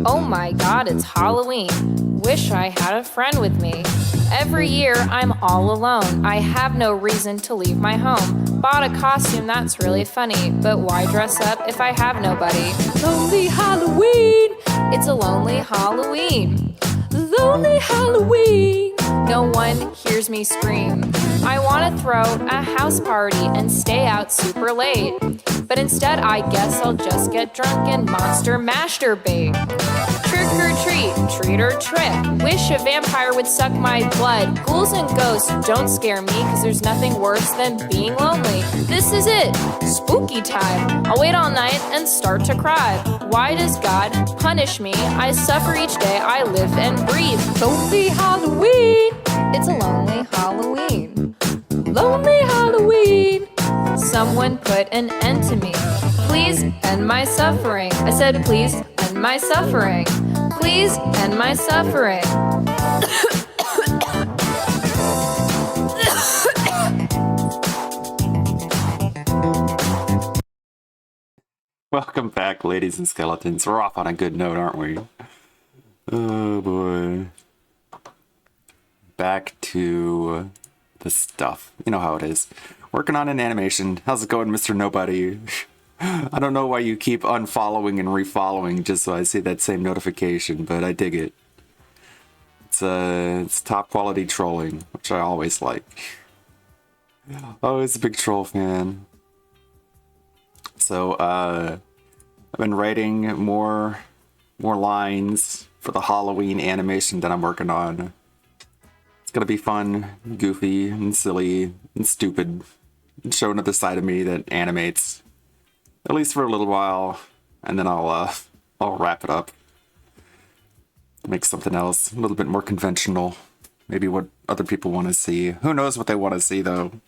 Oh my god, it's Halloween. Wish I had a friend with me. Every year, I'm all alone. I have no reason to leave my home. Bought a costume that's really funny, but why dress up if I have nobody? Lonely Halloween. It's a lonely Halloween. Lonely Halloween. No one hears me scream. I want to throw a house party and stay out super late. But instead, I guess I'll just get drunk and monster masturbate. Trick or treat, treat or trick. Wish a vampire would suck my blood. Ghouls and ghosts don't scare me, cause there's nothing worse than being lonely. This is it, spooky time. I'll wait all night and start to cry. Why does God punish me? I suffer each day, I live and breathe. Lonely Halloween. It's a lonely Halloween. Lonely Halloween. Someone put an end to me. Please end my suffering. I said, please end my suffering. Please end my suffering. Welcome back, ladies and skeletons. We're off on a good note, aren't we? Oh boy. Back to the stuff. You know how it is. Working on an animation. How's it going, Mr. Nobody? I don't know why you keep unfollowing and refollowing just so I see that same notification, but I dig it. It's top quality trolling, which I always like. Always a big troll fan. So, I've been writing more lines for the Halloween animation that I'm working on. It's gonna be fun, goofy, and silly, and stupid. And show another side of me that animates, at least for a little while, and then I'll wrap it up. Make something else, a little bit more conventional. Maybe what other people want to see. Who knows what they want to see, though?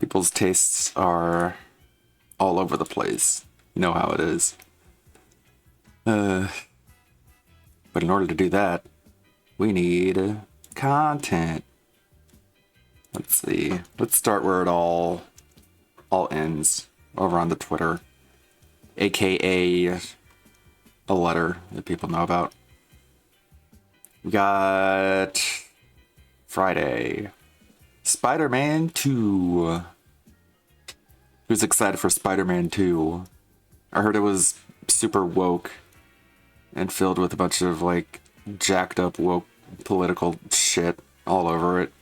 People's tastes are all over the place. You know how it is. But in order to do that, we need content. Let's see. Let's start where it all ends, over on the Twitter, aka a letter that people know about. We got Friday, Spider-Man 2. Who's excited for Spider-Man 2? I heard it was super woke and filled with a bunch of like jacked up woke political shit all over it.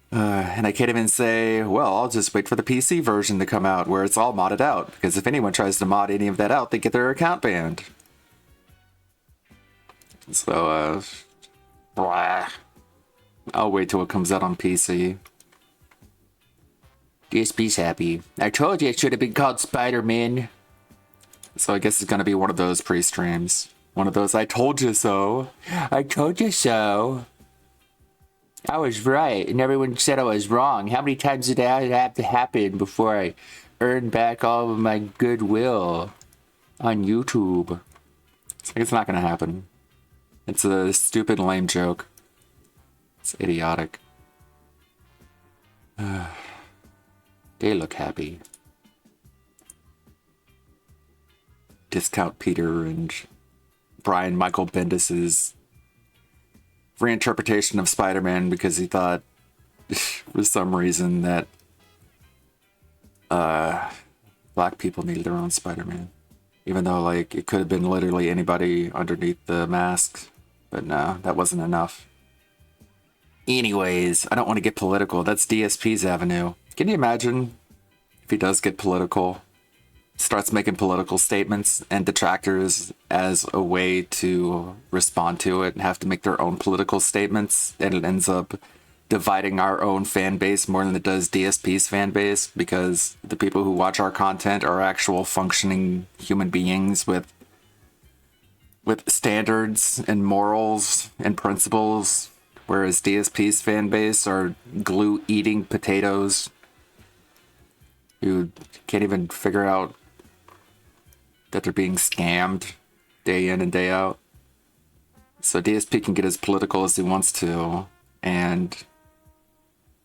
And I can't even say, well, I'll just wait for the PC version to come out where it's all modded out, because if anyone tries to mod any of that out, they get their account banned. So, blah. I'll wait till it comes out on PC. DSP's happy. I told you it should have been called Spider-Man. So I guess it's gonna be one of those pre-streams. One of those, I told you so. I told you so. I was right, and everyone said I was wrong. How many times did that have to happen before I earned back all of my goodwill on YouTube? It's not gonna happen. It's a stupid, lame joke. It's idiotic. They look happy. Discount Peter and Brian Michael Bendis's reinterpretation of Spider-Man because he thought for some reason that black people needed their own Spider-Man, even though like it could have been literally anybody underneath the mask, but no, that wasn't enough. Anyways, I don't want to get political. That's DSP's avenue. Can you imagine if he does get political, starts making political statements and detractors as a way to respond to it and have to make their own political statements, and it ends up dividing our own fan base more than it does DSP's fan base, because the people who watch our content are actual functioning human beings with standards and morals and principles, whereas DSP's fan base are glue-eating potatoes who can't even figure out that they're being scammed day in and day out. So DSP can get as political as he wants to, and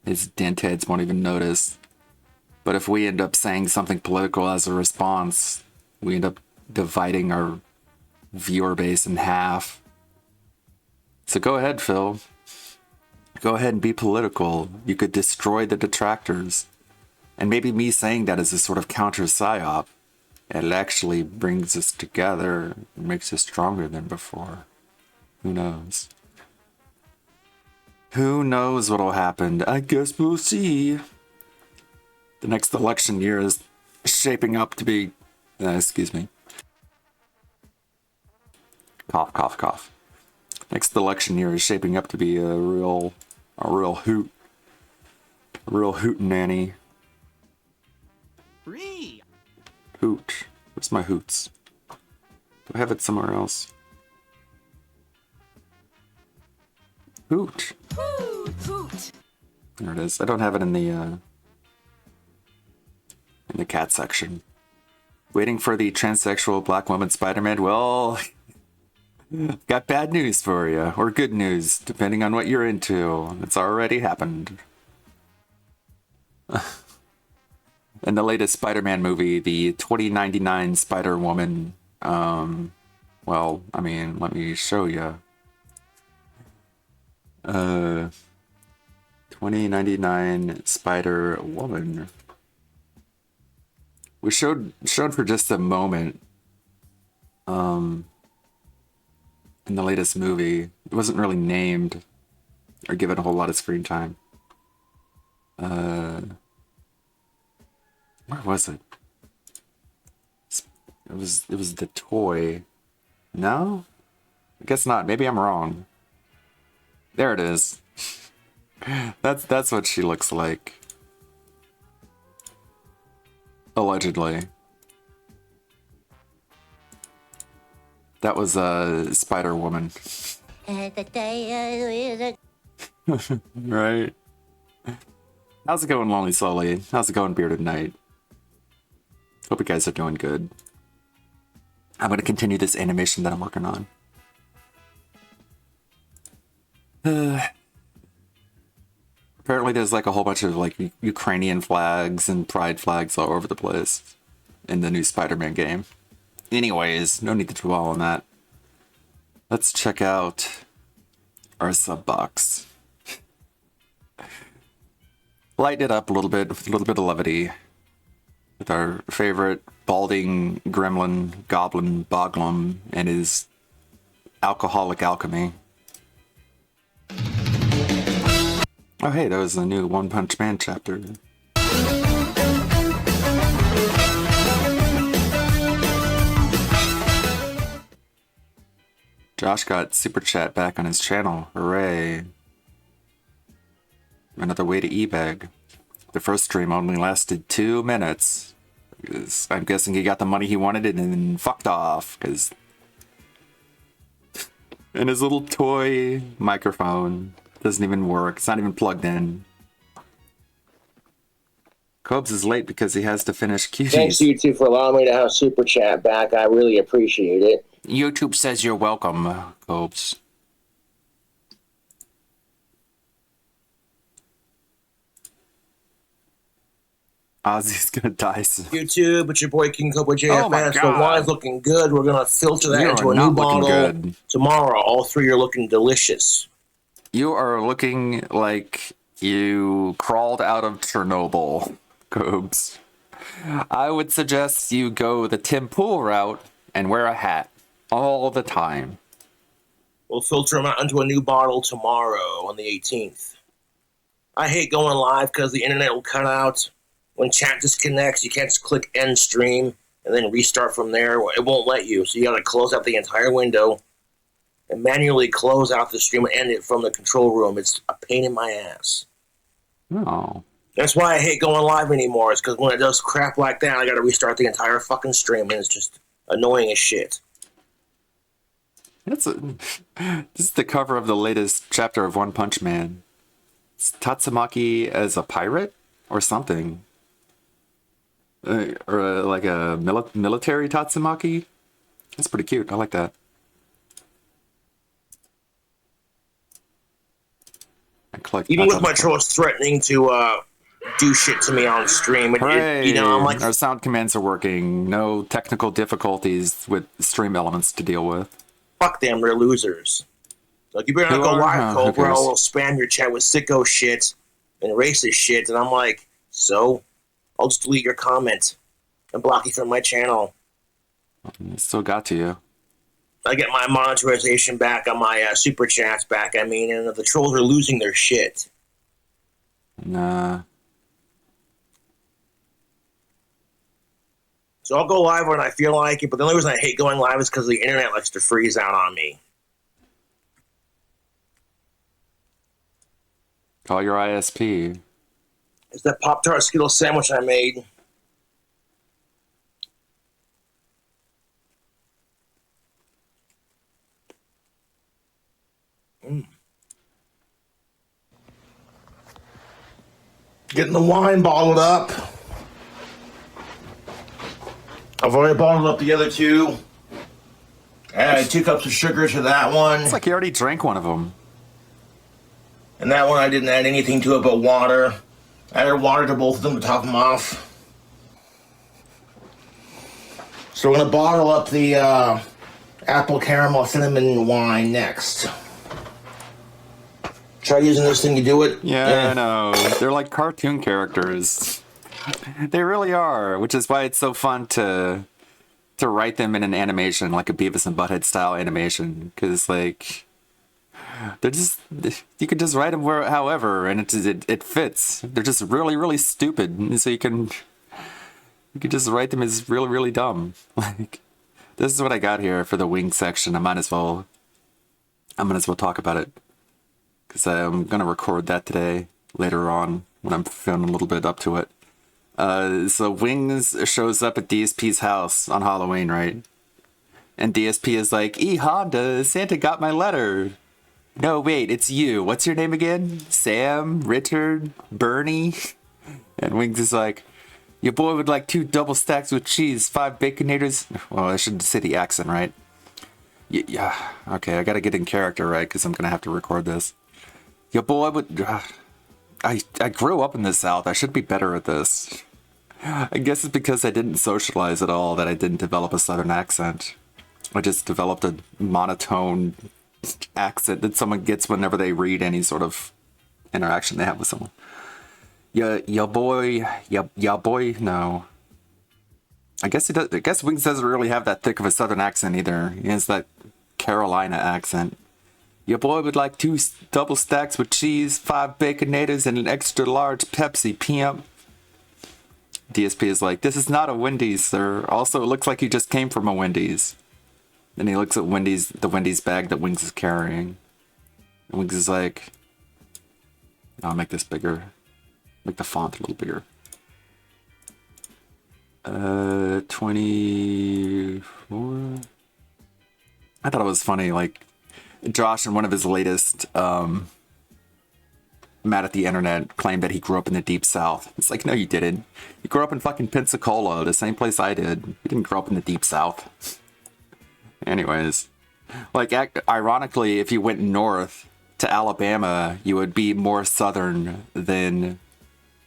his dentheads won't even notice. But if we end up saying something political as a response, we end up dividing our viewer base in half. So go ahead, Phil. Go ahead and be political. You could destroy the detractors. And maybe me saying that is a sort of counter psyop. It actually brings us together and makes us stronger than before. Who knows? Who knows what'll happen? I guess we'll see. The next election year is shaping up to be... excuse me. Cough, cough, cough. Next election year is shaping up to be a real hoot. A real hootenanny. Hoot. Where's my hoots? Do I have it somewhere else? Hoot. Hoot. There it is. I don't have it in the cat section. Waiting for the transsexual black woman Spider-Man. Well, got bad news for you, or good news, depending on what you're into. It's already happened. In the latest Spider-Man movie, the 2099 Spider-Woman, well, I mean, let me show you. 2099 Spider-Woman. We showed for just a moment, in the latest movie. It wasn't really named or given a whole lot of screen time. Where was it? It was the toy. No? I guess not. Maybe I'm wrong. There it is. That's what she looks like. Allegedly. That was Spider-Woman. Right. How's it going, Lonely Sully? How's it going, Bearded Knight? Hope you guys are doing good. I'm going to continue this animation that I'm working on. Apparently there's like a whole bunch of like Ukrainian flags and pride flags all over the place in the new Spider-Man game. Anyways, no need to dwell on that. Let's check out our sub box. Lighten it up a little bit with a little bit of levity with our favorite balding gremlin goblin Boglum and his alcoholic alchemy. Oh hey, that was the new One Punch Man chapter. Josh got Super Chat back on his channel. Hooray. Another way to e-bag. The first stream only lasted 2 minutes. I'm guessing he got the money he wanted and then fucked off. And his little toy microphone doesn't even work. It's not even plugged in. Cobes is late because he has to finish Cuties. Thanks, YouTube, for allowing me to have Super Chat back. I really appreciate it. YouTube says you're welcome, Cobes. Ozzy's gonna die soon. YouTube, it's your boy King Cobra Oh my JFS. The God. wine's looking good. We're gonna filter that You into are a new not looking bottle good. tomorrow. All three are looking delicious. You are looking like you crawled out of Chernobyl, Cobes. I would suggest you go the Tim Pool route and wear a hat all the time. We'll filter them out into a new bottle tomorrow on the 18th. I hate going live because the internet will cut out. When chat disconnects, you can't just click end stream and then restart from there. It won't let you, so you gotta close out the entire window and manually close out the stream and end it from the control room. It's a pain in my ass. Oh. That's why I hate going live anymore. It's because when it does crap like that, I gotta restart the entire fucking stream, and it's just annoying as shit. This is the cover of the latest chapter of One Punch Man. It's Tatsumaki as a pirate or something. Or like a military Tatsumaki. That's pretty cute. I like that. I collect. Even with my trolls threatening to do shit to me on stream. Hooray! You know, I'm like, Our sound commands are working. No technical difficulties with stream elements to deal with. fuck them, they're losers. Like, you better not Who go are? live, Who Cobra, cares? or I'll spam your chat with sicko shit and racist shit. And I'm like, so? I'll just delete your comment and block you from my channel. It still got to you. I get my monetization back on my super chats back, and the trolls are losing their shit. Nah. So I'll go live when I feel like it, but the only reason I hate going live is because the internet likes to freeze out on me. Call your ISP. It's that Pop-Tart Skittles sandwich I made. Getting the wine bottled up. I've already bottled up the other two. Added 2 cups of sugar to that one. It's like you already drank one of them. And that one I didn't add anything to it but water. I added water to both of them to top them off. So we're going to bottle up the apple caramel cinnamon wine next. Try using this thing to do it. Yeah, I know. They're like cartoon characters. They really are, which is why it's so fun to write them in an animation, like a Beavis and Butthead style animation, because like they're just, you could just write them however, and it fits. They're just really, really stupid, so you can just write them as really, really dumb. Like, this is what I got here for the wing section. I might as well talk about it, because I'm gonna record that today later on when I'm feeling a little bit up to it. So Wings shows up at DSP's house on Halloween, right? And DSP is like, Honda, Santa got my letter. No, wait, it's you. What's your name again? Sam? Richard? Bernie? And Wings is like, your boy would like 2 double stacks with cheese, 5 baconators. Well, I should say the accent, right? Yeah. Okay, I gotta get in character, right? Because I'm gonna have to record this. Your boy would... I grew up in the South. I should be better at this. I guess it's because I didn't socialize at all that I didn't develop a Southern accent. I just developed a monotone accent that someone gets whenever they read any sort of interaction they have with someone. Your boy, no. I guess Wings doesn't really have that thick of a Southern accent either. He has that Carolina accent. Your boy would like 2 double stacks with cheese, 5 baconators, and an extra large Pepsi, pimp. DSP is like, this is not a Wendy's, sir. Also, it looks like you just came from a Wendy's. Then he looks at the Wendy's bag that Wings is carrying. And Wings is like, I'll make this bigger. Make the font a little bigger. 24. I thought it was funny, like, Josh in one of his latest Mad at the Internet claimed that he grew up in the Deep South. It's like, no, you didn't. You grew up in fucking Pensacola, the same place I did. You didn't grow up in the Deep South. Anyways, like, ironically, if you went north to Alabama, you would be more southern than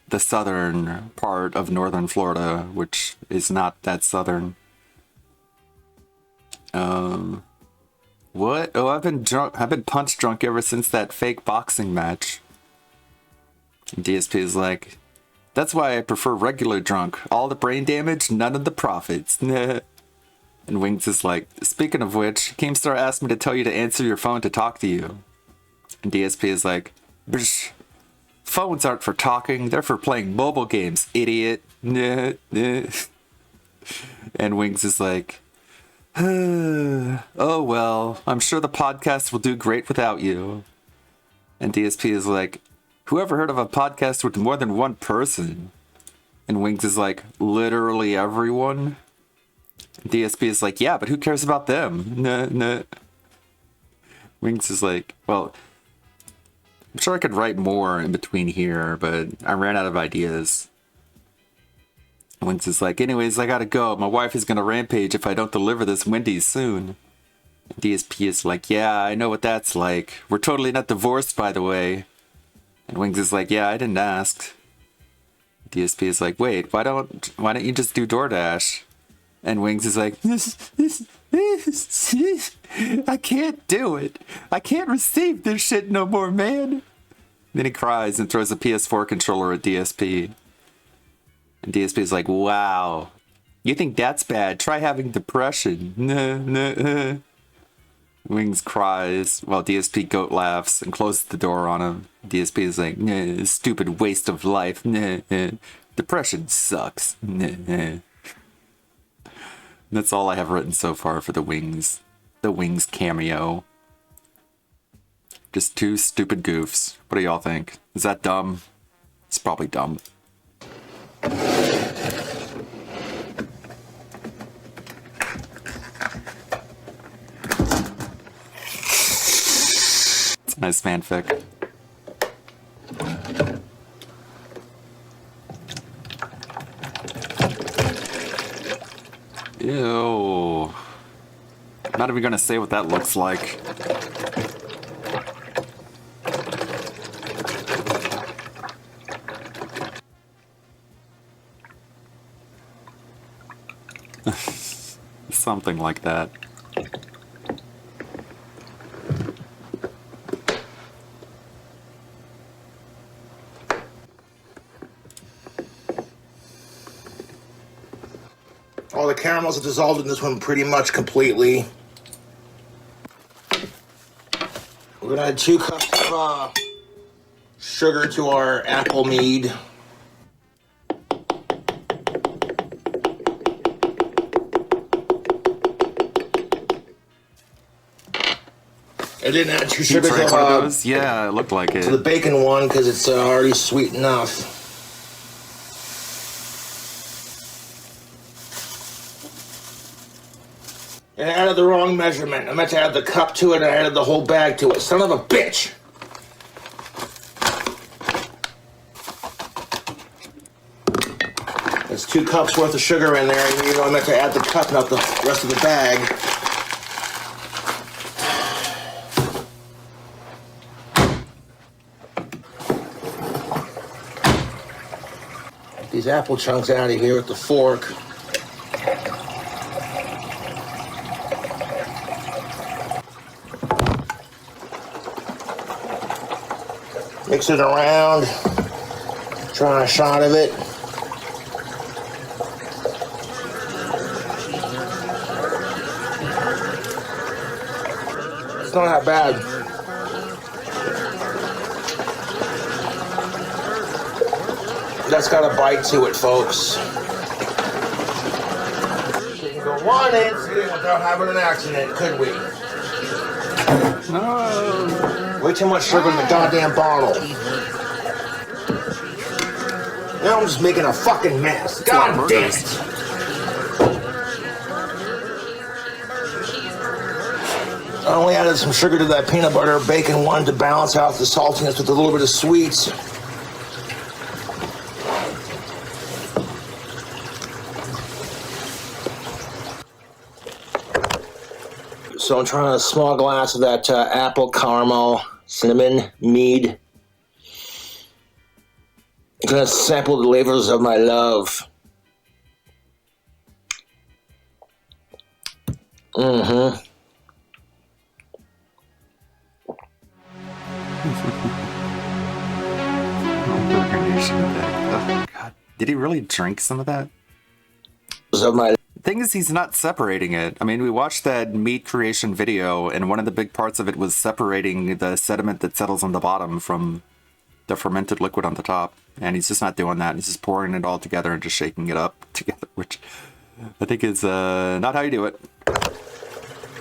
the southern part of northern Florida, which is not that southern. What? Oh, I've been drunk. I've been punch drunk ever since that fake boxing match. And DSP is like, that's why I prefer regular drunk. All the brain damage, none of the profits. And Wings is like, speaking of which, Keemstar asked me to tell you to answer your phone to talk to you. And DSP is like, Bsh, phones aren't for talking, they're for playing mobile games, idiot. And Wings is like, oh well, I'm sure the podcast will do great without you. And DSP is like, whoever heard of a podcast with more than one person? And Wings is like, literally everyone? DSP is like, yeah, but who cares about them? Nah. Wings is like, well, I'm sure I could write more in between here, but I ran out of ideas. Wings is like, anyways, I gotta go. My wife is gonna rampage if I don't deliver this Wendy's soon. DSP is like, yeah, I know what that's like. We're totally not divorced, by the way. And Wings is like, yeah, I didn't ask. DSP is like, wait, why don't you just do DoorDash? And Wings is like, I can't do it. I can't receive this shit no more, man. Then he cries and throws a PS4 controller at DSP. And DSP is like, wow, you think that's bad? Try having depression. Wings cries while DSP goat laughs and closes the door on him. DSP is like, stupid waste of life. Depression sucks. That's all I have written so far for the Wings cameo. Just two stupid goofs. What do y'all think? Is that dumb? It's probably dumb. It's a nice fanfic. Ew. Not even gonna say what that looks like. Something like that. All the caramels are dissolved in this one pretty much completely. We're gonna add 2 cups of sugar to our apple mead. I didn't add 2 sugars yeah, it looked like it. to the bacon one because it's already sweet enough. And I added the wrong measurement. I meant to add the cup to it, and I added the whole bag to it. Son of a bitch! There's 2 cups worth of sugar in there, and I meant to add the cup, not the rest of the bag. Get these apple chunks out of here with the fork. Mix it around. Try a shot of it. It's not that bad. That's got a bite to it, folks. Couldn't go 1 incident without having an accident, could we? No. Way too much sugar in the goddamn bottle. Now I'm just making a fucking mess. God damn it. I only added some sugar to that peanut butter bacon one to balance out the saltiness with a little bit of sweets. So I'm trying a small glass of that apple caramel cinnamon mead. I'm gonna sample the flavors of my love. Mm-hmm. Oh, God. Did he really drink some of that? Of my Thing is, he's not separating it. I mean, we watched that meat creation video, and one of the big parts of it was separating the sediment that settles on the bottom from the fermented liquid on the top. And he's just not doing that. He's just pouring it all together and just shaking it up together, which I think is not how you do it.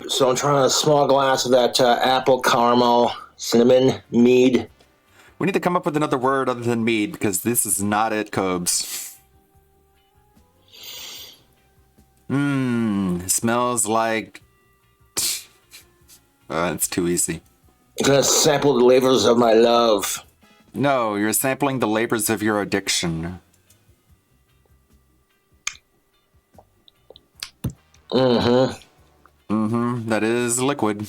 So I'm trying a small glass of that apple caramel cinnamon mead. We need to come up with another word other than mead, because this is not it, Cobes. Smells like... it's too easy. I'm gonna sample the flavors of my love. No, you're sampling the labors of your addiction. That is liquid.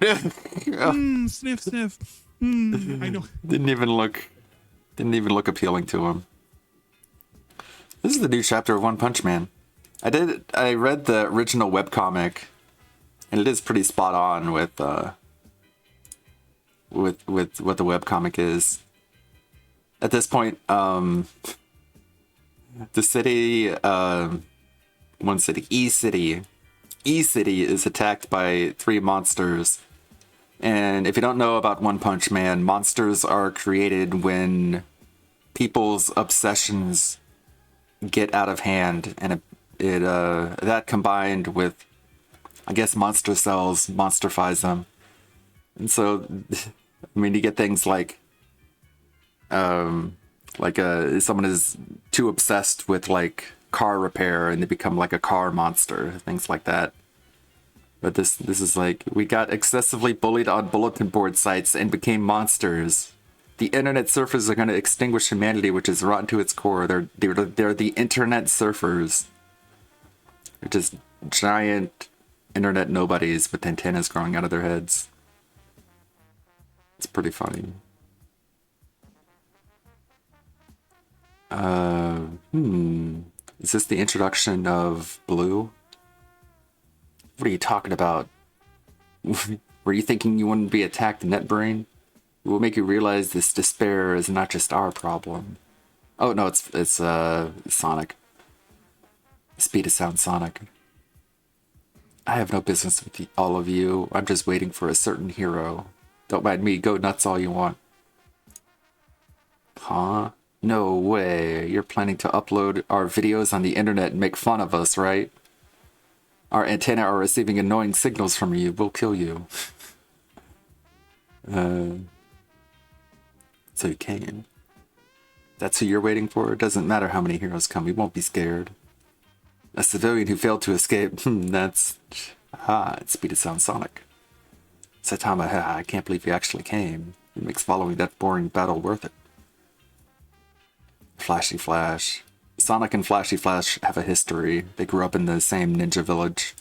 Sniff, sniff. I know. Didn't even look appealing to him. This is the new chapter of One Punch Man. I read the original webcomic, and it is pretty spot on with what the webcomic is. At this point, the city, one city, E-City is attacked by 3 monsters. And if you don't know about One Punch Man, monsters are created when people's obsessions get out of hand, and it that combined with, I guess, monster cells monsterfies them. And so, I mean, you get things like someone is too obsessed with like car repair and they become like a car monster, things like that. But this is like, we got excessively bullied on bulletin board sites and became monsters. The internet surfers are going to extinguish humanity, which is rotten to its core. They're the internet surfers. They're just giant internet nobodies with antennas growing out of their heads. It's pretty funny. Is this the introduction of Blue? What are you talking about? Were you thinking you wouldn't be attacked, NetBrain? It will make you realize this despair is not just our problem. Oh no, it's Sonic. Speed of sound, Sonic. I have no business with all of you. I'm just waiting for a certain hero. Don't mind me. Go nuts all you want. Huh? No way. You're planning to upload our videos on the internet and make fun of us, right? Our antennae are receiving annoying signals from you. We'll kill you. So you came. That's who you're waiting for? It doesn't matter how many heroes come. We won't be scared. A civilian who failed to escape. That's... it's Speed of Sound Sonic. Saitama, I can't believe you actually came. It makes following that boring battle worth it. Flashy Flash. Sonic and Flashy Flash have a history. They grew up in the same ninja village.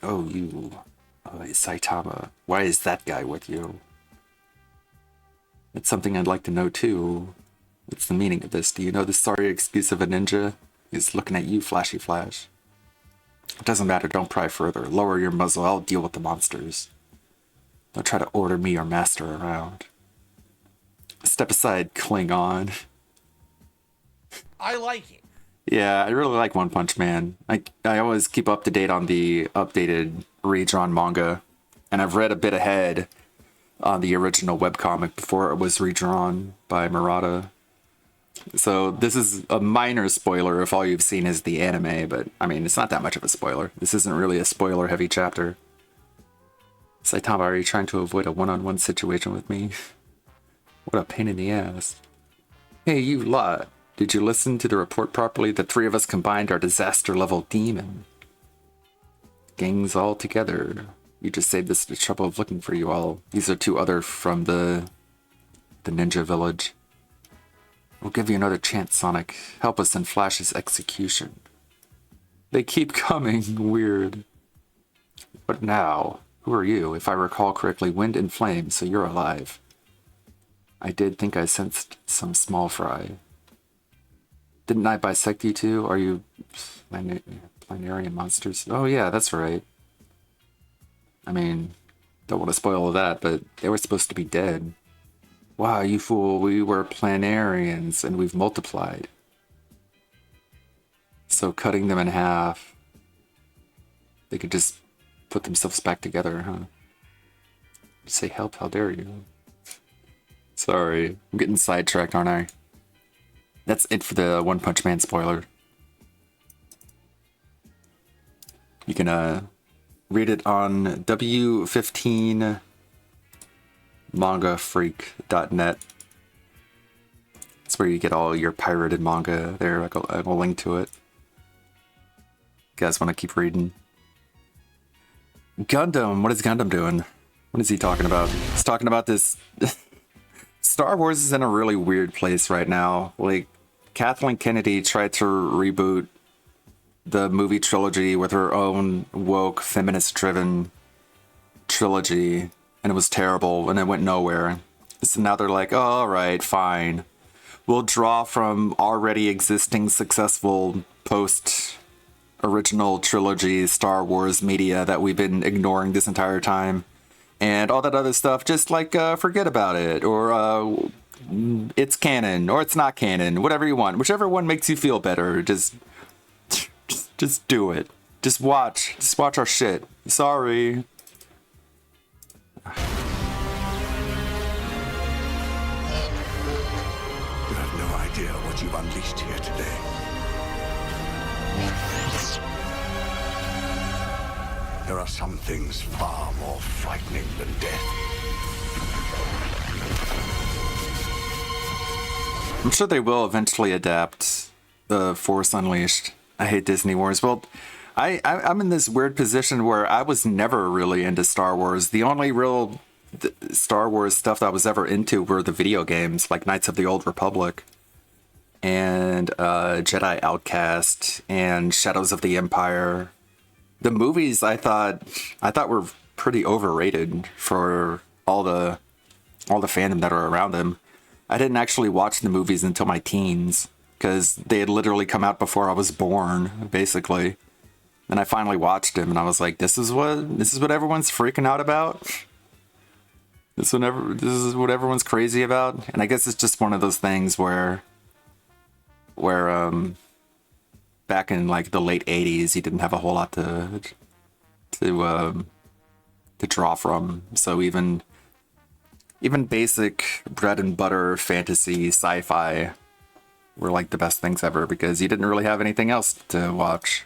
Oh, you. Oh, Saitama. Why is that guy with you? That's something I'd like to know too. What's the meaning of this? Do you know the sorry excuse of a ninja? He's looking at you, Flashy Flash. It doesn't matter, don't pry further. Lower your muzzle, I'll deal with the monsters. Don't try to order me or Master around. Step aside, Klingon. I like it. Yeah, I really like One Punch Man. I always keep up to date on the updated redrawn manga, and I've read a bit ahead on the original webcomic before it was redrawn by Murata. So this is a minor spoiler if all you've seen is the anime, but I mean, it's not that much of a spoiler. This isn't really a spoiler-heavy chapter. Saitama, are you trying to avoid a one-on-one situation with me? What a pain in the ass. Hey, you lot. Did you listen to the report properly? The 3 of us combined are disaster-level demon. Gangs all together. You just saved us the trouble of looking for you all. These are 2 other from the ninja village. We'll give you another chance, Sonic. Help us in Flash's execution. They keep coming. Weird. What now? Who are you? If I recall correctly, Wind and Flame, so you're alive. I did think I sensed some small fry. Didn't I bisect you two? Are you Planarian monsters? Oh yeah, that's right. I mean, don't want to spoil that, but they were supposed to be dead. Wow, you fool, we were Planarians and we've multiplied. So cutting them in half, they could just put themselves back together, huh? You say help, how dare you? Sorry, I'm getting sidetracked, aren't I? That's it for the One Punch Man spoiler. You can read it on w15mangafreak.net. That's where you get all your pirated manga there. I will link to it. You guys want to keep reading? Gundam, what is Gundam doing? What is he talking about? He's talking about this... Star Wars is in a really weird place right now. Like, Kathleen Kennedy tried to reboot the movie trilogy with her own woke, feminist-driven trilogy, and it was terrible, and it went nowhere. So now they're like, oh, all right, fine. we'll draw from already existing successful post-original trilogy Star Wars media that we've been ignoring this entire time. And all that other stuff, just like forget about it, or it's canon, or it's not canon, whatever you want. Whichever one makes you feel better, just do it. Just watch our shit. Sorry. You have no idea what you've unleashed here today. There are some things far more frightening than death. I'm sure they will eventually adapt The Force Unleashed. I hate Disney Wars. Well, I'm in this weird position where I was never really into Star Wars. The only real Star Wars stuff that I was ever into were the video games, like Knights of the Old Republic and Jedi Outcast and Shadows of the Empire. The movies I thought were pretty overrated for all the fandom that are around them. I didn't actually watch the movies until my teens because they had literally come out before I was born, basically. And I finally watched them, and I was like, "This is what everyone's freaking out about. This is what everyone's crazy about." And I guess it's just one of those things where back in like the late '80s, you didn't have a whole lot to draw from. So even basic bread and butter fantasy sci-fi were like the best things ever because you didn't really have anything else to watch.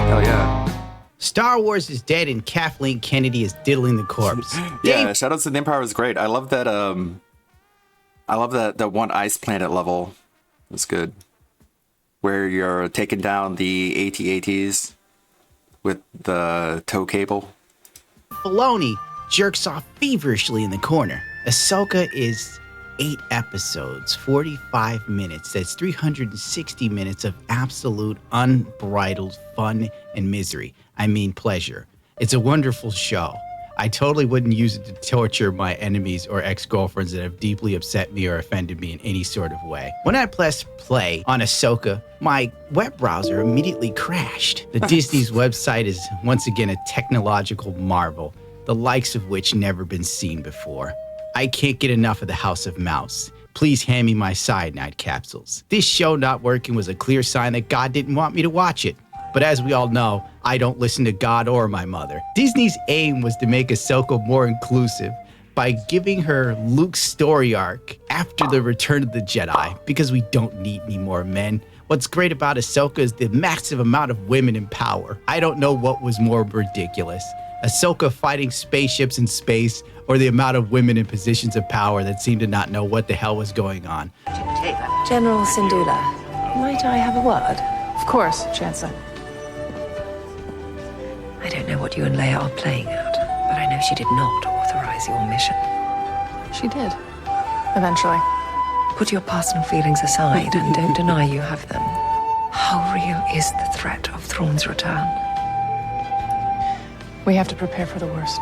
Hell yeah. Star Wars is dead and Kathleen Kennedy is diddling the corpse. Yeah, Shadows of the Empire was great. I love that that one ice planet level. It was good. Where you're taking down the AT-ATs with the tow cable. Filoni jerks off feverishly in the corner. Ahsoka is 8 episodes, 45 minutes. That's 360 minutes of absolute unbridled fun and misery. I mean pleasure. It's a wonderful show. I totally wouldn't use it to torture my enemies or ex-girlfriends that have deeply upset me or offended me in any sort of way. When I pressed play on Ahsoka, my web browser immediately crashed. The Disney's website is once again a technological marvel, the likes of which never been seen before. I can't get enough of the House of Mouse. Please hand me my cyanide capsules. This show not working was a clear sign that God didn't want me to watch it. But as we all know, I don't listen to God or my mother. Disney's aim was to make Ahsoka more inclusive by giving her Luke's story arc after the Return of the Jedi, because we don't need any more men. What's great about Ahsoka is the massive amount of women in power. I don't know what was more ridiculous. Ahsoka fighting spaceships in space, or the amount of women in positions of power that seemed to not know what the hell was going on. General Syndulla, might I have a word? Of course, Chancellor. I don't know what you and Leia are playing at, but I know she did not authorize your mission. She did. Eventually. Put your personal feelings aside and don't deny you have them. How real is the threat of Thrawn's return? We have to prepare for the worst.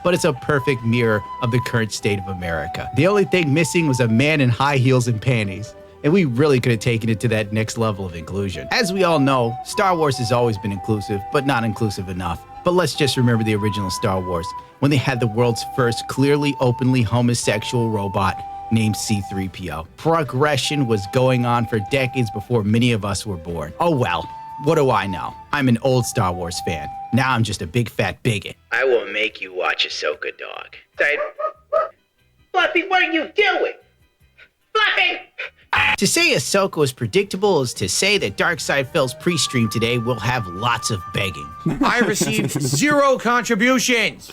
But it's a perfect mirror of the current state of America. The only thing missing was a man in high heels and panties. And we really could have taken it to that next level of inclusion. As we all know, Star Wars has always been inclusive, but not inclusive enough. But let's just remember the original Star Wars, when they had the world's first clearly openly homosexual robot named C-3PO. Progression was going on for decades before many of us were born. Oh well, what do I know? I'm an old Star Wars fan. Now I'm just a big fat bigot. I will make you watch Ahsoka, dog. Fluffy, what are you doing? Fluffy! To say Ahsoka was predictable is to say that Darkside Phil's pre-stream today will have lots of begging. I received 0 contributions.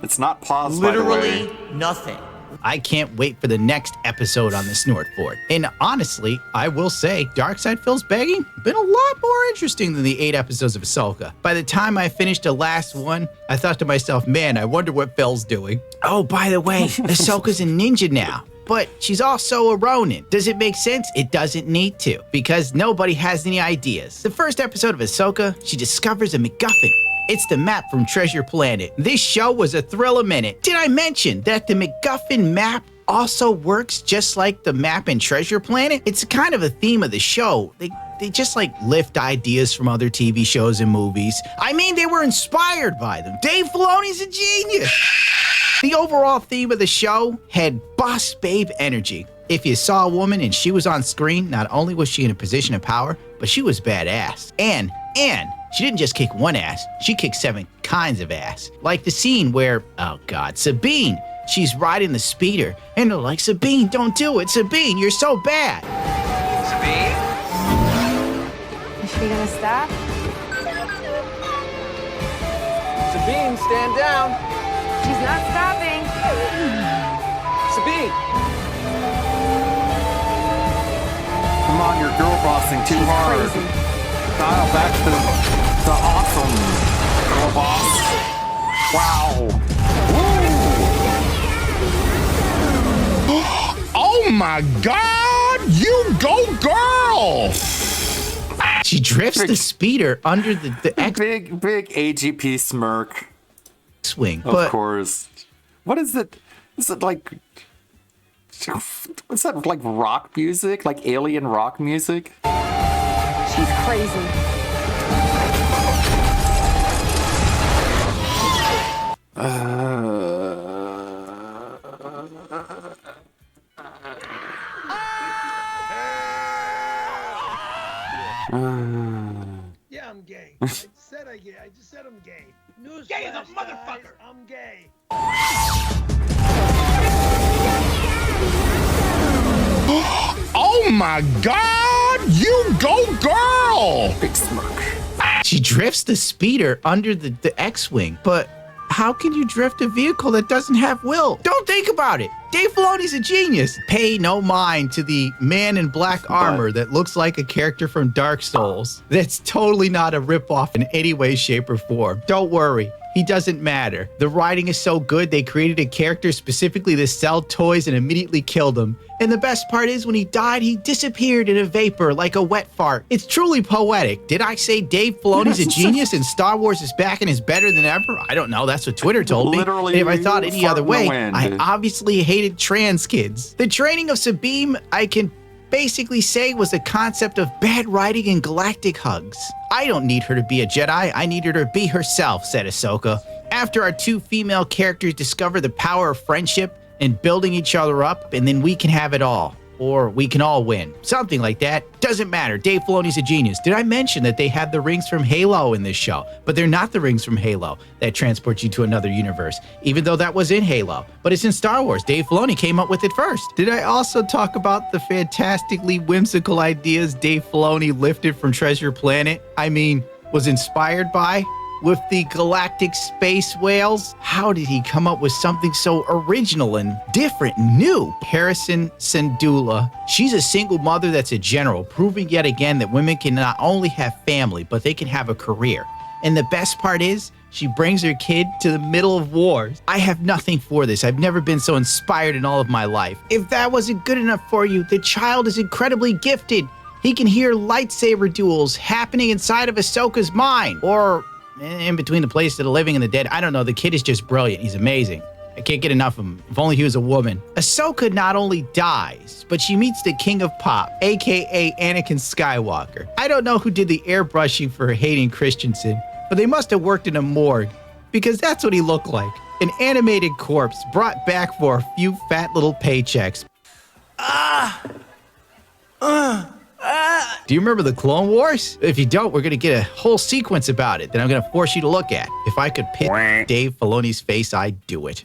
It's not paused, by the way. Literally nothing. I can't wait for the next episode on the Snort Fort. And honestly, I will say, Darkseid Phil's begging been a lot more interesting than the 8 episodes of Ahsoka. By the time I finished the last one, I thought to myself, man, I wonder what Phil's doing. Oh, by the way, Ahsoka's a ninja now. But she's also a Ronin. Does it make sense? It doesn't need to, because nobody has any ideas. The first episode of Ahsoka, she discovers a MacGuffin. It's the map from Treasure Planet. This show was a thrill a minute. Did I mention that the MacGuffin map also works just like the map in Treasure Planet? It's kind of a theme of the show. They just like lift ideas from other TV shows and movies. I mean, they were inspired by them. Dave Filoni's a genius. The overall theme of the show had boss babe energy. If you saw a woman and she was on screen, not only was she in a position of power, but she was badass. And she didn't just kick one ass, she kicked 7 kinds of ass. Like the scene where, oh God, Sabine, she's riding the speeder, and they're like, Sabine, don't do it. Sabine, you're so bad. Sabine? Is she gonna stop? Sabine, stand down. She's not stopping. Sabine. Come on, you're girl bossing too hard. Crazy. Dial back to the awesome girl boss. Wow. Oh my God! You go, girl! She drifts the speeder under the Big AGP smirk. X-Wing. Of course. What is it? Is it like... What's that, like rock music? Like alien rock music? She's crazy. Yeah, I'm gay. I just said I'm gay. Gay as a motherfucker. I'm gay. Oh my God! You go, girl! Big smirk. She drifts the speeder under the X-Wing, but how can you drift a vehicle that doesn't have will? Don't think about it. Dave Filoni's a genius. Pay no mind to the man in black armor that looks like a character from Dark Souls. That's totally not a ripoff in any way, shape, or form. Don't worry. He doesn't matter. The writing is so good, they created a character specifically to sell toys and immediately killed him. And the best part is when he died, he disappeared in a vapor like a wet fart. It's truly poetic. Did I say Dave Filoni's a genius and Star Wars is back and is better than ever? I don't know. That's what Twitter told me. Literally, and if I thought any other way, wind. I obviously hated trans kids. The training of Sabine, I can basically say, was a concept of bad writing and galactic hugs. I don't need her to be a Jedi. I need her to be herself, said Ahsoka. After our 2 female characters discover the power of friendship and building each other up, and then we can have it all. Or we can all win. Something like that. Doesn't matter. Dave Filoni's a genius. Did I mention that they have the rings from Halo in this show? But they're not the rings from Halo that transport you to another universe, even though that was in Halo. But it's in Star Wars. Dave Filoni came up with it first. Did I also talk about the fantastically whimsical ideas Dave Filoni lifted from Treasure Planet? I mean, was inspired by? With the galactic space whales? How did he come up with something so original and different and new? Harrison Syndulla. She's a single mother that's a general, proving yet again that women can not only have family, but they can have a career. And the best part is, she brings her kid to the middle of wars. I have nothing for this. I've never been so inspired in all of my life. If that wasn't good enough for you, the child is incredibly gifted. He can hear lightsaber duels happening inside of Ahsoka's mind. Or in between the place of the living and the dead. I don't know. The kid is just brilliant. He's amazing. I can't get enough of him. If only he was a woman. Ahsoka not only dies, but she meets the King of Pop, aka Anakin Skywalker. I don't know who did the airbrushing for Hayden Christensen, but they must have worked in a morgue, because that's what he looked like. An animated corpse brought back for a few fat little paychecks. Do you remember the Clone Wars? If you don't, we're going to get a whole sequence about it that I'm going to force you to look at. If I could pick Dave Filoni's face, I'd do it.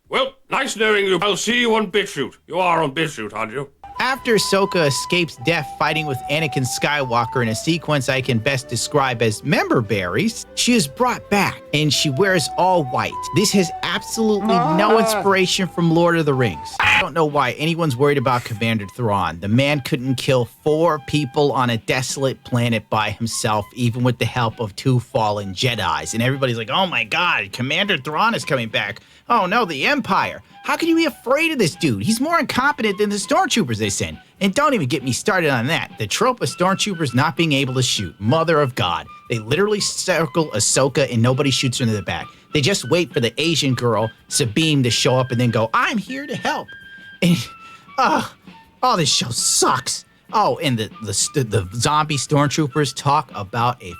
Well, nice knowing you. I'll see you on BitChute. You are on BitChute, aren't you? After Ahsoka escapes death fighting with Anakin Skywalker in a sequence I can best describe as member berries, she is brought back and she wears all white. This has absolutely no inspiration from Lord of the Rings. I don't know why anyone's worried about Commander Thrawn. The man couldn't kill 4 people on a desolate planet by himself, even with the help of 2 fallen Jedis. And everybody's like, oh my God, Commander Thrawn is coming back. Oh no, the Empire. How can you be afraid of this dude? He's more incompetent than the stormtroopers they send. And don't even get me started on that. The trope of stormtroopers not being able to shoot. Mother of God. They literally circle Ahsoka and nobody shoots her in the back. They just wait for the Asian girl, Sabine, to show up and then go, I'm here to help. And, this show sucks. Oh, and the zombie stormtroopers talk about a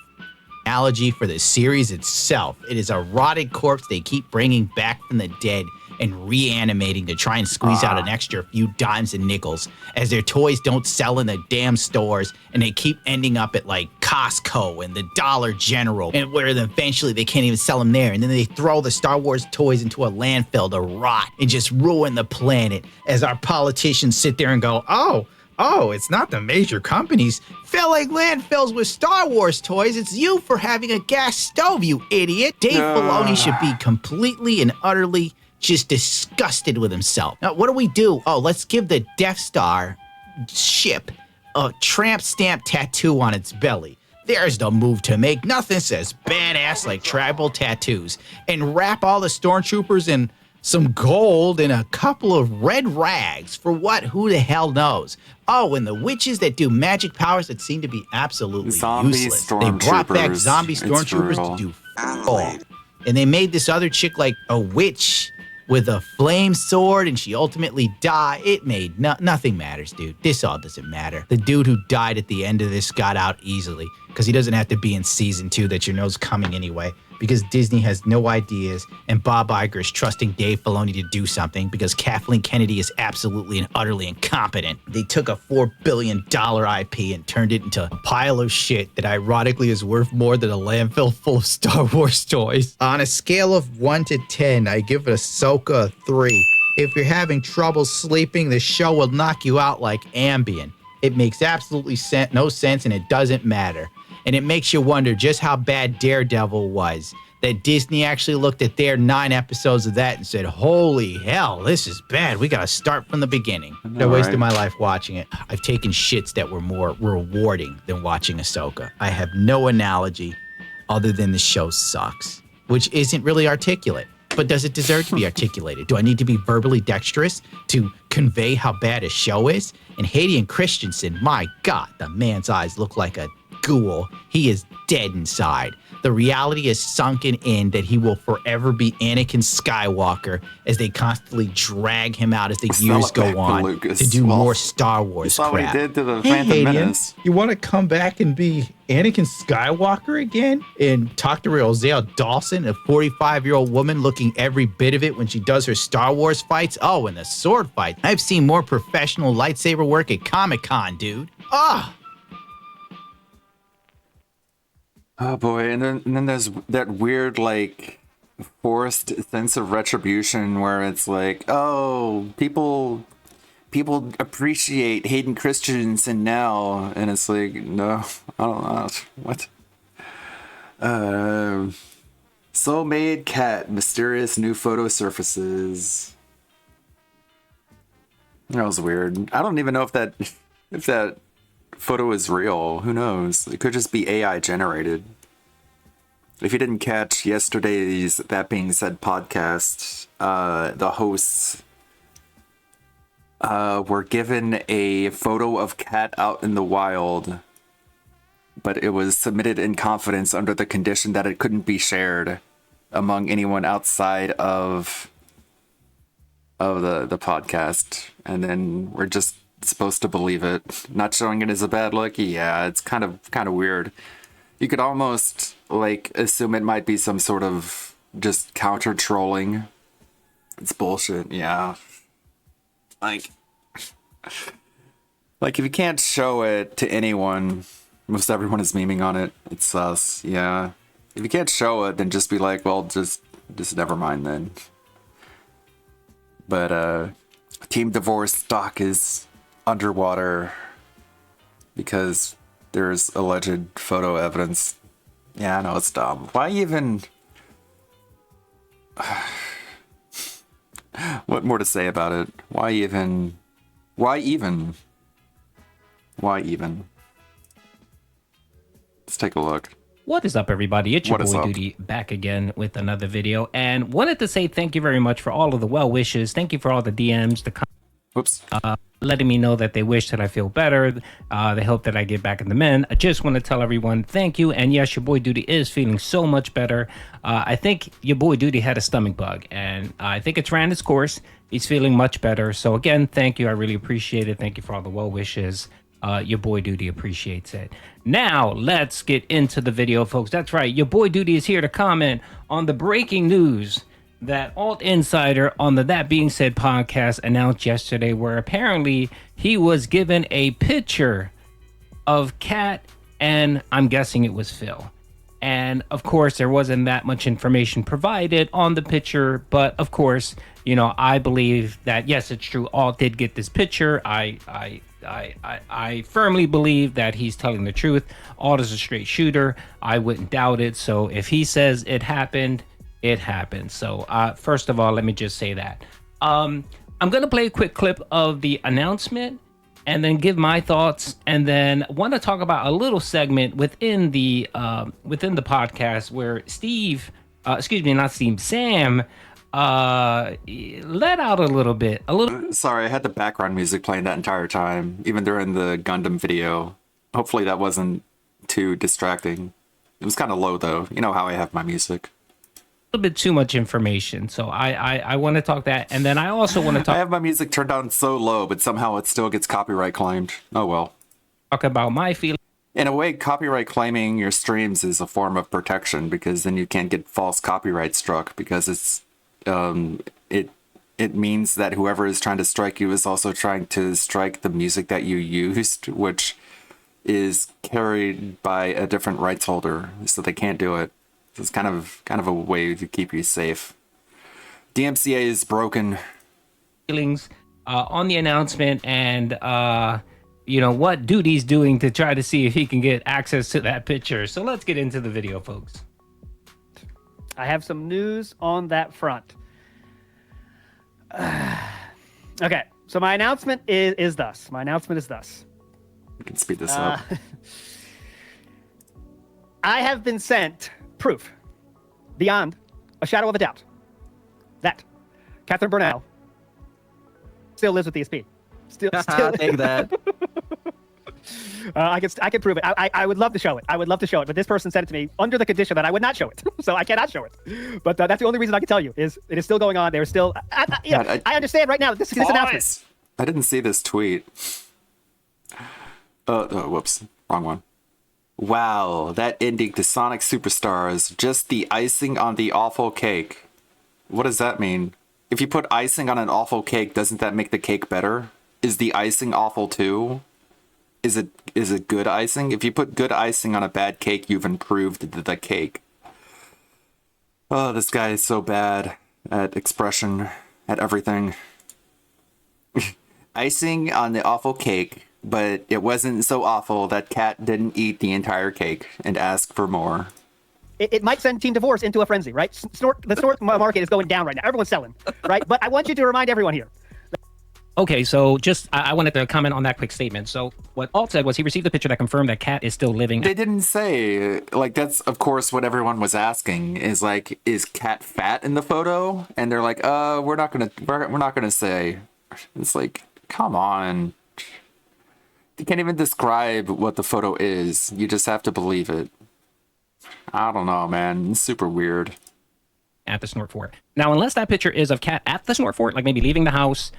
analogy for the series itself. It is a rotted corpse they keep bringing back from the dead and reanimating to try and squeeze out an extra few dimes and nickels, as their toys don't sell in the damn stores and they keep ending up at like Costco and the Dollar General, and where eventually they can't even sell them there, and then they throw the Star Wars toys into a landfill to rot and just ruin the planet, as our politicians sit there and go, Oh, it's not the major companies filling landfills with Star Wars toys. It's you for having a gas stove, you idiot. Dave Filoni should be completely and utterly just disgusted with himself. Now, what do? Oh, let's give the Death Star ship a tramp stamp tattoo on its belly. There's the move to make. Nothing says badass like tribal tattoos. And wrap all the stormtroopers in some gold and a couple of red rags. For what? Who the hell knows? Oh, and the witches that do magic powers that seem to be absolutely useless. They brought back zombie stormtroopers to do all. And they made this other chick like a witch with a flame sword, and she ultimately died. It made nothing matters, dude. This all doesn't matter. The dude who died at the end of this got out easily because he doesn't have to be in season 2 that you know's coming anyway, because Disney has no ideas and Bob Iger is trusting Dave Filoni to do something because Kathleen Kennedy is absolutely and utterly incompetent. They took a $4 billion IP and turned it into a pile of shit that ironically is worth more than a landfill full of Star Wars toys. On a scale of 1 to 10, I give it Ahsoka a 3. If you're having trouble sleeping, the show will knock you out like Ambien. It makes absolutely no sense and it doesn't matter. And it makes you wonder just how bad Daredevil was, that Disney actually looked at their 9 episodes of that and said, holy hell, this is bad. We got to start from the beginning. I wasted my life watching it. I've taken shits that were more rewarding than watching Ahsoka. I have no analogy other than the show sucks, which isn't really articulate. But does it deserve to be articulated? Do I need to be verbally dexterous to convey how bad a show is? And Hayden Christensen, my God, the man's eyes look like a ghoul. He is dead inside. The reality is sunken in that he will forever be Anakin Skywalker as they constantly drag him out as the years go on to do more Star Wars crap. What he did to the Phantom Menace. You want to come back and be Anakin Skywalker again and talk to Rosario Dawson, a 45-year-old woman looking every bit of it when she does her Star Wars fights? Oh, and the sword fight. I've seen more professional lightsaber work at Comic-Con, dude. Oh boy, and then there's that weird, like, forced sense of retribution where it's like, oh, people appreciate Hayden Christensen now, and it's like, no, I don't know, what? Soul-made cat, mysterious new photo surfaces. That was weird. I don't even know if that photo is real. Who knows? It could just be AI generated. If you didn't catch yesterday's That Being Said podcast, the hosts were given a photo of cat out in the wild, but it was submitted in confidence under the condition that it couldn't be shared among anyone outside of the podcast. And then we're just supposed to believe it. Not showing it as a bad look. Yeah, it's kind of weird. You could almost like assume it might be some sort of just counter trolling. It's bullshit. Yeah. Like if you can't show it to anyone, most everyone is memeing on it. It's sus. Yeah. If you can't show it, then just be like, well, just never mind then. But Team Divorce stock is underwater because there's alleged photo evidence. Yeah, I know it's dumb. Why even... What more to say about it? Why even? Why even? Why even? Let's take a look. What is up, everybody? It's your What is boy up? Duty back again with another video, and wanted to say thank you very much for all of the well wishes. Thank you for all the DMs, the Whoops. letting me know that they wish that I feel better. They hope that I get back in the men. I just want to tell everyone thank you. And yes, your boy Duty is feeling so much better. I think your boy Duty had a stomach bug, and I think it's ran its course. He's feeling much better. So again, thank you. I really appreciate it. Thank you for all the well wishes. Your boy Duty appreciates it. Now let's get into the video, folks. That's right. Your boy Duty is here to comment on the breaking news that Alt Insider on the That Being Said podcast announced yesterday, where apparently he was given a picture of Kat, and I'm guessing it was Phil. And of course, there wasn't that much information provided on the picture, but of course, you know, I believe that yes, it's true. Alt did get this picture. I firmly believe that he's telling the truth. Alt is a straight shooter. I wouldn't doubt it. So if he says it happened, it happened. So first of all, let me just say that. I'm going to play a quick clip of the announcement and then give my thoughts, and then want to talk about a little segment within the podcast where Sam let out a little bit. Sorry, I had the background music playing that entire time, even during the Gundam video. Hopefully that wasn't too distracting. It was kind of low, though. You know how I have my music. A little bit too much information, so I want to talk that, and then I also want to talk. I have my music turned down so low, but somehow it still gets copyright claimed. Oh well. Talk about my feelings. In a way, copyright claiming your streams is a form of protection, because then you can't get false copyright struck, because it's it means that whoever is trying to strike you is also trying to strike the music that you used, which is carried by a different rights holder, so they can't do it. So it's kind of a way to keep you safe. DMCA is broken. Feelings on the announcement, and you know what Duty's doing to try to see if he can get access to that picture. So let's get into the video, folks. I have some news on that front. Okay, so my announcement is thus. My announcement is thus. You can speed this up. I have been sent proof beyond a shadow of a doubt that Catherine Burnell still lives with ESP. Still take that. I can prove it. I would love to show it. I would love to show it, but this person sent it to me under the condition that I would not show it. So I cannot show it. But that's the only reason I can tell you is it is still going on. They're still. I understand right now. This announcement. I didn't see this tweet. Whoops, wrong one. Wow, that ending to Sonic Superstars, just the icing on the awful cake. What does that mean? If you put icing on an awful cake, doesn't that make the cake better? Is the icing awful too? Is it good icing? If you put good icing on a bad cake, you've improved the cake. Oh, this guy is so bad at expression, at everything. Icing on the awful cake, but it wasn't so awful that Kat didn't eat the entire cake and ask for more. It might send Team Divorce into a frenzy, right? The snort market is going down right now. Everyone's selling, right? But I want you to remind everyone here. Okay, so just I wanted to comment on that quick statement. So what Alt said was he received a picture that confirmed that Kat is still living. They didn't say, like, that's of course what everyone was asking is like, is Kat fat in the photo? And they're like, we're not gonna say. It's like, come on. You can't even describe what the photo is. You just have to believe it. I don't know, man. It's super weird. At the Snort Fort. Now, unless that picture is of Kat at the Snort Fort, like maybe leaving the house,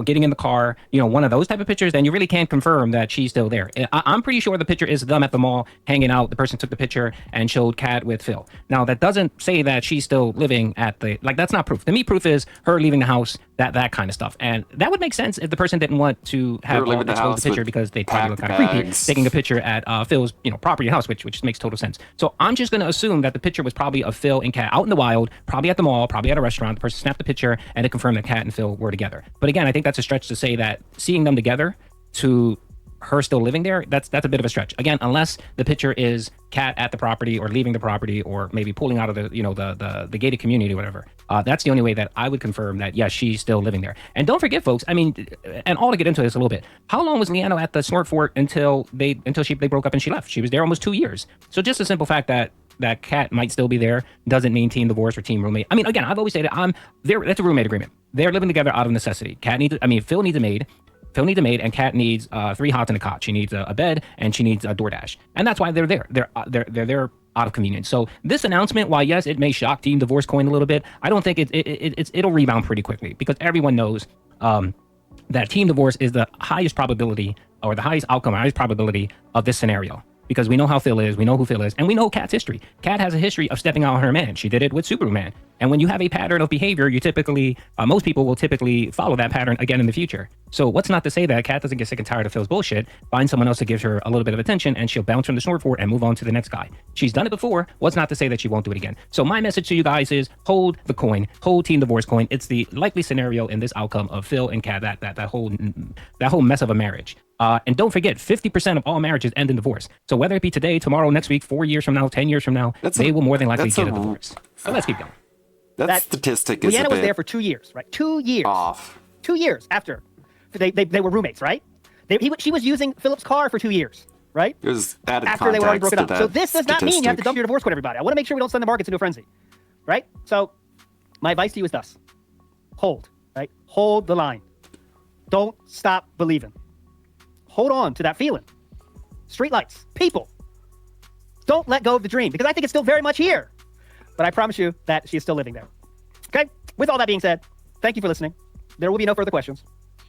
getting in the car, you know, one of those type of pictures, then you really can't confirm that she's still there. I'm pretty sure the picture is them at the mall hanging out. The person took the picture and showed Kat with Phil. Now, that doesn't say that she's still living at the, like, that's not proof. To me, proof is her leaving the house, that kind of stuff. And that would make sense if the person didn't want to have expose the picture because they probably look kind of creepy taking a picture at Phil's, you know, property house, which just makes total sense. So I'm just going to assume that the picture was probably of Phil and Kat out in the wild, probably at the mall, probably at a restaurant. The person snapped the picture and it confirmed that Kat and Phil were together. But again, I think that's a stretch to say that seeing them together to her still living there, that's a bit of a stretch. Again, unless the picture is Kat at the property or leaving the property or maybe pulling out of the, you know, the gated community or whatever. That's the only way that I would confirm that, yes, she's still living there. And don't forget, folks, I mean, and all to get into this a little bit, how long was Leanna at the Snort Fort until they broke up and she left? She was there almost 2 years. So just the simple fact that Kat might still be there doesn't mean team divorce or team roommate. I mean, again, I've always said that that's a roommate agreement. They're living together out of necessity. Phil needs a maid. Phil needs a maid, and Kat needs 3 hots and a cot. She needs a bed, and she needs a DoorDash, and that's why they're there. They're there out of convenience. So this announcement, while yes, it may shock Team Divorce Coin a little bit, I don't think it'll rebound pretty quickly because everyone knows that Team Divorce is the highest probability or the highest outcome, highest probability of this scenario. Because we know how Phil is, we know who Phil is, and we know Kat's history. Kat has a history of stepping out on her man. She did it with Superman. And when you have a pattern of behavior, you typically, most people will typically follow that pattern again in the future. So what's not to say that Kat doesn't get sick and tired of Phil's bullshit, find someone else to give her a little bit of attention, and she'll bounce from the Snort Fort and move on to the next guy. She's done it before. What's not to say that she won't do it again? So my message to you guys is hold the coin, hold Team Divorce Coin. It's the likely scenario in this outcome of Phil and Kat, that whole mess of a marriage. And don't forget, 50% of all marriages end in divorce. So whether it be today, tomorrow, next week, 4 years from now, 10 years from now, they will more than likely get a divorce. So let's keep going. That statistic is Leanna a bit was there for 2 years, right? 2 years. off. 2 years after they were roommates, right? She was using Philip's car for 2 years, right? There's added after they were already broken context up. to So that this does not mean you have to statistic. dump your divorce with everybody. I want to make sure we don't send the markets into a frenzy, right? So my advice to you is thus: hold, right? Hold the line. Don't stop believing. Hold on to that feeling. Streetlights, people. Don't let go of the dream because I think it's still very much here. But I promise you that she is still living there. Okay? With all that being said, thank you for listening. There will be no further questions.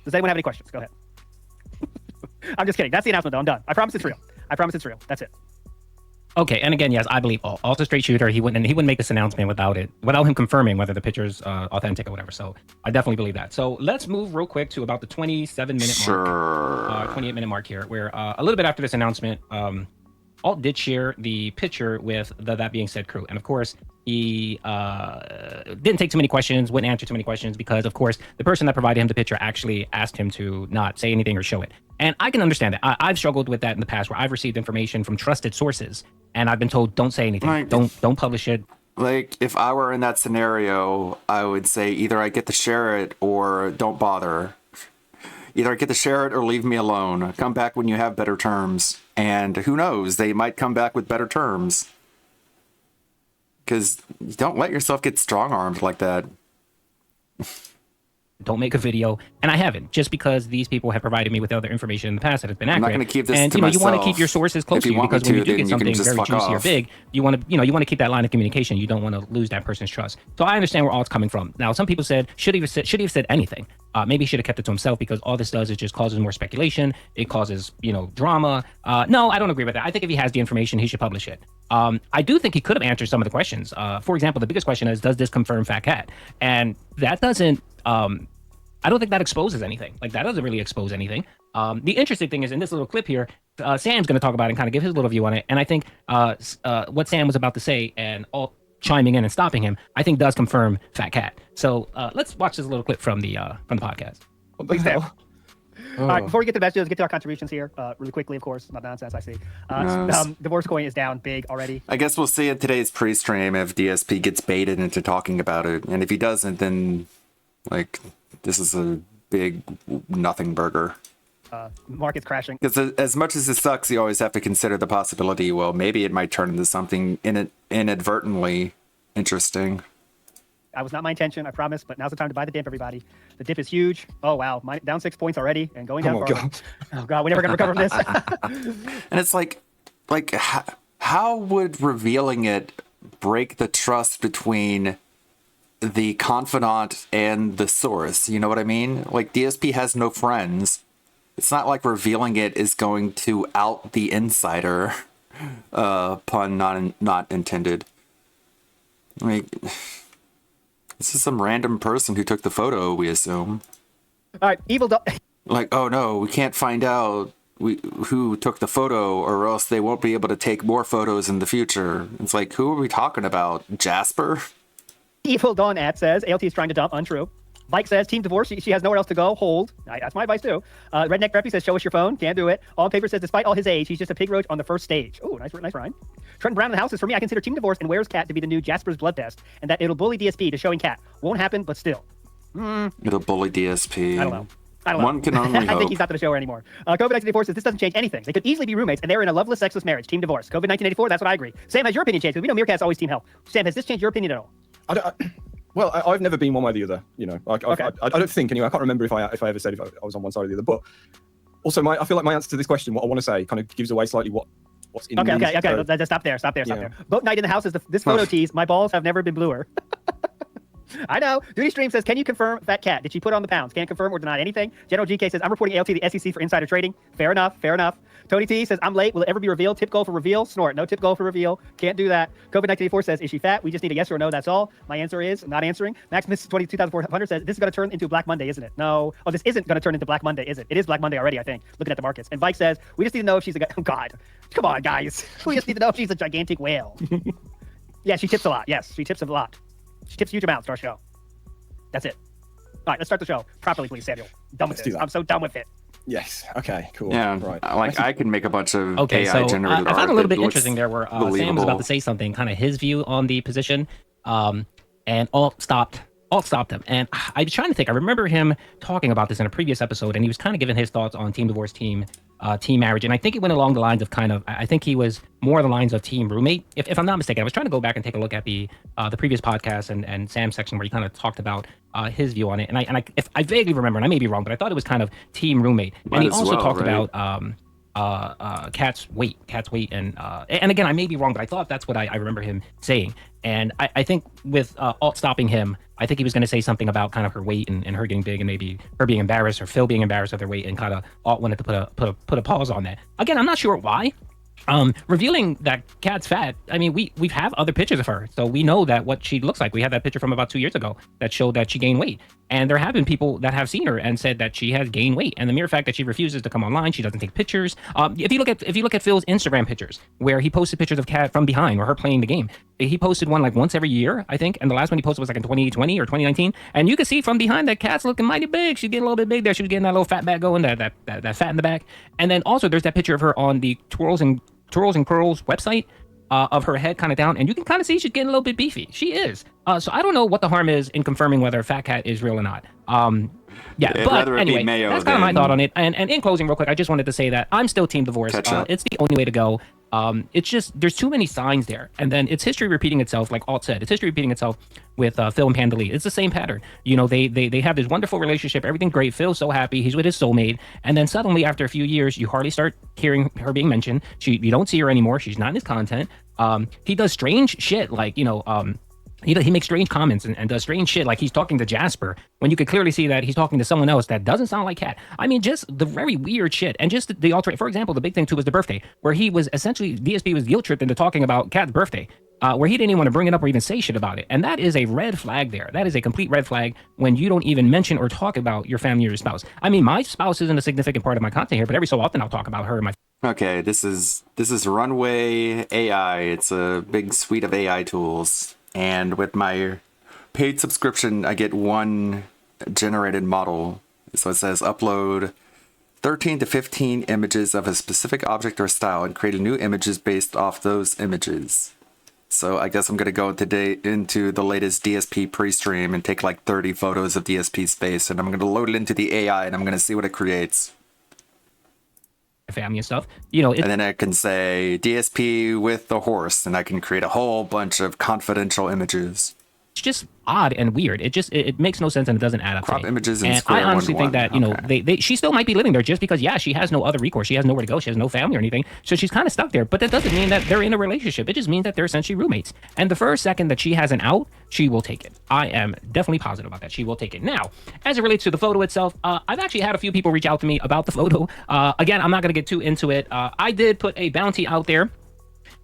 Does anyone have any questions? Go ahead. I'm just kidding. That's the announcement, though. I'm done. I promise it's real. I promise it's real. That's it. Okay, and again, yes, I believe Alt's a straight shooter. He wouldn't make this announcement without him confirming whether the picture's authentic or whatever. So I definitely believe that. So let's move real quick to about the 27-minute mark, 28-minute mark here, where a little bit after this announcement, Alt did share the picture with the That Being Said crew, and of course, he didn't take too many questions, wouldn't answer too many questions because, of course, the person that provided him the picture actually asked him to not say anything or show it. And I can understand that. I've struggled with that in the past where I've received information from trusted sources and I've been told, don't say anything, don't publish it. Like, if I were in that scenario, I would say either I get to share it or don't bother. Either I get to share it or leave me alone. Come back when you have better terms. And who knows, they might come back with better terms. Because don't let yourself get strong-armed like that. Don't make a video, and I haven't, just because these people have provided me with other information in the past that has been accurate. I'm not going to keep this and to you myself. want to keep your sources close to you because when you do get something very juicy or big, you want to keep that line of communication. You don't want to lose that person's trust. So I understand where Alt's coming from. Now, some people said should he have said anything? Maybe he should have kept it to himself because all this does is just causes more speculation. It causes drama. No, I don't agree with that. I think if he has the information, he should publish it. I do think he could have answered some of the questions. For example, the biggest question is, does this confirm Fat Cat? And that doesn't. I don't think that exposes anything. Like, that doesn't really expose anything. The interesting thing is, in this little clip here, Sam's going to talk about it and kind of give his little view on it. And I think what Sam was about to say and all chiming in and stopping him, I think does confirm Fat Cat. So let's watch this little clip from the podcast. Please, Sam. All right, before we get to the messages, let's get to our contributions here really quickly, of course. Not nonsense, I see. Divorce Coin is down big already. I guess we'll see in today's pre-stream if DSP gets baited into talking about it. And if he doesn't, then, like, this is a big nothing burger. Market's crashing. Because as much as it sucks, you always have to consider the possibility, well, maybe it might turn into something inadvertently interesting. That was not my intention, I promise, but now's the time to buy the dip, everybody. The dip is huge. Oh, wow. Down 6 points already and going down further. Oh, God, we're never going to recover from this. And it's like how would revealing it break the trust between the confidant and the source? You know what I mean? Like, DSP has no friends. It's not like revealing it is going to out the insider. Pun not intended. Like, this is some random person who took the photo, we assume. All right, Evil Dog. Like, oh no, we can't find out who took the photo, or else they won't be able to take more photos in the future. It's like, who are we talking about? Jasper? Evil Dawn Ad says ALT is trying to dump. Untrue. Vike says, team divorce. She has nowhere else to go. Hold. That's my advice too. Redneck Preppy says, show us your phone. Can't do it. All Paper says, despite all his age, he's just a pig roach on the first stage. Oh, nice rhyme. Trenton Brown in the house says, for me, I consider team divorce and Where's Cat to be the new Jasper's blood test, and that it'll bully DSP to showing Cat. Won't happen, but still. It'll bully DSP. I don't know. One can only hope. I think he's not going to show her anymore. COVID-1984 says this doesn't change anything. They could easily be roommates, and they're in a loveless, sexless marriage. Team divorce. COVID-1984, that's what I agree. Sam, has your opinion changed? Because we know Meerkat's always team hell. Sam, has this changed your opinion at all? Well, I've never been one way or the other. You know, I don't think anyway. I can't remember if I ever said if I was on one side or the other. But also, I feel like my answer to this question, what I want to say, kind of gives away slightly what's in. Okay. Let's stop there. Boat Night in the house is this photo tease. My balls have never been bluer. I know. Duty Stream says, can you confirm Fat Cat? Did she put on the pounds? Can't confirm or deny anything. General GK says, I'm reporting ALT to the SEC for insider trading. Fair enough. Tony T says, I'm late. Will it ever be revealed? Tip goal for reveal? Snort. No tip goal for reveal. Can't do that. COVID-1984 says, is she fat? We just need a yes or a no. That's all. My answer is not answering. Max Miss 22,400 says, this is going to turn into Black Monday, isn't it? No. Oh, this isn't going to turn into Black Monday, is it? It is Black Monday already, I think, looking at the markets. And Vike says, we just need to know if she's oh, God. Come on, guys. We just need to know if she's a gigantic whale. Yeah, she tips a lot. Yes, she tips a lot. She tips huge amounts to our show. That's it. All right, let's start the show properly, please, Samuel. Done with this. I'm so done with it. Yes. Okay. Cool. Yeah. Right. Like I can make a bunch of Okay, AI so generated I art found a little that bit looks interesting there where Sam was believable. about to say something, kind of his view on the position, and Alt stopped him. And I was trying to think. I remember him talking about this in a previous episode, and he was kind of giving his thoughts on team divorce, team marriage. And I think it went along the lines of I think he was more the lines of team roommate. If I'm not mistaken, I was trying to go back and take a look at the previous podcast and Sam's section where he kind of talked about his view on it. And if I vaguely remember, and I may be wrong, but I thought it was kind of team roommate. And he also talked about Cat's weight, and again, I may be wrong, but I thought that's what I remember him saying. And I think with Alt stopping him, I think he was going to say something about kind of her weight and her getting big, and maybe her being embarrassed or Phil being embarrassed of their weight, and kind of Alt wanted to put a pause on that. Again, I'm not sure why. Revealing that Cat's fat, I mean, we have other pictures of her, so we know that what she looks like. We had that picture from about 2 years ago that showed that she gained weight, and there have been people that have seen her and said that she has gained weight. And the mere fact that she refuses to come online, she doesn't take pictures. If you look at Phil's Instagram pictures, where he posted pictures of Cat from behind or her playing the game, he posted one like once every year, I think, and the last one he posted was like in 2020 or 2019, and you can see from behind that Cat's looking mighty big. She's getting a little bit big there. She was getting that little fat back going, that fat in the back. And then also there's that picture of her on the Twirls and Curls website, of her head kind of down, and you can kind of see she's getting a little bit beefy. She is. So I don't know what the harm is in confirming whether Fat Cat is real or not. But anyway, that's kind of my thought on it. And in closing, real quick, I just wanted to say that I'm still team divorce. It's the only way to go. It's just there's too many signs there, and then it's history repeating itself. Like Alt said, it's history repeating itself with Phil and Panda Lee. It's the same pattern. You know, they have this wonderful relationship, everything great. Phil's so happy, he's with his soulmate, and then suddenly after a few years, you hardly start hearing her being mentioned. You don't see her anymore. She's not in his content. He does strange shit, like he makes strange comments and does strange shit, like he's talking to Jasper when you could clearly see that he's talking to someone else that doesn't sound like Cat. I mean, just the very weird shit, and just the alternate. For example, the big thing too was the birthday, where he was essentially DSP was guilt tripped into talking about Cat's birthday, where he didn't even want to bring it up or even say shit about it. And that is a red flag there. That is a complete red flag when you don't even mention or talk about your family or your spouse. I mean, my spouse isn't a significant part of my content here, but every so often I'll talk about her and my. Okay, this is Runway AI. It's a big suite of AI tools, and with my paid subscription, I get one generated model. So it says upload 13 to 15 images of a specific object or style and create new images based off those images. So I guess I'm going to go today into the latest DSP pre-stream and take like 30 photos of DSP space, and I'm going to load it into the AI, and I'm going to see what it creates. Family and stuff, you know, and then I can say DSP with the horse, and I can create a whole bunch of confidential images. It's just odd and weird. It makes no sense, and it doesn't add up. Crop images in and square I honestly think that okay. she still might be living there just because she has no other recourse. She has nowhere to go. She has no family or anything, so she's kind of stuck there. But that doesn't mean that they're in a relationship. It just means that they're essentially roommates. And the first second that she has an out, she will take it. I am definitely positive about that. She will take it. Now, as it relates to the photo itself, I've actually had a few people reach out to me about the photo. Again, I'm not going to get too into it. I did put a bounty out there,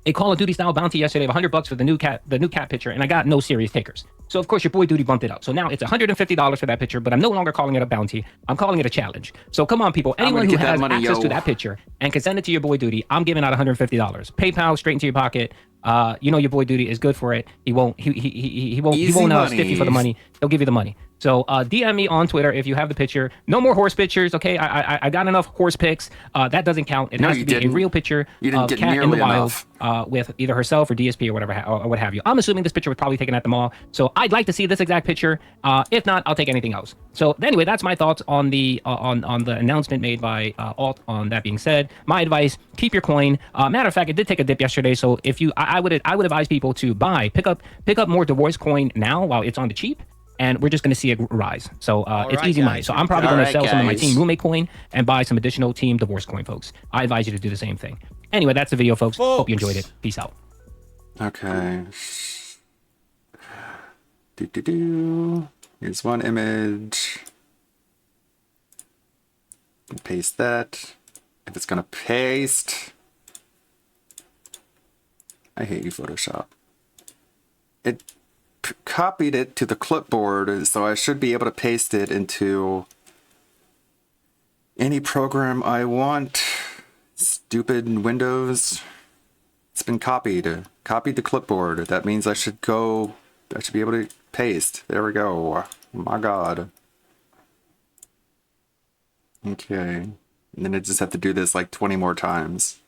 a Call of Duty style bounty yesterday of $100 for the new cat picture, and I got no serious takers. So of course your boy Duty bumped it up. So now it's $150 for that picture, but I'm no longer calling it a bounty. I'm calling it a challenge. So come on, people. Anyone who has access to that picture and can send it to your boy Duty, I'm giving out $150. PayPal straight into your pocket. You know your boy Duty is good for it. He won't stiff you for the money. He'll give you the money. So DM me on Twitter if you have the picture. No more horse pictures, okay? I got enough horse pics. That doesn't count. It has to be a real picture of Cat in the wild with either herself or DSP or whatever or what have you. I'm assuming this picture was probably taken at the mall. So I'd like to see this exact picture. If not, I'll take anything else. So anyway, that's my thoughts on the on the announcement made by Alt. On that being said, my advice: keep your coin. Matter of fact, it did take a dip yesterday. So if you, I would advise people to pick up more Divorce coin now while it's on the cheap. And we're just going to see it rise. So it's easy money. So I'm probably going to sell some of my Team Roommate coin and buy some additional Team Divorce coin, folks. I advise you to do the same thing. Anyway, that's the video, folks. Hope you enjoyed it. Peace out. Okay. Here's one image. Paste that. If it's going to paste. I hate you, Photoshop. It copied it to the clipboard, so I should be able to paste it into any program I want. Stupid Windows. It's been copied to clipboard. That means I should be able to paste. There we go. Oh my god. Okay. And then I just have to do this like 20 more times.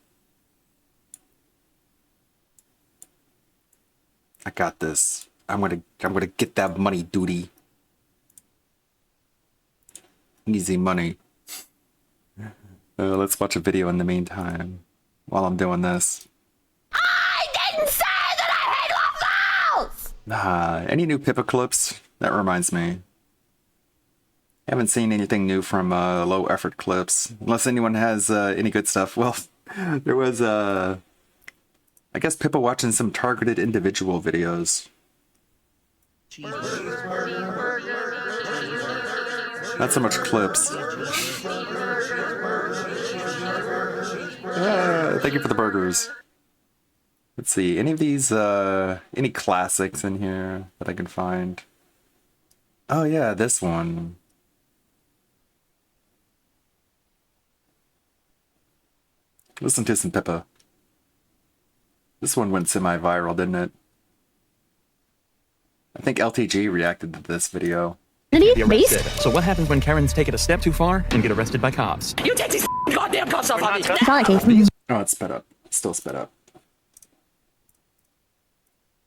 I got this. I'm gonna get that money, duty. Easy money. Let's watch a video in the meantime while I'm doing this. I didn't say that I hate waffles! Any new Pippa clips? That reminds me. Haven't seen anything new from Low Effort Clips. Unless anyone has any good stuff. Well, there was I guess Pippa watching some targeted individual videos. Not so much clips. Thank you for the burgers. Let's see, any of these, any classics in here that I can find? Oh yeah, this one. Listen to some Pippa. This one went semi-viral, didn't it? I think LTG reacted to this video. So what happens when Karens take it a step too far and get arrested by cops? You take these goddamn cuffs off on me! Oh, it's sped up. It's still sped up.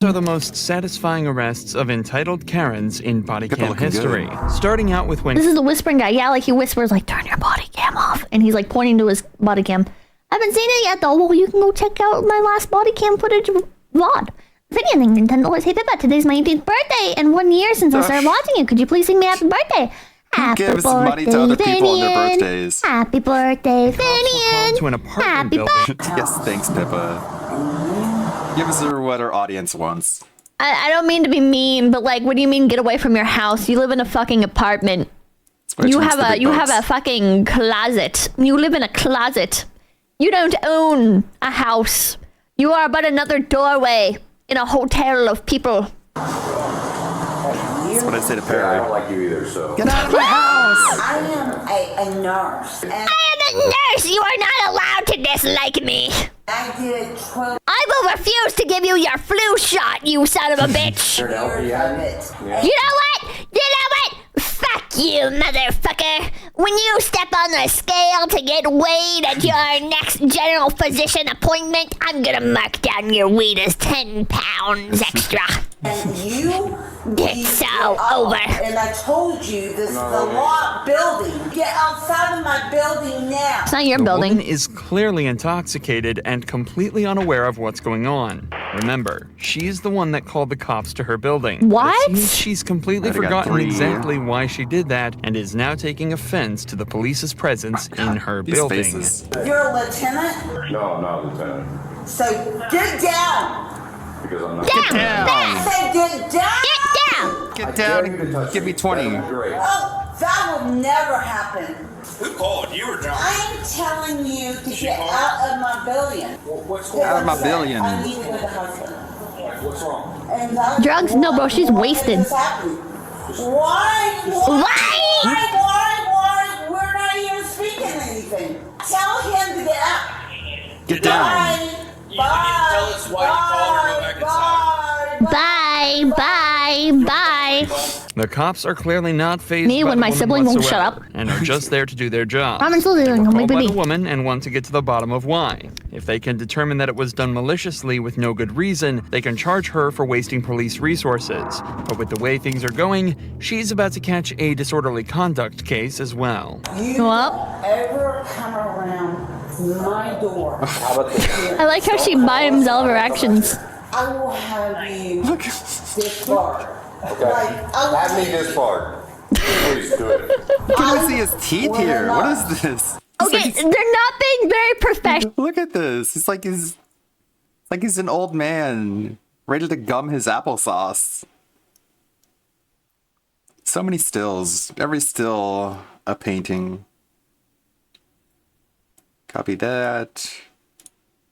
These are the most satisfying arrests of entitled Karens in body cam history. Good. Starting out with when... This is the whispering guy. Yeah, like he whispers like, turn your body cam off. And he's like pointing to his body cam. I haven't seen it yet though. Well, you can go check out my last body cam footage VOD. If anything, Nintendo has, hey Pippa, today's my 18th birthday and 1 year since I started watching you. Could you please sing me happy birthday? Happy gives birthday, money to other people on their Finian. birthdays. Happy birthday, Finian. To an apartment Happy building. Yes, thanks, Pippa. Give us what our audience wants. I don't mean to be mean, but like, what do you mean get away from your house? You live in a fucking apartment. You have a fucking closet. You live in a closet. You don't own a house. You are but another doorway in a hotel of people. That's what I say to Perry. I don't like you either, so. Get out of my house! I am a nurse. I am a nurse! You are not allowed to dislike me! I did 12. I will refuse to give you your flu shot, you son of a bitch! You know what? You know what? Fuck you, motherfucker! When you step on the scale to get weighed at your next general physician appointment, I'm gonna mark down your weight as 10 pounds extra. And you It's so over. And I told you this is a locked building. Get outside of my building now. It's not your The building. woman is clearly intoxicated and completely unaware of what's going on. Remember, she's the one that called the cops to her building. What? It seems she's completely Might have got forgotten 3. exactly why she did that and is now taking offense to the police's presence in her These building. faces. You're a lieutenant? No, I'm not a lieutenant. So get down. Because I'm not. Down! I said get down. Get down and give me 20. Oh, that will never happen. Who called? You were drunk. I'm telling you to get out of my building. What's Out of my billion. I need to go to the hospital. What's wrong? And that- Drugs? No, bro, she's wasted. Why? We're not even speaking anything. Tell him to get out. Get down. Bye. Bye. Tell us why you called her. Go back inside. Bye, bye, bye. The cops are clearly not fazed Me by when the my woman sibling won't shut whatsoever, and are just there to do their job. I'm still They doing were my called by baby. the woman and want to get to the bottom of why. If they can determine that it was done maliciously with no good reason, they can charge her for wasting police resources. But with the way things are going, she's about to catch a disorderly conduct case as well. You don't ever come around my door. I like how she mimes all of her actions. I will have you this far. Okay. Have me this far. Please do it. You can see his teeth here. What is this? Okay, they're not being very professional. Look at this. It's like he's an old man ready to gum his applesauce. So many stills. Every still a painting. Copy that.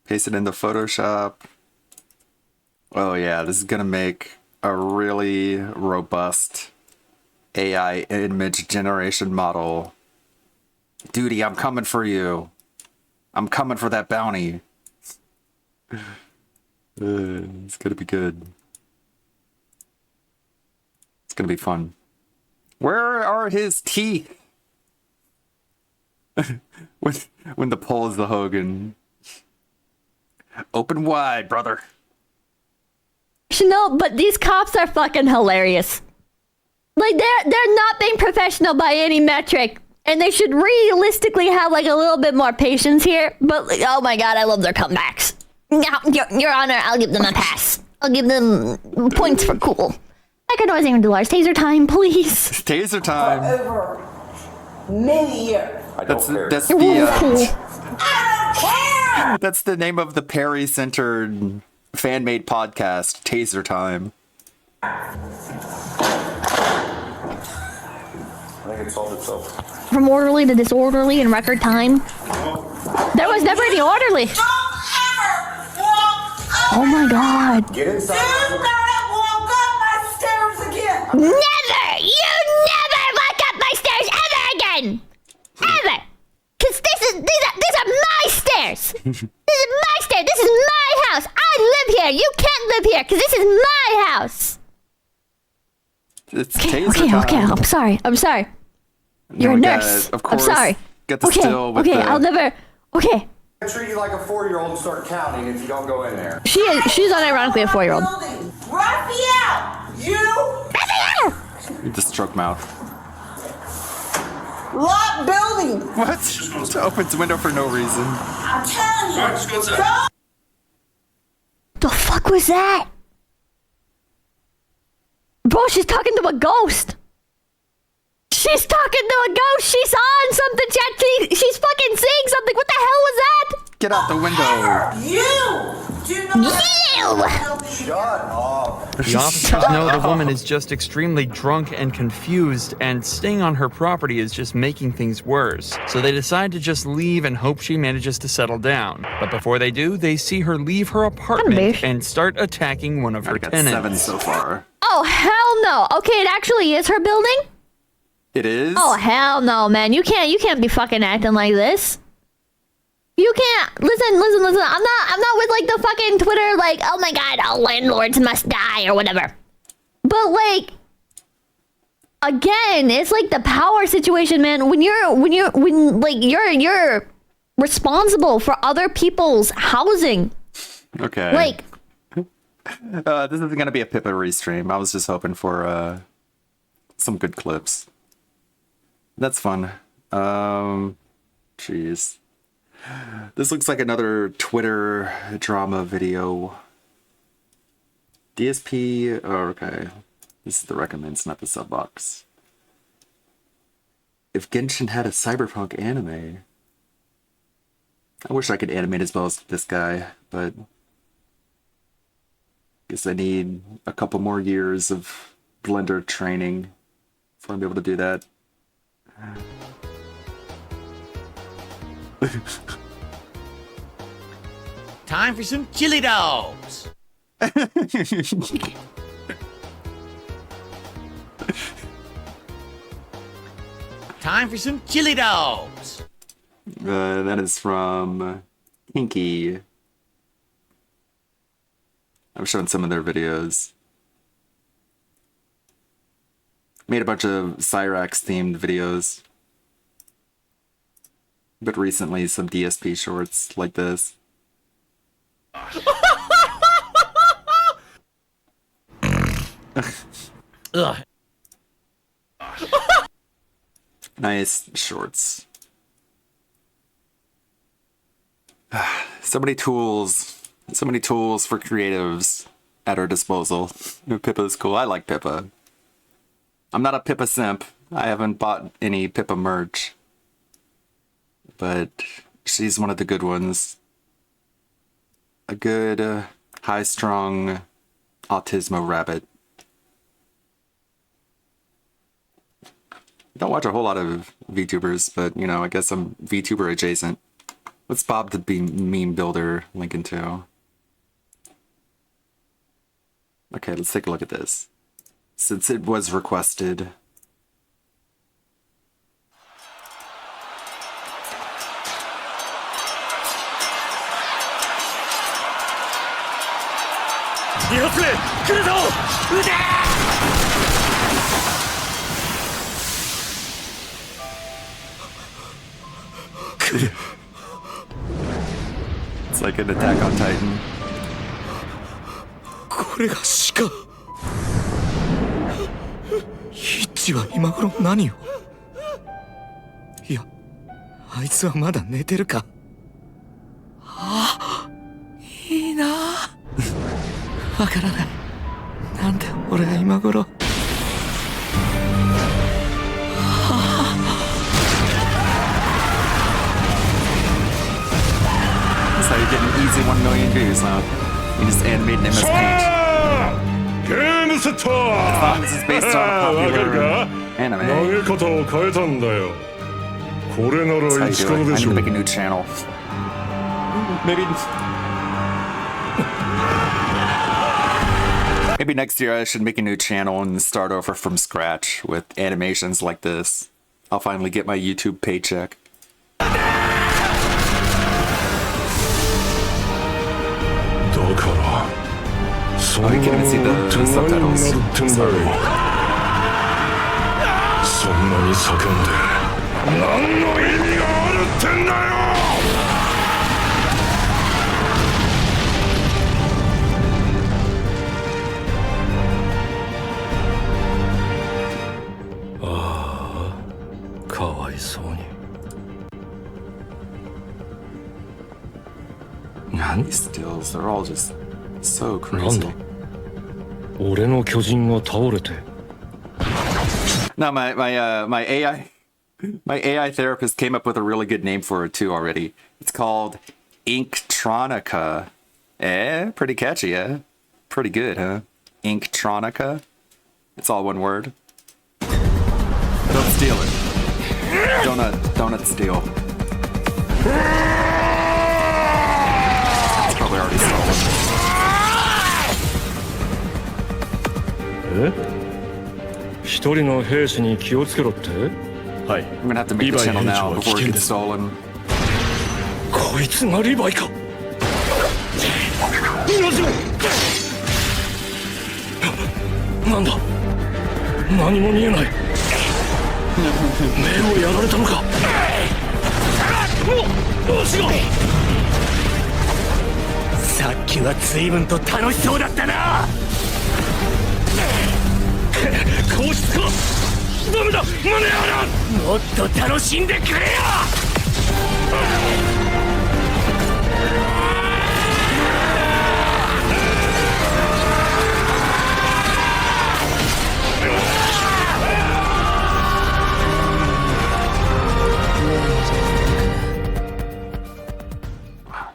Paste it into Photoshop. Oh yeah, this is gonna make a really robust AI image generation model. Duty, I'm coming for you. I'm coming for that bounty. It's gonna be good. It's gonna be fun. Where are his teeth? when the pole is the Hogan. Open wide, brother. No, but these cops are fucking hilarious. Like they're not being professional by any metric, and they should realistically have like a little bit more patience here. But like, oh my god, I love their comebacks. Now, Your Honor, I'll give them a pass. I'll give them points for cool. I could always even do ours. Taser time, please. Taser time. Over many years. That's the that's the name of the Perry-centered fan-made podcast, Taser Time. I think it solved itself. From orderly to disorderly in record time. There was never any orderly. Oh my god. Get inside. Do not walk up my stairs again. Never! You never walk up my stairs ever again! Ever! Cause these are my stairs! This is my stairs! This is my house! I live here! You can't live here! Cause this is my house! It's Okay, Taser okay, time. okay, I'm sorry. You're a we nurse. gotta, of course, I'm sorry. get the Okay, still with okay, the... I'll never... Okay. I treat you like a 4-year-old and start counting if you don't go in there. She's unironically a 4-year-old. Raphael, you The stroke mouth. lock building. What? Just opens the window for no reason. I'm telling you. Don't The fuck was that? Bro, she's talking to a ghost. She's talking to a ghost. She's on something, chat. She's fucking saying something. What the hell was that? Get out the window. you do not. Shut up. The officers know the woman is just extremely drunk and confused, and staying on her property is just making things worse. So they decide to just leave and hope she manages to settle down. But before they do, they see her leave her apartment and start attacking one of her got tenants. 7 so far. Oh, hell no. Okay, it actually is her building? It is? Oh, hell no, man. You can't be fucking acting like this. You can't. Listen. I'm not with like the fucking Twitter like, oh my god, all landlords must die or whatever. But like, again, it's like the power situation, man. When you're responsible for other people's housing. Okay. Like, this isn't gonna be a Pippa restream. I was just hoping for some good clips. That's fun. Jeez. This looks like another Twitter drama video. DSP. Oh, okay. This is the recommends, not the sub box. If Genshin had a cyberpunk anime. I wish I could animate as well as this guy, but guess I need a couple more years of Blender training before I'm able to do that. Time for some chili dogs. Time for some chili dogs. That is from Kinky. I've shown some of their videos. Made a bunch of Cyrax themed videos. But recently some DSP shorts like this. Ugh. Nice shorts. So many tools. So many tools for creatives at our disposal. Pippa's cool. I like Pippa. I'm not a Pippa simp. I haven't bought any Pippa merch. But she's one of the good ones. A good, high-strung Autismo rabbit. Don't watch a whole lot of VTubers, but, you know, I guess I'm VTuber adjacent. What's Bob the Meme Builder linking to? Okay, let's take a look at this. Since it was requested. It's like an Attack on Titan. これが鹿。ヒッチは今頃何を。いや、あいつはまだ寝てるか。あ、いいな。わからない。なんで俺は今頃。That's how you get an easy 1 million views, huh? You just animate MS Paint. As long as it's based on a popular anime. That's how you do it. I need to make a new channel. Maybe next year I should make a new channel and start over from scratch with animations like this. I'll finally get my YouTube paycheck. Oh, you can't even see the subtitles. Sorry. そんなに叫んで何の意味があるってんだよ。ああ、かわいそうに。These stills, they're all just so crazy. 俺の巨人が倒れて。No, my AI therapist came up with a really good name for it too already. It's called Inktronica. Pretty catchy, eh? Pretty good, huh? Inktronica. It's all one word. Don't steal it. Donut steal. It's probably already stolen. 一人の兵士に気をつけろって？はい。I'm gonna have to make the channel now before it gets stolen. こいつがリヴァイか。なんだ。何も見えない。目をやられたのか。さっきは随分と楽しそうだったな。こうしかダメだ、間に合わない。もっと楽しんでくれよ。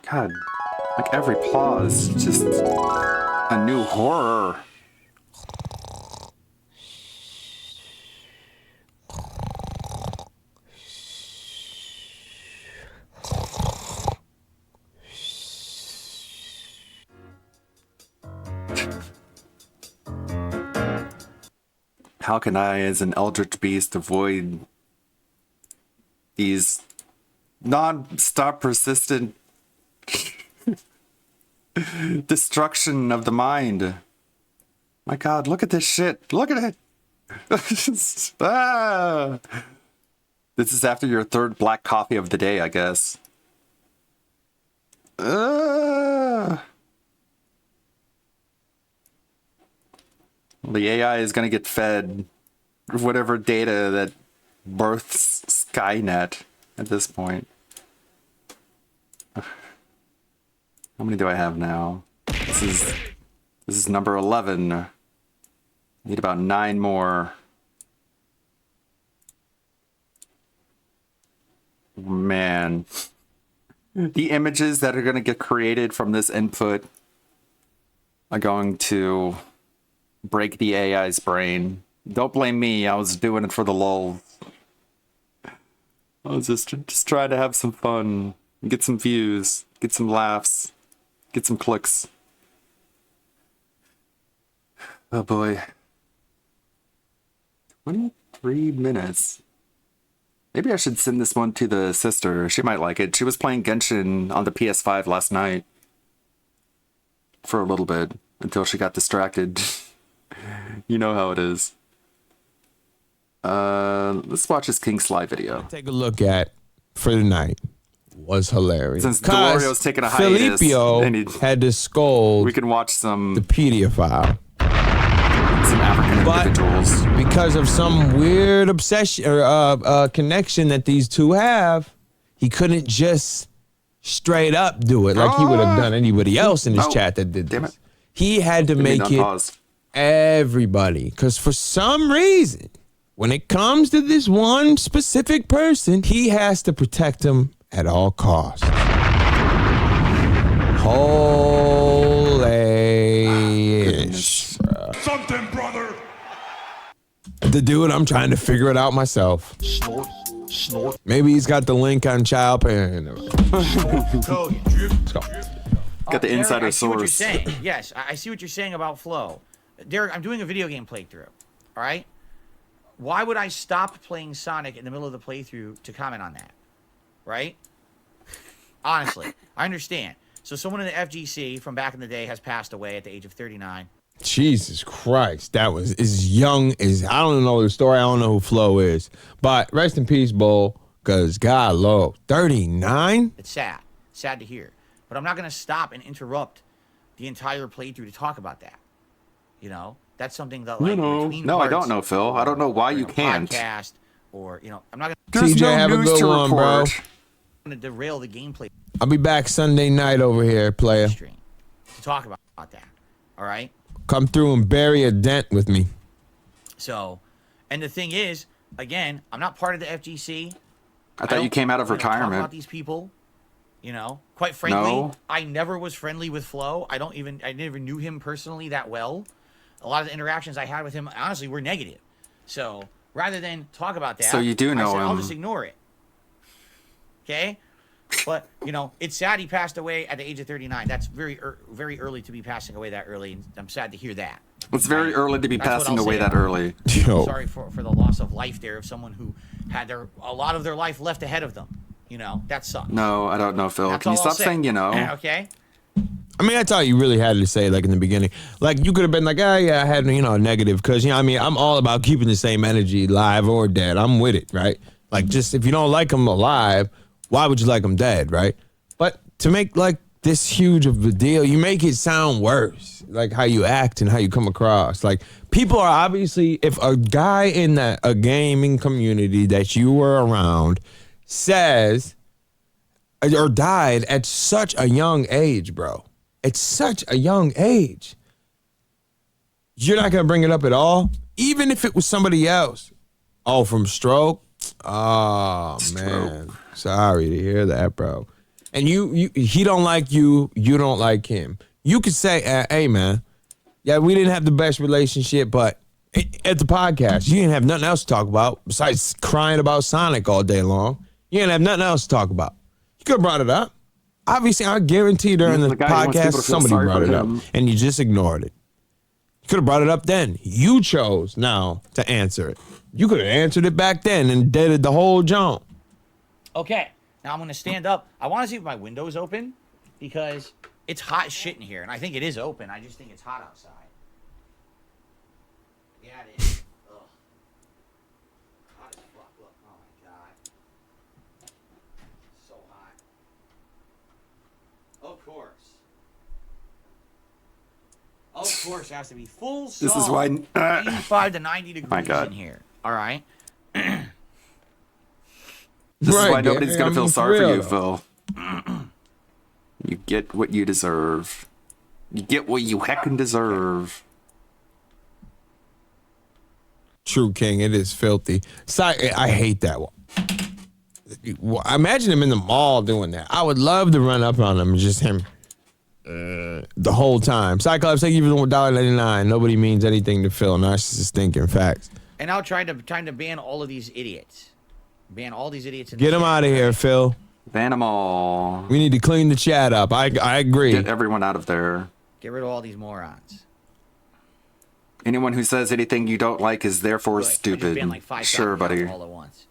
God, like every pause, just a new horror. How can I, as an eldritch beast, avoid these non-stop persistent destruction of the mind? My God, look at this shit. Look at it. Ah. This is after your third black coffee of the day, I guess. The AI is going to get fed whatever data that births Skynet at this point. How many do I have now? This is number 11. Need about 9 more. Man. The images that are going to get created from this input are going to break the AI's brain. Don't blame me. I was doing it for the lulz. I was just trying to have some fun, get some views, get some laughs, get some clicks. Oh boy. 23 minutes. Maybe I should send this one to the sister. She might like it. She was playing Genshin on the PS5 last night. For a little bit. Until she got distracted. You know how it is. Let's watch this King Sly video. Take a look at for tonight. Was hilarious. Since Delorio's taking a hiatus, Filipio had to scold. We can watch some the pedophile. Some African individuals. Because of some weird obsession or connection that these two have, he couldn't just straight up do it like he would have done anybody else in his chat that did this. He had to make it everybody. Because for some reason, when it comes to this one specific person, he has to protect him at all costs. Holy-ish. Something, brother. The dude, I'm trying to figure it out myself. Snort. Maybe he's got the link on Child Parent. Let's go. Got the insider I see what you're source. saying. Yes, I see what you're saying about Flo. Derek, I'm doing a video game playthrough. All right? Why would I stop playing Sonic in the middle of the playthrough to comment on that? Right? Honestly, I understand. So someone in the FGC from back in the day has passed away at the age of 39. Jesus Christ, that was as young as, I don't know the story. I don't know who Flo is, but rest in peace, Bull. Cause God, Lord, 39. It's sad to hear. But I'm not gonna stop and interrupt the entire playthrough to talk about that. You know, that's something that like between No, I parts, don't know, Phil. I don't know why you can't. podcast or I'm not TJ, have a good one, bro. gonna derail the gameplay I'll be back Sunday night over here, player. to talk about that. All right. Come through and bury a dent with me. So, and the thing is, again, I'm not part of the FGC. I thought you came out of Talk retirement. about these people, you know, quite frankly, No. I never was friendly with Flo. I never knew him personally that well. A lot of the interactions I had with him, honestly, were negative. So rather than talk about that, So you do know I said, I'll him. just ignore it. Okay. But, you know, it's sad he passed away at the age of 39. That's very early to be passing away that early. And I'm sad to hear that. It's very early to be That's what passing I'll away say that about it. early. Yo. Sorry for the loss of life there of someone who had a lot of their life left ahead of them. You know, that sucks. No, I don't know, Phil. That's Can you all I'll stop say. saying you know? Okay. I mean, that's all you really had to say, like in the beginning. Like you could have been like, oh yeah, I had negative, because I mean, I'm all about keeping the same energy, live or dead. I'm with it, right? Like, just if you don't like them alive, why would you like them dead, right? But to make like this huge of a deal, you make it sound worse, like how you act and how you come across. Like people are obviously, if a guy in a gaming community that you were around says or died at such a young age, bro. It's such a young age. You're not going to bring it up at all? Even if it was somebody else. Oh, from stroke? Oh, man. Sorry to hear that, bro. And he don't like you. You don't like him. You could say, hey, man, yeah, we didn't have the best relationship, but at the podcast, you didn't have nothing else to talk about besides crying about Sonic all day long. You didn't have nothing else to talk about. You could have brought it up. Obviously, I guarantee during the guy who wants people podcast, to feel somebody sorry brought for it up, him. and you just ignored it. You could have brought it up then. You chose now to answer it. You could have answered it back then and did it the whole jump. Okay. Now I'm going to stand up. I want to see if my window is open because it's hot as shit in here. And I think it is open. I just think it's hot outside. Yeah, it is. Ugh. Of course. Of course, it has to be full sun. This is why 85 to 90 degrees My God. in here. All right. This is why nobody's gonna feel sorry for you, Phil. You get what you deserve. You get what you heckin' deserve. True, King. It is filthy. I hate that one. Imagine him in the mall doing that. I would love to run up on him and just him the whole time. Cyclops, thank you for the $1.99. Nobody means anything to Phil. Narcissist thinking facts. And now trying to ban all of these idiots. Ban all these idiots. Get them out of here, Phil. Ban them all. We need to clean the chat up. I agree. Get everyone out of there. Get rid of all these morons. Anyone who says anything you don't like is therefore Good. I just stupid. banned like 5 Sure, buddy. all at once.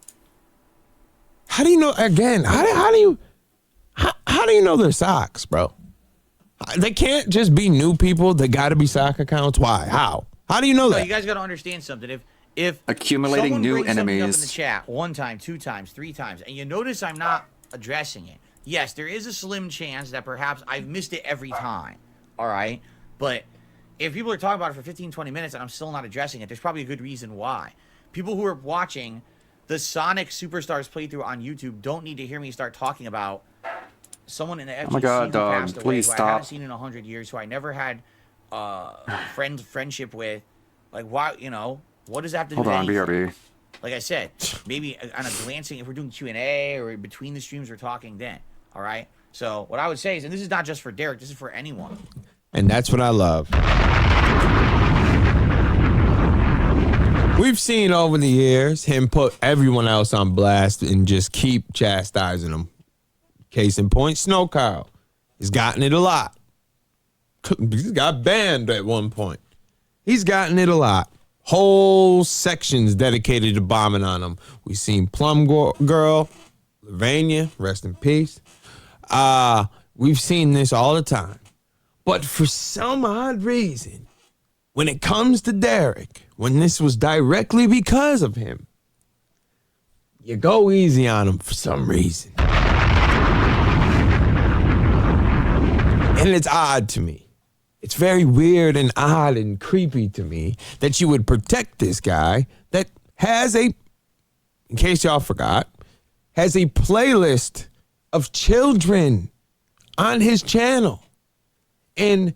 How do you know? Again, how do you know their socks, bro? They can't just be new people. They got to be sock accounts. Why? How do you know No, that? you guys got to understand something. If Accumulating someone new brings something enemies. up in the chat 1 time, 2 times, 3 times, and you notice I'm not addressing it, yes, there is a slim chance that perhaps I've missed it every time. All right, but if people are talking about it for 15, 20 minutes and I'm still not addressing it, there's probably a good reason why. People who are watching the Sonic Superstars playthrough on YouTube don't need to hear me start talking about someone in the FGC Oh my God, who dog, passed away, please who I stop. haven't seen in 100 years, who I never had friendship with. Like, why, what does that have to do Hold with on, anything? BRB. Like I said, maybe on a glancing, if we're doing Q&A or between the streams, we're talking then. All right? So what I would say is, and this is not just for Derek, this is for anyone. And that's what I love. We've seen over the years him put everyone else on blast and just keep chastising them. Case in point, Snow Carl. He's gotten it a lot. He's got banned at one point. He's gotten it a lot. Whole sections dedicated to bombing on him. We've seen Plum Girl, Lavania, rest in peace. We've seen this all the time. But for some odd reason, when it comes to Derek, when this was directly because of him, you go easy on him for some reason. And it's odd to me. It's very weird and odd and creepy to me that you would protect this guy that has in case y'all forgot, has a playlist of children on his channel. In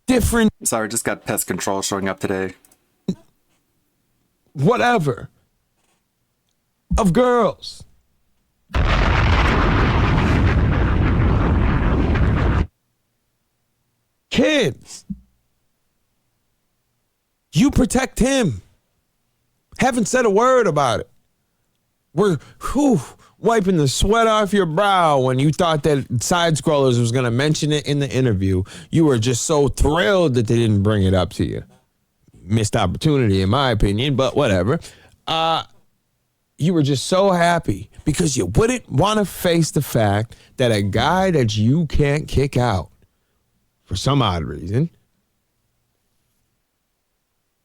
different... Sorry, just got pest control showing up today. Whatever. Of girls. Kids. You protect him. Haven't said a word about it. We're wiping the sweat off your brow when you thought that Side Scrollers was going to mention it in the interview. You were just so thrilled that they didn't bring it up to you. Missed opportunity, in my opinion, but whatever. You were just so happy because you wouldn't want to face the fact that a guy that you can't kick out for some odd reason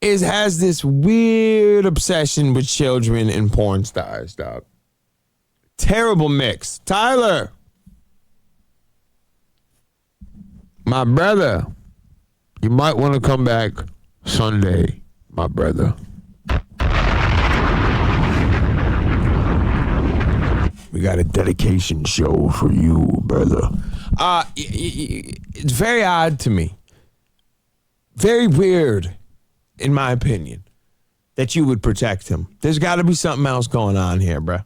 has this weird obsession with children and porn stars, dog. Terrible mix. Tyler, my brother, you might want to come back Sunday, my brother. We got a dedication show for you, brother. It's very odd to me. Very weird, in my opinion, that you would protect him. There's got to be something else going on here, bro.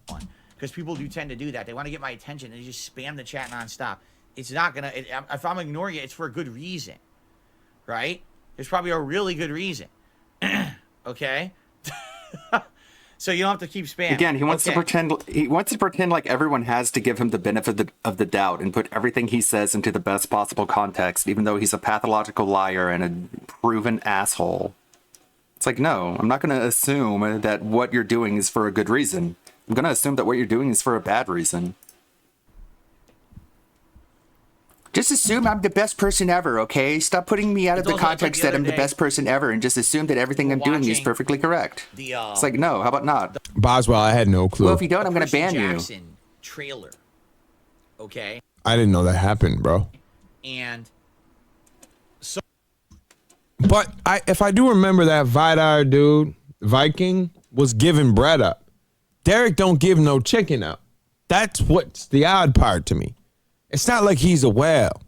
Because people do tend to do that. They want to get my attention and they just spam the chat nonstop. It's not going to... If I'm ignoring it, it's for a good reason. Right? There's probably a really good reason. Okay? So you don't have to keep spamming. Again, he wants to pretend. He wants to pretend like everyone has to give him the benefit of the doubt and put everything he says into the best possible context, even though he's a pathological liar and a proven asshole. It's like, no, I'm not going to assume that what you're doing is for a good reason. I'm going to assume that what you're doing is for a bad reason. Just assume I'm the best person ever, okay? Stop putting me out of the context that I'm the best person ever and just assume that everything I'm doing is perfectly correct. It's like, no, how about not? Boswell, I had no clue. Well, if you don't, I'm going to ban you. Jackson trailer. Okay? I didn't know that happened, bro. And so, but if I do remember that Vidar dude, Viking, was giving bread up. Derek don't give no chicken up. That's what's the odd part to me. It's not like he's a whale.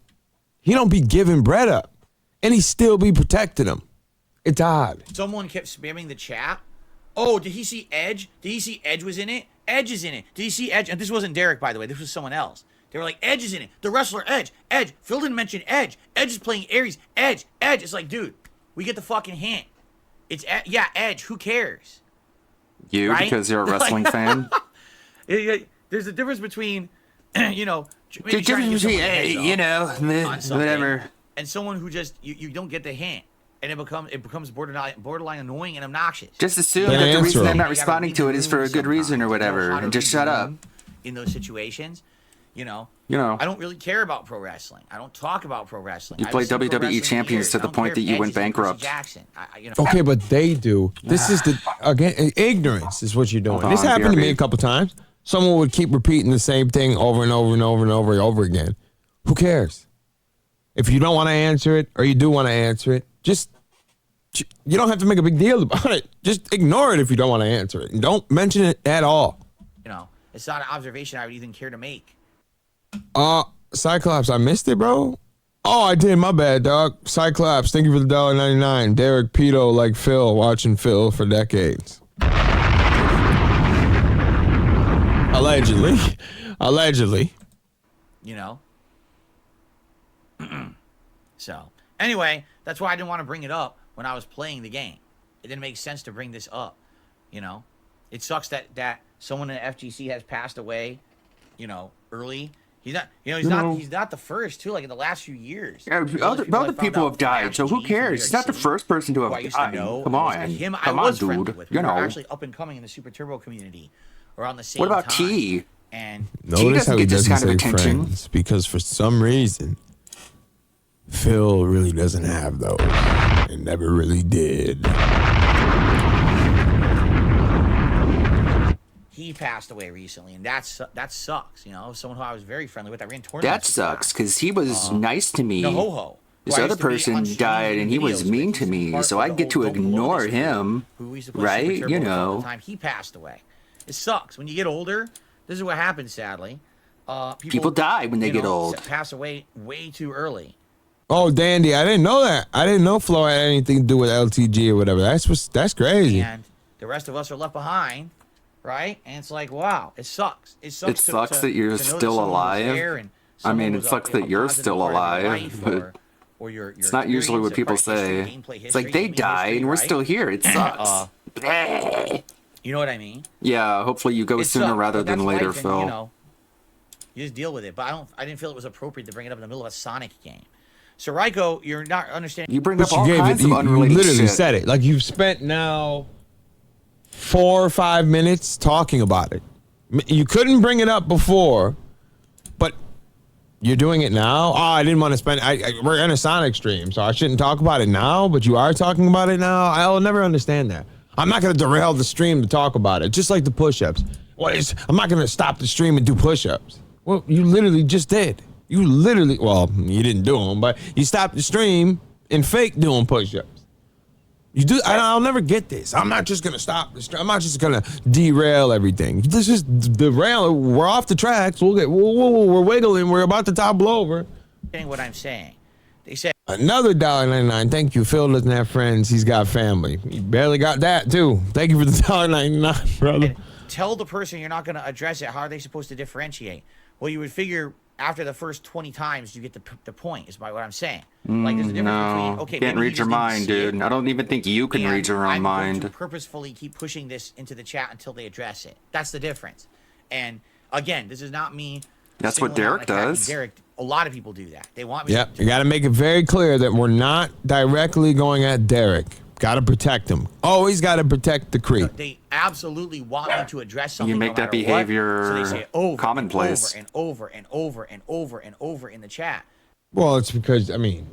He don't be giving bread up, and he still be protecting him. It's odd. someone kept spamming the chat. Oh, did he see Edge? Did he see Edge was in it? Edge is in it. Did he see Edge? And this wasn't Derek, by the way. This was someone else. They were like, Edge is in it. The wrestler Edge. Edge. Phil didn't mention Edge. Edge is playing Aries. Edge. Edge. It's like, dude, we get the fucking hint. It's yeah, Edge. Who cares? You, right? because you're a wrestling fan? There's a difference between, you know, maybe There's trying to difference get between, someone hey, heads you up know, on something, whatever. and someone who just you don't get the hint, and it becomes borderline annoying and obnoxious. Just assume that the reason I'm not responding to it is for a good reason or whatever, and just shut up. In those situations, you know, I don't really care about pro wrestling. I don't talk about pro wrestling. You I play haven't seen pro WWE wrestling in champions years. to I the don't point care that if you Edge went is Percy bankrupt. Jackson. Okay, but they do. This is again, ignorance is what you're doing. This happened to me a couple times. Someone would keep repeating the same thing over and over and over and over and over again. Who cares? If you don't want to answer it or you do want to answer it, you don't have to make a big deal about it. Just ignore it if you don't want to answer it. And don't mention it at all. You know, it's not an observation I would even care to make. Cyclops, I missed it, bro. Oh, I did. My bad, dog. Cyclops, thank you for the $1.99. Derek Peto, like Phil, watching Phil for decades. Allegedly. You know? So, anyway, that's why I didn't want to bring it up when I was playing the game. It didn't make sense to bring this up, you know? It sucks that someone in FGC has passed away, you know, early. He's not, he's not the first, too, like in the last few years. Yeah, other people have died, so who cares? He's not the first person to have died. Come on. Come on, dude. We were actually up and coming in the Super Turbo community around the same time. What about time. T? And Notice how he doesn't say friends, because for some reason, Phil really doesn't have those. And never really did. He passed away recently, and that sucks. You know, someone who I was very friendly with. I ran tournaments. That sucks, because he was nice to me. No ho-ho. This other person died, and he was mean to me, so I get to ignore him, right? You know. He passed away. It sucks. When you get older, this is what happens, sadly. People die when they get old. Pass away way too early. Oh, Dandy, I didn't know that. I didn't know Flo had anything to do with LTG or whatever. That's crazy. And the rest of us are left behind, right? And it's like, wow, it sucks. It sucks. It sucks that you're still alive. I mean, it sucks that you're still alive, but it's not usually what people say. It's like they died and we're still here. It sucks. You know what I mean? Yeah, hopefully you go sooner rather than later, Phil. You know, you just deal with it. But I didn't feel it was appropriate to bring it up in the middle of a Sonic game. So Ryko, you're not understanding. You bring up all kinds of unrelated You literally shit. said it. Like you've spent now 4 or 5 minutes talking about it. You couldn't bring it up before, but you're doing it now. Oh, I didn't want to spend. We're in a Sonic stream, so I shouldn't talk about it now. But you are talking about it now. I'll never understand that. I'm not going to derail the stream to talk about it. Just like the push-ups. I'm not going to stop the stream and do push-ups. Well, you literally just did. You literally, well, you didn't do them, but you stopped the stream and fake doing push-ups. You do. I'll never get this. I'm not just gonna stop the stream. I'm not just gonna derail everything. This is derail. We're off the tracks. We're wiggling. We're about to topple over. What I'm saying. They said another $1.99. Thank you. Phil doesn't have friends. He's got family. He barely got that too. Thank you for the $1.99, brother. Tell the person you're not gonna address it. How are they supposed to differentiate? Well, you would figure. After the first 20 times, you get the point, is by what I'm saying. Like, there's a difference between, okay, can't read your mind, dude. I don't even think you can read your own mind. I'm going to purposefully keep pushing this into the chat until they address it. That's the difference. And, again, this is not me. That's what Derek does. Derek, a lot of people do that. They want me to. You got to make it very clear that we're not directly going at Derek. Got to protect him. Always got to protect the creep. They absolutely want me to address something. You make that behavior so they say over commonplace. And over and over and over and over in the chat. Well, it's because, I mean,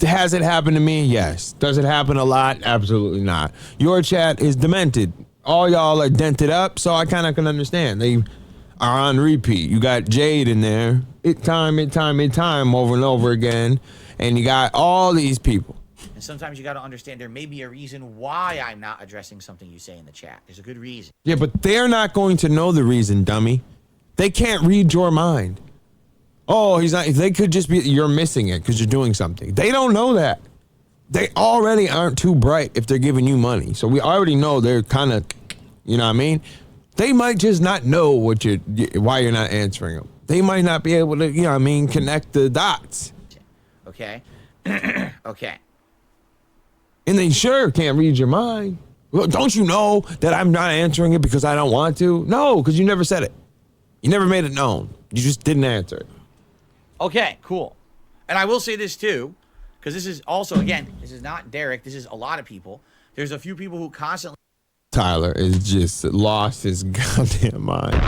has it happened to me? Yes. Does it happen a lot? Absolutely not. Your chat is demented. All y'all are dented up, so I kind of can understand. are on repeat. You got Jade in there, time over and over again, and you got all these people. And sometimes you got to understand there may be a reason why I'm not addressing something you say in the chat. There's a good reason. Yeah, but they're not going to know the reason, dummy. They can't read your mind. Oh, he's not. They could just be, you're missing it because you're doing something. They don't know that. They already aren't too bright if they're giving you money. So we already know they're kind of, you know what I mean? They might just not know why you're not answering them. They might not be able to, you know what I mean, connect the dots. Okay. Okay. And they sure can't read your mind. Well, don't you know that I'm not answering it because I don't want to? No, because you never said it. You never made it known. You just didn't answer it. Okay, cool. And I will say this too, because this is also, again, this is not Derek. This is a lot of people. There's a few people who constantly. Tyler is just lost his goddamn mind.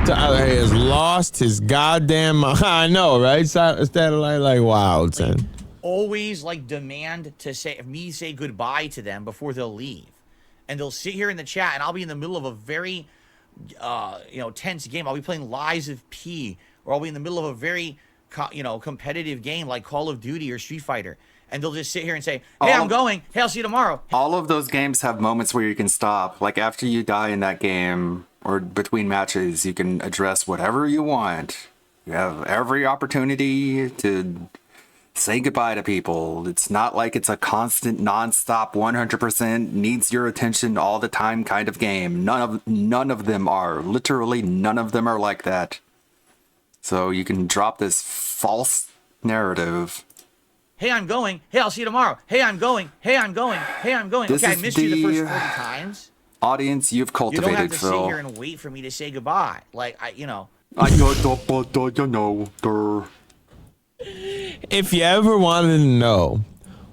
Tyler has lost his goddamn mind. I know, right? Satellite, like, wow, son. Always like demand to say goodbye to them before they'll leave, and they'll sit here in the chat, and I'll be in the middle of a very, tense game. I'll be playing Lies of P, or I'll be in the middle of a very, competitive game like Call of Duty or Street Fighter, and they'll just sit here and say, "Hey, I'm going. Hey, I'll see you tomorrow." All of those games have moments where you can stop. Like after you die in that game or between matches, you can address whatever you want. You have every opportunity to say goodbye to people. It's not like it's a constant, non-stop, 100% needs your attention all the time kind of game. None of them are. Literally none of them are like that. So you can drop this false narrative. Hey, I'm going. Hey, I'll see you tomorrow. Hey, I'm going. Hey, I'm going. Hey, I'm going. This okay, I is missed you the first the 40 times. Audience you've cultivated, You don't have to Phil. sit here and wait for me to say goodbye. Like, If you ever wanted to know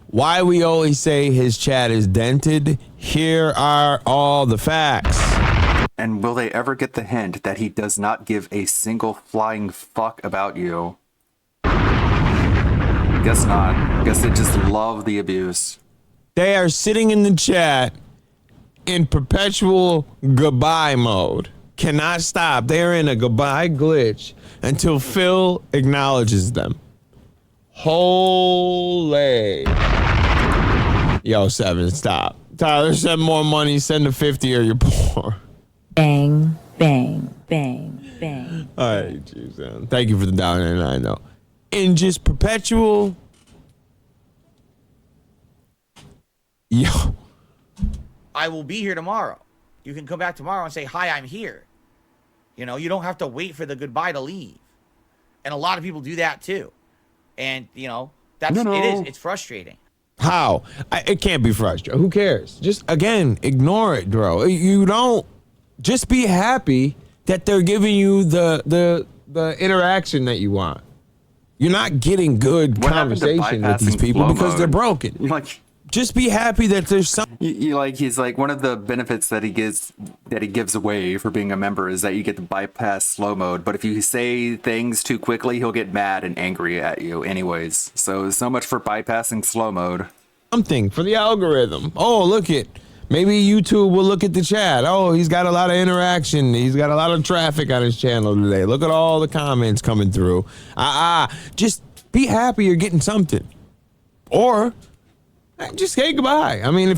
why we always say his chat is dented, here are all the facts. And will they ever get the hint that he does not give a single flying fuck about you? Guess not. Guess they just love the abuse. They are sitting in the chat in perpetual goodbye mode. Cannot stop. They're in a goodbye glitch until Phil acknowledges them. Holy. Yo, 7, stop. Tyler, send more money. Send a 50 or you're poor. Bang, bang, bang, bang. All right, geez, thank you for the $1.99 though. In just perpetual. Yo. I will be here tomorrow. You can come back tomorrow and say, "Hi, I'm here." You don't have to wait for the goodbye to leave. And a lot of people do that too. And, it is. It's frustrating. How? It can't be frustrating. Who cares? Just, again, ignore it, bro. You don't. Just be happy that they're giving you the interaction that you want. You're not getting good conversation with these people because they're broken. Just be happy that there's some. He's like one of the benefits that he gives away for being a member is that you get to bypass slow mode. But if you say things too quickly, he'll get mad and angry at you anyways. So much for bypassing slow mode. Something for the algorithm. Oh, look it. Maybe YouTube will look at the chat. Oh, he's got a lot of interaction. He's got a lot of traffic on his channel today. Look at all the comments coming through. Just be happy you're getting something. Or just say goodbye. I mean,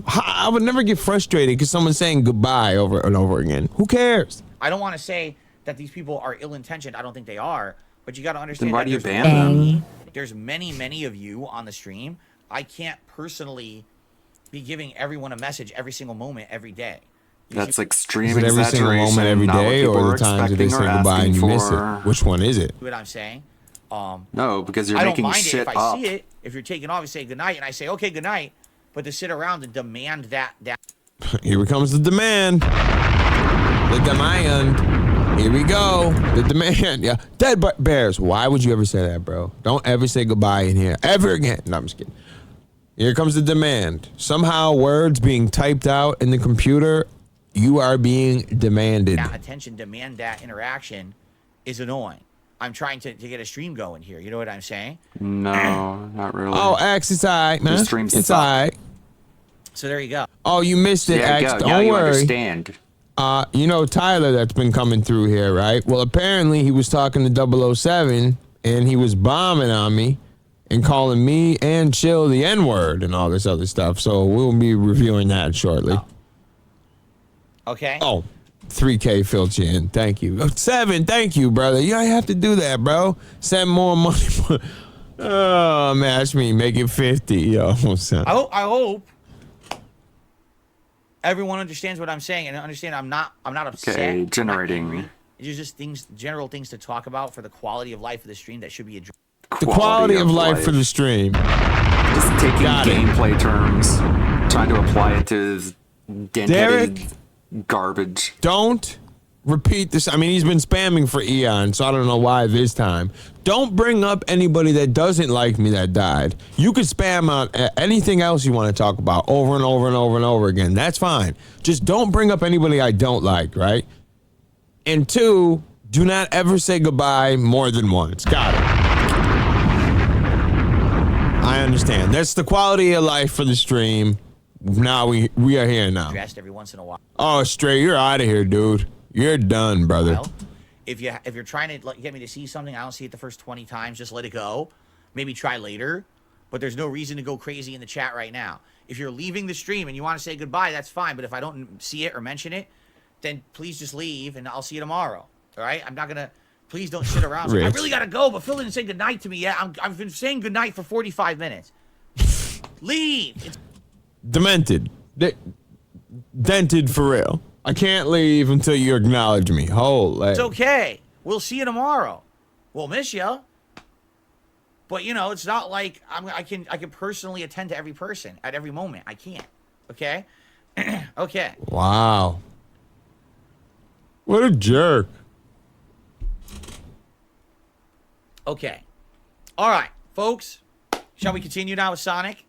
I would never get frustrated because someone's saying goodbye over and over again. Who cares? I don't want to say that these people are ill-intentioned. I don't think they are. But you got to understand. Then why do you ban them? There's many of you on the stream. I can't personally be giving everyone a message every single moment, every day. That's extreme exaggeration. Is it every single moment every day, or the times that they say goodbye and you miss it? Which one is it? What I'm saying. No, because you're making shit up. I don't mind it if I see it. If you're taking off and say goodnight, and I say, okay, goodnight, but to sit around and demand that. Here comes the demand. The demand. Here we go. The demand. Yeah. Dead Bears. Why would you ever say that, bro? Don't ever say goodbye in here. Ever again. No, I'm just kidding. Here comes the demand. Somehow words being typed out in the computer, you are being demanded. That attention, demand that interaction is annoying. I'm trying to get a stream going here. You know what I'm saying? No, not really. Oh, X, it's all right, man. It's all right. So there you go. Oh, you missed it, X. Don't now you worry. Understand. You know Tyler that's been coming through here, right? Well, apparently he was talking to 007 and he was bombing on me and calling me and Chill the N-word and all this other stuff. So we'll be reviewing that shortly. Okay. Oh, 3K filled you in. Thank you. 7, thank you, brother. You have to do that, bro. Send more money. Oh, match me. Make it 50. Yo, I hope everyone understands what I'm saying and understand I'm not upset. Okay, generating. It's just general things to talk about for the quality of life of the stream that should be addressed. The quality of life for the stream. Just taking gameplay terms, trying to apply it to his dented garbage. Don't repeat this. I mean, he's been spamming for eons, so I don't know why this time. Don't bring up anybody that doesn't like me that died. You could spam on anything else you want to talk about over and over and over and over again. That's fine. Just don't bring up anybody I don't like, right? And 2, do not ever say goodbye more than once. Got it. I understand. That's the quality of life for the stream. Now we are here now. Dressed every once in a while. Oh, Stray, you're out of here, dude. You're done, brother. Well, if you're trying to get me to see something, I don't see it the first 20 times. Just let it go. Maybe try later. But there's no reason to go crazy in the chat right now. If you're leaving the stream and you want to say goodbye, that's fine. But if I don't see it or mention it, then please just leave and I'll see you tomorrow. All right? I'm not gonna. Please don't sit around. I really gotta go, but Phil didn't say goodnight to me yet. I've been saying goodnight for 45 minutes. Leave. It's demented. Dented for real. I can't leave until you acknowledge me. Holy. It's okay. We'll see you tomorrow. We'll miss you. But you know, it's not like I can personally attend to every person at every moment. I can't. Okay? Okay. Wow. What a jerk. Okay. All right, folks. Shall we continue now with Sonic?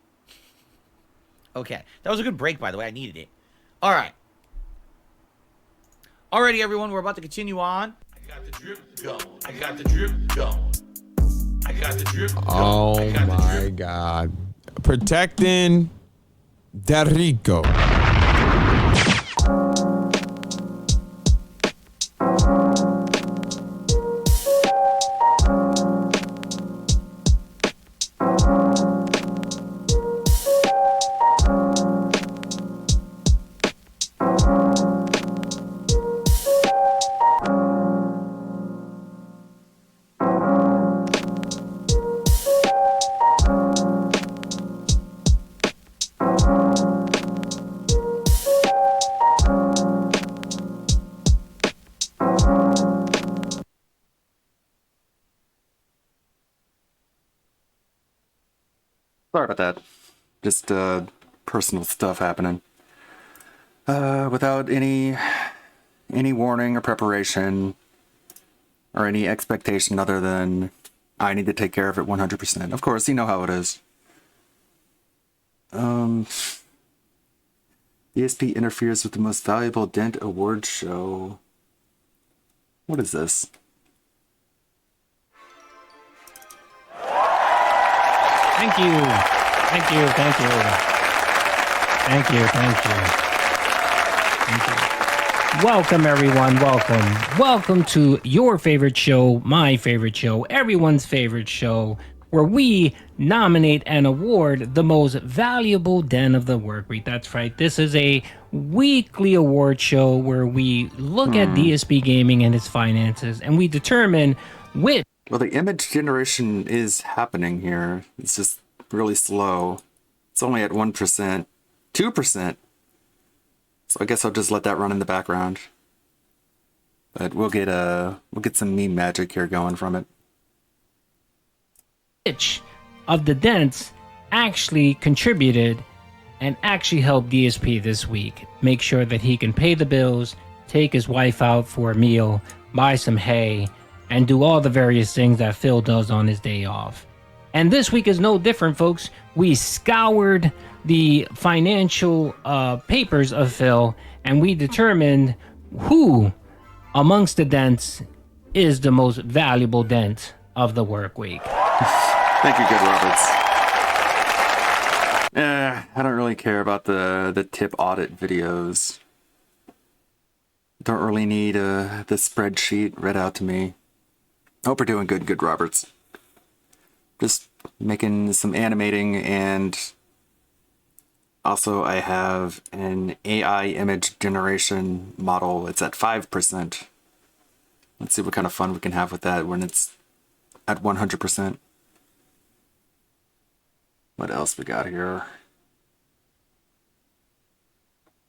Okay. That was a good break, by the way. I needed it. All right. Alrighty, everyone. We're about to continue on. I got the drip going. I got the drip going. I got the drip going. Oh my God. Protecting Derico. Sorry about that. Just personal stuff happening. Without any warning or preparation or any expectation other than I need to take care of it 100%. Of course, you know how it is. ESP interferes with the most valuable Dent Award show. What is this? Thank you. Thank you. Thank you. Thank you. Thank you. Thank you. Welcome, everyone. Welcome. Welcome to your favorite show, my favorite show, everyone's favorite show, where we nominate and award the most valuable den of the work week. That's right. This is a weekly award show where we look at DSP Gaming and its finances, and we determine which. Well, the image generation is happening here. It's just really slow. It's only at 1%, 2%. So I guess I'll just let that run in the background. But we'll get some meme magic here going from it. Which of the dents actually contributed and actually helped DSP this week make sure that he can pay the bills, take his wife out for a meal, buy some hay, and do all the various things that Phil does on his day off. And this week is no different, folks. We scoured the financial papers of Phil, and we determined who amongst the dents is the most valuable dent of the work week. Thank you, Good Roberts. I don't really care about the tip audit videos. Don't really need the spreadsheet read out to me. Hope we're doing good, Roberts. Just making some animating, and also I have an AI image generation model. It's at 5%. Let's see what kind of fun we can have with that when it's at 100%. What else we got here?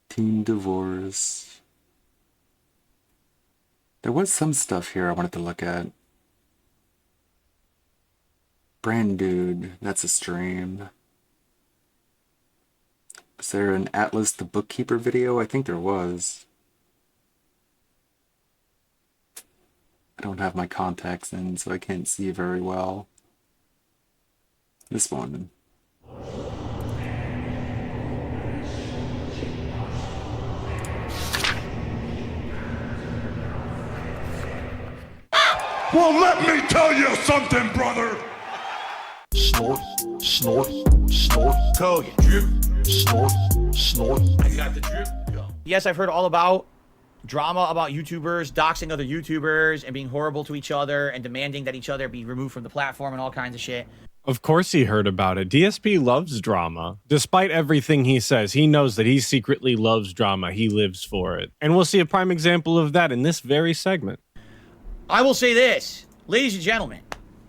Teen divorce. There was some stuff here I wanted to look at. Brand Dude, that's a stream. Is there an Atlas the Bookkeeper video? I think there was. I don't have my contacts in, so I can't see very well. This one. Well, let me tell you something, brother. Snort, snort, snort. Kogan. Drip. Snort, snort. I got the drip. Yes, I've heard all about drama about YouTubers doxing other YouTubers and being horrible to each other and demanding that each other be removed from the platform and all kinds of shit. Of course he heard about it. DSP loves drama. Despite everything he says, he knows that he secretly loves drama. He lives for it. And we'll see a prime example of that in this very segment. I will say this, ladies and gentlemen,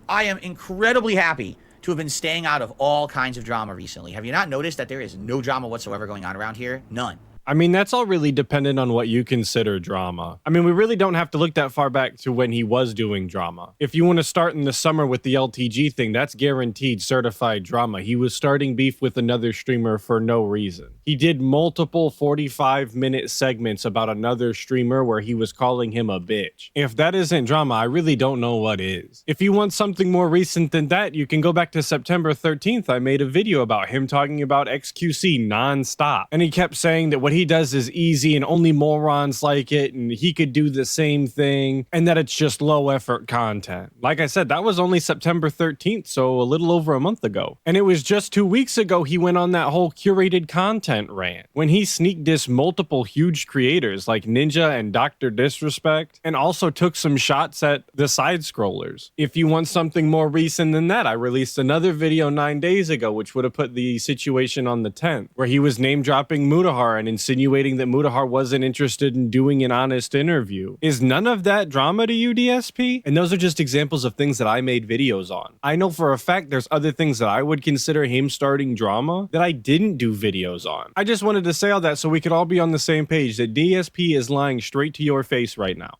I am incredibly happy to have been staying out of all kinds of drama recently. Have you not noticed that there is no drama whatsoever going on around here? None. I mean, that's all really dependent on what you consider drama. I mean, we really don't have to look that far back to when he was doing drama. If you want to start in the summer with the LTG thing, that's guaranteed certified drama. He was starting beef with another streamer for no reason. He did multiple 45-minute segments about another streamer where he was calling him a bitch. If that isn't drama, I really don't know what is. If you want something more recent than that, you can go back to September 13th. I made a video about him talking about XQC nonstop. And he kept saying that what he does is easy and only morons like it, and he could do the same thing, and that it's just low effort content. Like I said, that was only September 13th, so a little over a month ago. And it was just 2 weeks ago he went on that whole curated content rant when he sneak dissed multiple huge creators like Ninja and Dr. Disrespect, and also took some shots at the side scrollers. If you want something more recent than that, I released another video 9 days ago which would have put the situation on the 10th, where he was name dropping Mutahar and insinuating that Mutahar wasn't interested in doing an honest interview. Is none of that drama to you, DSP? And those are just examples of things that I made videos on. I know for a fact there's other things that I would consider him starting drama that I didn't do videos on. I just wanted to say all that so we could all be on the same page that DSP is lying straight to your face right now.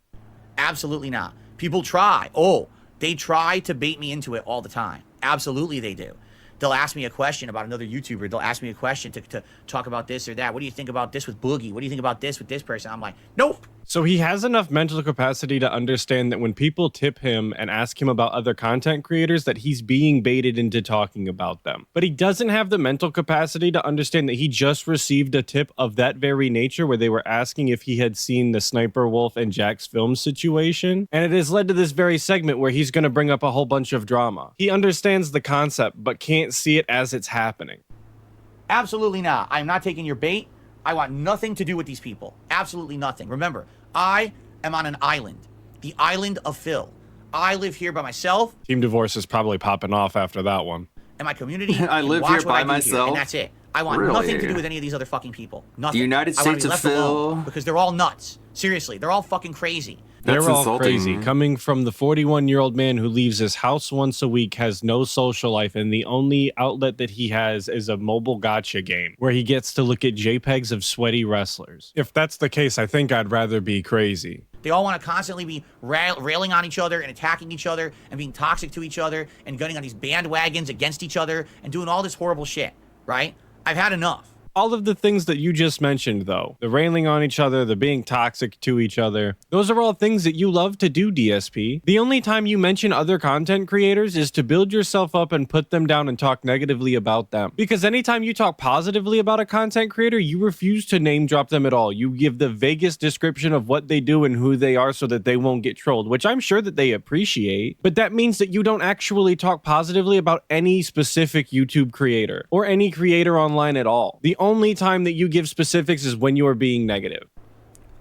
Absolutely not. People try. Oh, they try to bait me into it all the time. Absolutely they do. They'll ask me a question about another YouTuber. They'll ask me a question to talk about this or that. What do you think about this with Boogie? What do you think about this with this person? I'm like, nope. So he has enough mental capacity to understand that when people tip him and ask him about other content creators, that he's being baited into talking about them. But he doesn't have the mental capacity to understand that he just received a tip of that very nature where they were asking if he had seen the Sniper Wolf and Jax film situation. And it has led to this very segment where he's going to bring up a whole bunch of drama. He understands the concept, but can't see it as it's happening. Absolutely not. I'm not taking your bait. I want nothing to do with these people. Absolutely nothing. Remember, I am on an island. The island of Phil. I live here by myself. Team Divorce is probably popping off after that one. And my community. I live here by myself. And that's it. I want nothing to do with any of these other fucking people. Nothing. The United States of Phil. Because they're all nuts. Seriously, they're all fucking crazy. They're all crazy. Coming from the 41-year-old man who leaves his house once a week, has no social life, and the only outlet that he has is a mobile gacha game where he gets to look at JPEGs of sweaty wrestlers. If that's the case, I think I'd rather be crazy. They all want to constantly be railing on each other and attacking each other and being toxic to each other and gunning on these bandwagons against each other and doing all this horrible shit, right? I've had enough. All of the things that you just mentioned, though, the railing on each other, the being toxic to each other, those are all things that you love to do, DSP. The only time you mention other content creators is to build yourself up and put them down and talk negatively about them. Because anytime you talk positively about a content creator, you refuse to name drop them at all. You give the vaguest description of what they do and who they are so that they won't get trolled, which I'm sure that they appreciate. But that means that you don't actually talk positively about any specific YouTube creator or any creator online at all. The only time that you give specifics is when you are being negative.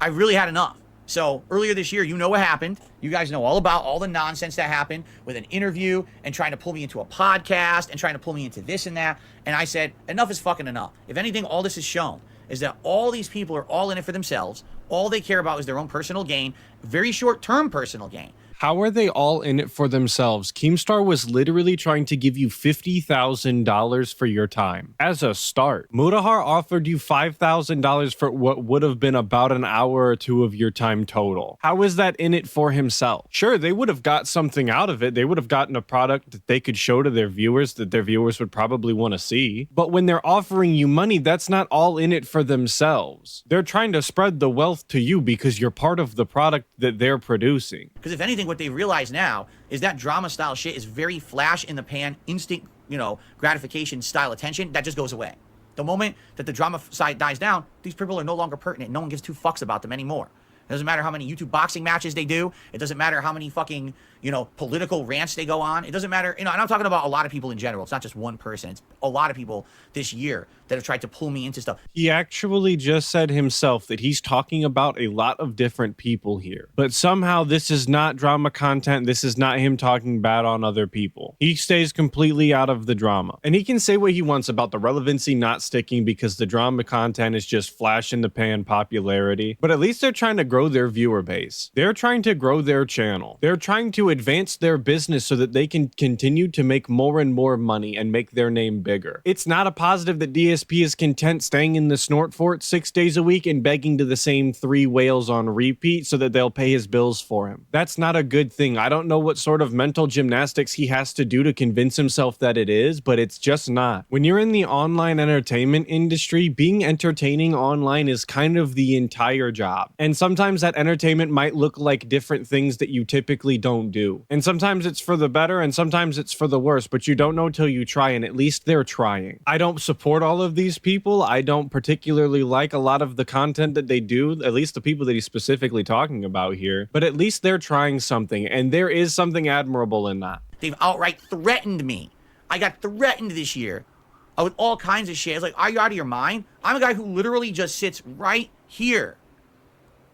I really had enough. So earlier this year, you know what happened. You guys know all about all the nonsense that happened with an interview and trying to pull me into a podcast and trying to pull me into this and that. And I said, enough is fucking enough. If anything, all this has shown is that all these people are all in it for themselves. All they care about is their own personal gain, very short-term personal gain. How are they all in it for themselves? Keemstar was literally trying to give you $50,000 for your time as a start. Mutahar offered you $5,000 for what would have been about an hour or two of your time total. How is that in it for himself? Sure, they would have got something out of it. They would have gotten a product that they could show to their viewers that their viewers would probably want to see. But when they're offering you money, that's not all in it for themselves. They're trying to spread the wealth to you because you're part of the product that they're producing. Because if anything, what they realize now is that drama style shit is very flash in the pan, instant, gratification style attention that just goes away. The moment that the drama side dies down, these people are no longer pertinent. No one gives two fucks about them anymore. It doesn't matter how many YouTube boxing matches they do. It doesn't matter how many fucking, political rants they go on. It doesn't matter, and I'm talking about a lot of people in general. It's not just one person. It's a lot of people this year that have tried to pull me into stuff. He actually just said himself that he's talking about a lot of different people here. But somehow this is not drama content. This is not him talking bad on other people. He stays completely out of the drama. And he can say what he wants about the relevancy not sticking because the drama content is just flash in the pan popularity. But at least they're trying to grow their viewer base. They're trying to grow their channel. They're trying to advance their business so that they can continue to make more and more money and make their name bigger. It's not a positive that DSP is content staying in the snort fort 6 days a week and begging to the same 3 whales on repeat so that they'll pay his bills for him. That's not a good thing. I don't know what sort of mental gymnastics he has to do to convince himself that it is, but it's just not. When you're in the online entertainment industry, being entertaining online is kind of the entire job. And sometimes that entertainment might look like different things that you typically don't do. And sometimes it's for the better and sometimes it's for the worse, but you don't know till you try, and at least they're trying. I don't support all of these people. I don't particularly like a lot of the content that they do, at least the people that he's specifically talking about here, but at least they're trying something, and there is something admirable in that. They've outright threatened me. I got threatened this year with all kinds of shit. It's like, are you out of your mind? I'm a guy who literally just sits right here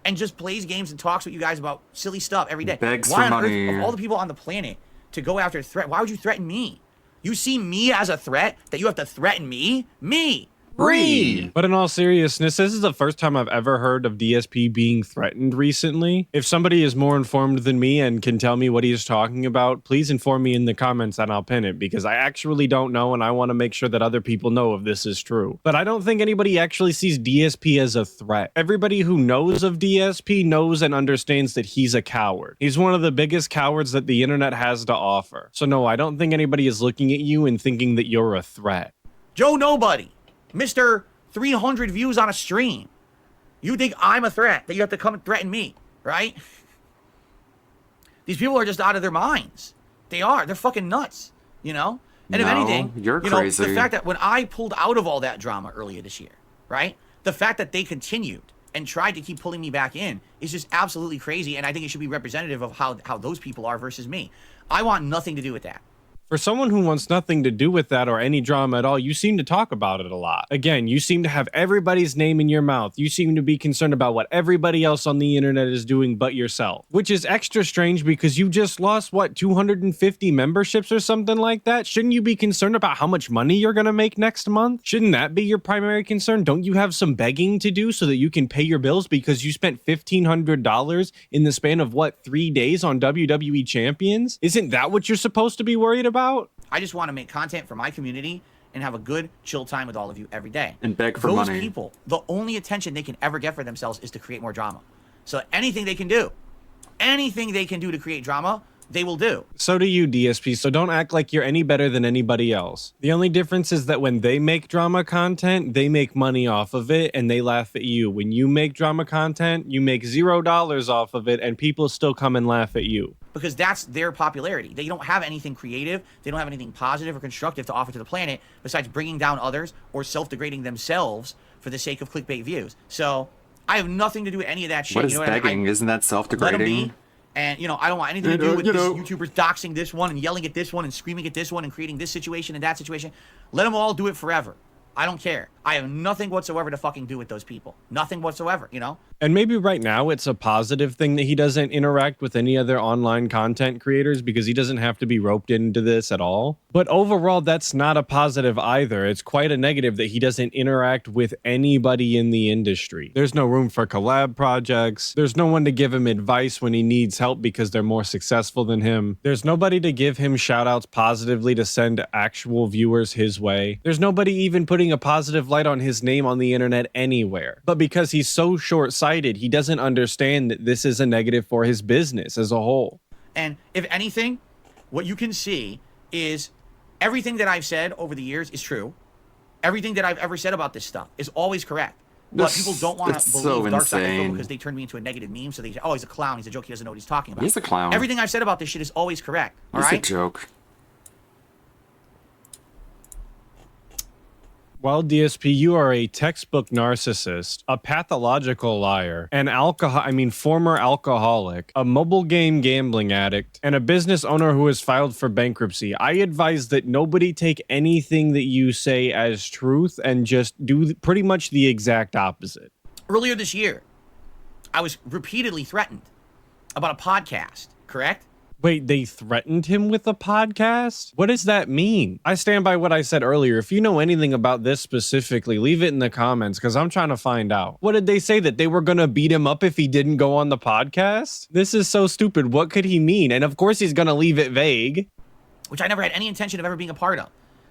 and just plays games and talks with you guys about silly stuff every day. Begs Why for on money. earth, of all the people on the planet, to go after why would you threaten me? You see me as a threat that you have to threaten me? Me! Bree! But in all seriousness, this is the first time I've ever heard of DSP being threatened recently. If somebody is more informed than me and can tell me what he is talking about, please inform me in the comments and I'll pin it, because I actually don't know and I want to make sure that other people know if this is true. But I don't think anybody actually sees DSP as a threat. Everybody who knows of DSP knows and understands that he's a coward. He's one of the biggest cowards that the internet has to offer. So no, I don't think anybody is looking at you and thinking that you're a threat. Joe Nobody, Mr. 300 views on a stream. You think I'm a threat, that you have to come and threaten me, right? These people are just out of their minds. They are. They're fucking nuts, And if anything, you're crazy. The fact that when I pulled out of all that drama earlier this year, right? The fact that they continued and tried to keep pulling me back in is just absolutely crazy, and I think it should be representative of how those people are versus me. I want nothing to do with that. For someone who wants nothing to do with that or any drama at all, you seem to talk about it a lot. Again, you seem to have everybody's name in your mouth. You seem to be concerned about what everybody else on the internet is doing but yourself, which is extra strange because you just lost, 250 memberships or something like that? Shouldn't you be concerned about how much money you're going to make next month? Shouldn't that be your primary concern? Don't you have some begging to do so that you can pay your bills because you spent $1,500 in the span of 3 days on WWE Champions? Isn't that what you're supposed to be worried about? I just want to make content for my community and have a good, chill time with all of you every day. And beg for Those money. people, the only attention they can ever get for themselves is to create more drama. So anything they can do to create drama, they will do. So do you, DSP, so don't act like you're any better than anybody else. The only difference is that when they make drama content, they make money off of it and they laugh at you. When you make drama content, you make $0 off of it and people still come and laugh at you. Because that's their popularity. They don't have anything creative. They don't have anything positive or constructive to offer to the planet besides bringing down others or self-degrading themselves for the sake of clickbait views. So I have nothing to do with any of that shit. What is begging? Isn't that Let them self-degrading? be. And, I don't want anything to do with this YouTubers doxing this one and yelling at this one and screaming at this one and creating this situation and that situation. Let them all do it forever. I don't care. I have nothing whatsoever to fucking do with those people. Nothing whatsoever, you know? And maybe right now it's a positive thing that he doesn't interact with any other online content creators because he doesn't have to be roped into this at all. But overall, that's not a positive either. It's quite a negative that he doesn't interact with anybody in the industry. There's no room for collab projects. There's no one to give him advice when he needs help because they're more successful than him. There's nobody to give him shout outs positively to send actual viewers his way. There's nobody even putting a positive light on his name on the internet anywhere. But because he's so short-sighted, he doesn't understand that this is a negative for his business as a whole. And if anything, what you can see is everything that I've said over the years is true. Everything that I've ever said about this stuff is always correct. But people don't want to believe Darkside because they turned me into a negative meme. So they say, oh, he's a clown. He's a joke. He doesn't know what he's talking about. He's a clown. Everything I've said about this shit is always correct. All right? He's a joke. Well, DSP, you are a textbook narcissist, a pathological liar, an former alcoholic, a mobile game gambling addict, and a business owner who has filed for bankruptcy. I advise that nobody take anything that you say as truth and just do pretty much the exact opposite. Earlier this year, I was repeatedly threatened about a podcast, correct? Wait, they threatened him with a podcast? What does that mean? I stand by what I said earlier. If you know anything about this specifically, leave it in the comments because I'm trying to find out. What did they say? That they were going to beat him up if he didn't go on the podcast? This is so stupid. What could he mean? And of course he's going to leave it vague. Which I never had any intention of ever being a part of,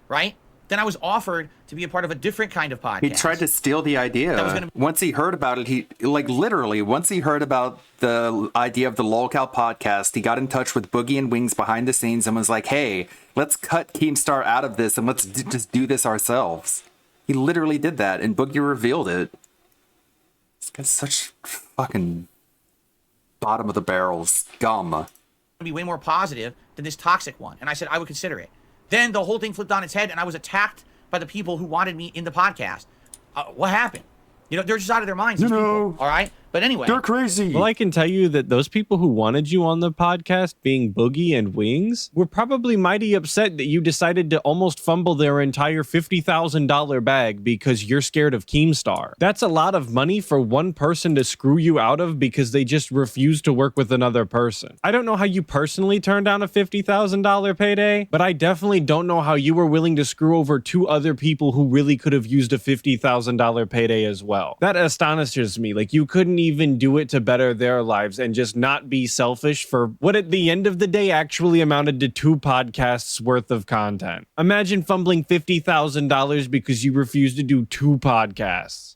right? Then I was offered to be a part of a different kind of podcast. He tried to steal the idea. Once he heard about it, once he heard about the idea of the Lolcow podcast, he got in touch with Boogie and Wings behind the scenes and was like, hey, let's cut Keemstar out of this and let's just do this ourselves. He literally did that, and Boogie revealed it. This guy's such fucking bottom of the barrel scum. Be way more positive than this toxic one. And I said I would consider it. Then the whole thing flipped on its head, and I was attacked by the people who wanted me in the podcast. What happened? You know, they're just out of their minds, these people, all right? But anyway. They're crazy. Well, I can tell you that those people who wanted you on the podcast, being Boogie and Wings, were probably mighty upset that you decided to almost fumble their entire $50,000 bag because you're scared of Keemstar. That's a lot of money for one person to screw you out of because they just refuse to work with another person. I don't know how you personally turned down a $50,000 payday, but I definitely don't know how you were willing to screw over two other people who really could have used a $50,000 payday as well. That astonishes me. Like, you couldn't even do it to better their lives and just not be selfish for what at the end of the day actually amounted to 2 podcasts worth of content. Imagine fumbling $50,000 because you refused to do 2 podcasts.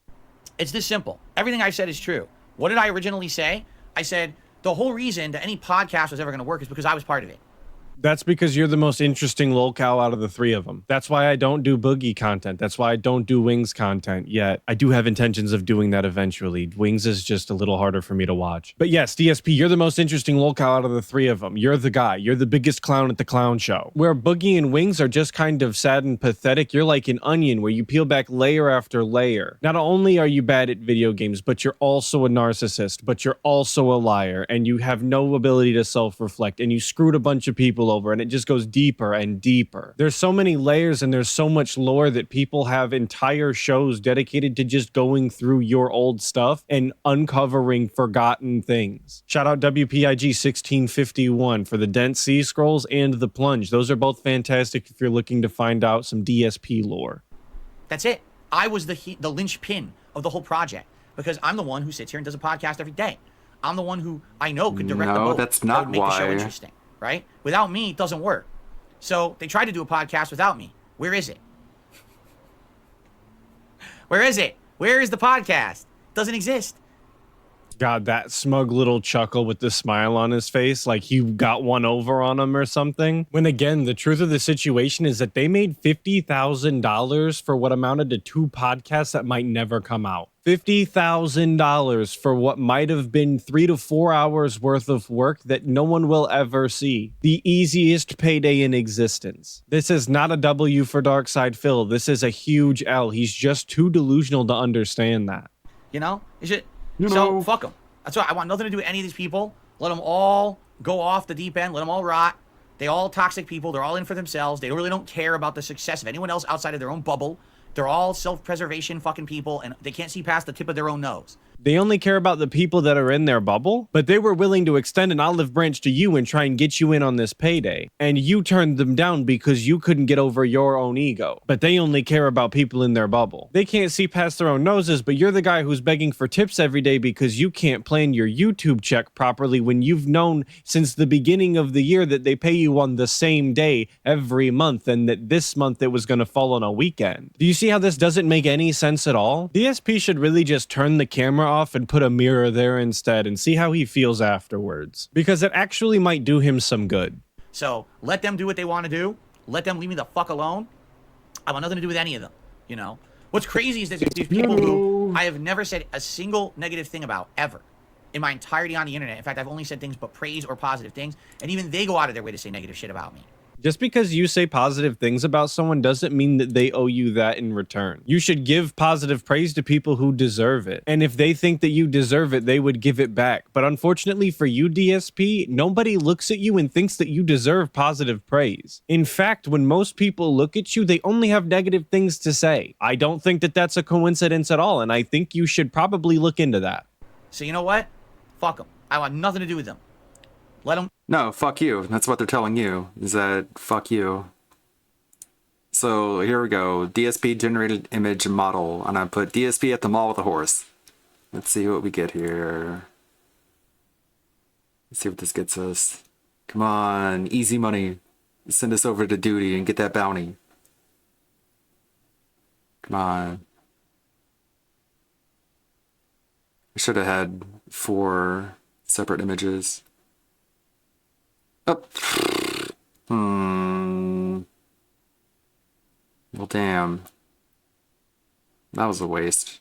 It's this simple. Everything I said is true. What did I originally say? I said the whole reason that any podcast was ever going to work is because I was part of it. That's because you're the most interesting lolcow out of the 3 of them. That's why I don't do Boogie content. That's why I don't do Wings content yet. I do have intentions of doing that eventually. Wings is just a little harder for me to watch. But yes, DSP, you're the most interesting lolcow out of the 3 of them. You're the guy. You're the biggest clown at the clown show. Where Boogie and Wings are just kind of sad and pathetic, you're like an onion where you peel back layer after layer. Not only are you bad at video games, but you're also a narcissist, but you're also a liar, and you have no ability to self-reflect, and you screwed a bunch of people over, and it just goes deeper and deeper. There's so many layers and there's so much lore that people have entire shows dedicated to just going through your old stuff and uncovering forgotten things. Shout out WPIG 1651 for the Dent Sea Scrolls and the Plunge. Those are both fantastic if you're looking to find out some DSP lore. That's it. I was the linchpin of the whole project because I'm the one who sits here and does a podcast every day. I'm the one who I know could direct the boat. That's not that would make why. The show interesting. Right? Without me, it doesn't work. So they tried to do a podcast without me. Where is it? Where is it? Where is the podcast? It doesn't exist. God, that smug little chuckle with the smile on his face, like he got one over on him or something. When again, the truth of the situation is that they made $50,000 for what amounted to 2 podcasts that might never come out. $50,000 for what might have been 3 to 4 hours worth of work that no one will ever see. The easiest payday in existence. This is not a W for Darkside Phil. This is a huge L. He's just too delusional to understand that. You know? So fuck them. That's why I want nothing to do with any of these people. Let them all go off the deep end. Let them all rot. They all toxic people. They're all in for themselves. They really don't care about the success of anyone else outside of their own bubble. They're all self-preservation fucking people, and they can't see past the tip of their own nose. They only care about the people that are in their bubble, but they were willing to extend an olive branch to you and try and get you in on this payday. And you turned them down because you couldn't get over your own ego. But they only care about people in their bubble. They can't see past their own noses, but you're the guy who's begging for tips every day because you can't plan your YouTube check properly when you've known since the beginning of the year that they pay you on the same day every month and that this month it was going to fall on a weekend. Do you see how this doesn't make any sense at all? DSP should really just turn the camera off and put a mirror there instead and see how he feels afterwards, because it actually might do him some good. So let them do what they want to do. Let them leave me the fuck alone. I want nothing to do with any of them. You know, what's crazy is that there's these people who I have never said a single negative thing about ever in my entirety on the internet. In fact, I've only said things but praise or positive things, and even they go out of their way to say negative shit about me. Just because you say positive things about someone doesn't mean that they owe you that in return. You should give positive praise to people who deserve it. And if they think that you deserve it, they would give it back. But unfortunately for you, DSP, nobody looks at you and thinks that you deserve positive praise. In fact, when most people look at you, they only have negative things to say. I don't think that that's a coincidence at all, and I think you should probably look into that. So you know what? Fuck them. I want nothing to do with them. Let them... No, fuck you. That's what they're telling you, is that fuck you. So here we go. DSP generated image model. And I put DSP at the mall with a horse. Let's see what we get here. Let's see what this gets us. Come on, easy money. Send us over to duty and get that bounty. Come on. I should have had 4 separate images. Oh. Well, damn. That was a waste.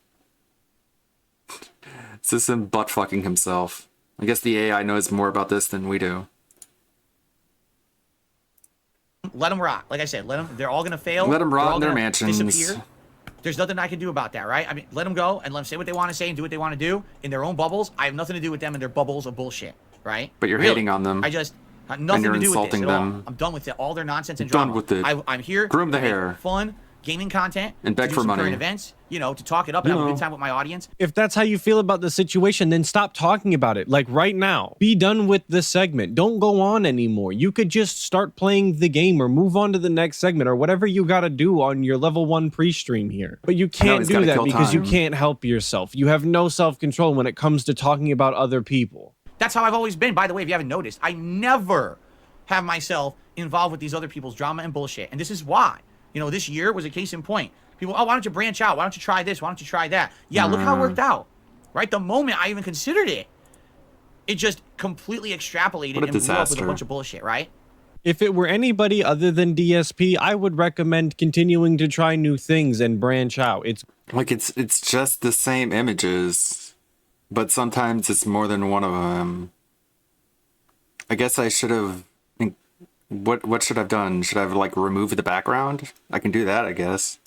System butt fucking himself. I guess the AI knows more about this than we do. Let them rock. Like I said, let them. They're all gonna fail. Let them rot in their gonna mansions. Disappear. There's nothing I can do about that, right? I mean, let them go and let them say what they want to say and do what they want to do in their own bubbles. I have nothing to do with them and their bubbles of bullshit, right? But you're hating on them. I just have nothing and to you're do with this insulting at all. them. I'm done with it. All their nonsense and Done drama. with it. I'm here. Groom the to make hair. Fun gaming content And beg to do for some money. current events. You know, to talk it up and have a good time with my audience. If that's how you feel about the situation, then stop talking about it. Like right now. Be done with this segment. Don't go on anymore. You could just start playing the game or move on to the next segment or whatever you gotta do on your level 1 pre-stream here. But you can't he's do gotta that kill because you time. can't help yourself. You have no self-control when it comes to talking about other people. That's how I've always been. By the way, if you haven't noticed, I never have myself involved with these other people's drama and bullshit. And this is why. You know, this year was a case in point. People, oh, why don't you branch out? Why don't you try this? Why don't you try that? Yeah, look how it worked out. Right? The moment I even considered it, it just completely extrapolated What a and blew up with a disaster. bunch of bullshit, right? If it were anybody other than DSP, I would recommend continuing to try new things and branch out. It's Like it's just the same images, but sometimes it's more than one of them. I guess I should have. What should I have done? Should I have like removed the background? I can do that, I guess.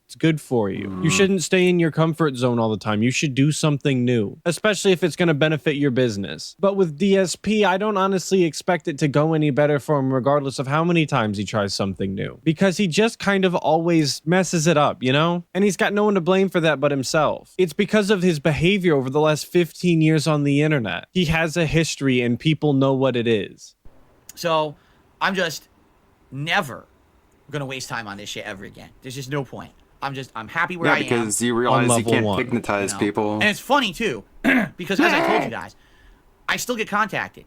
It's good for you. You shouldn't stay in your comfort zone all the time. You should do something new, especially if it's going to benefit your business. But with DSP, I don't honestly expect it to go any better for him regardless of how many times he tries something new. Because he just kind of always messes it up, you know? And he's got no one to blame for that but himself. It's because of his behavior over the last 15 years on the internet. He has a history and people know what it is. So I'm just never going to waste time on this shit ever again. There's just no point. I'm happy where I am. Yeah, because you realize you can't hypnotize You know? people. And it's funny too, because as I told you guys, I still get contacted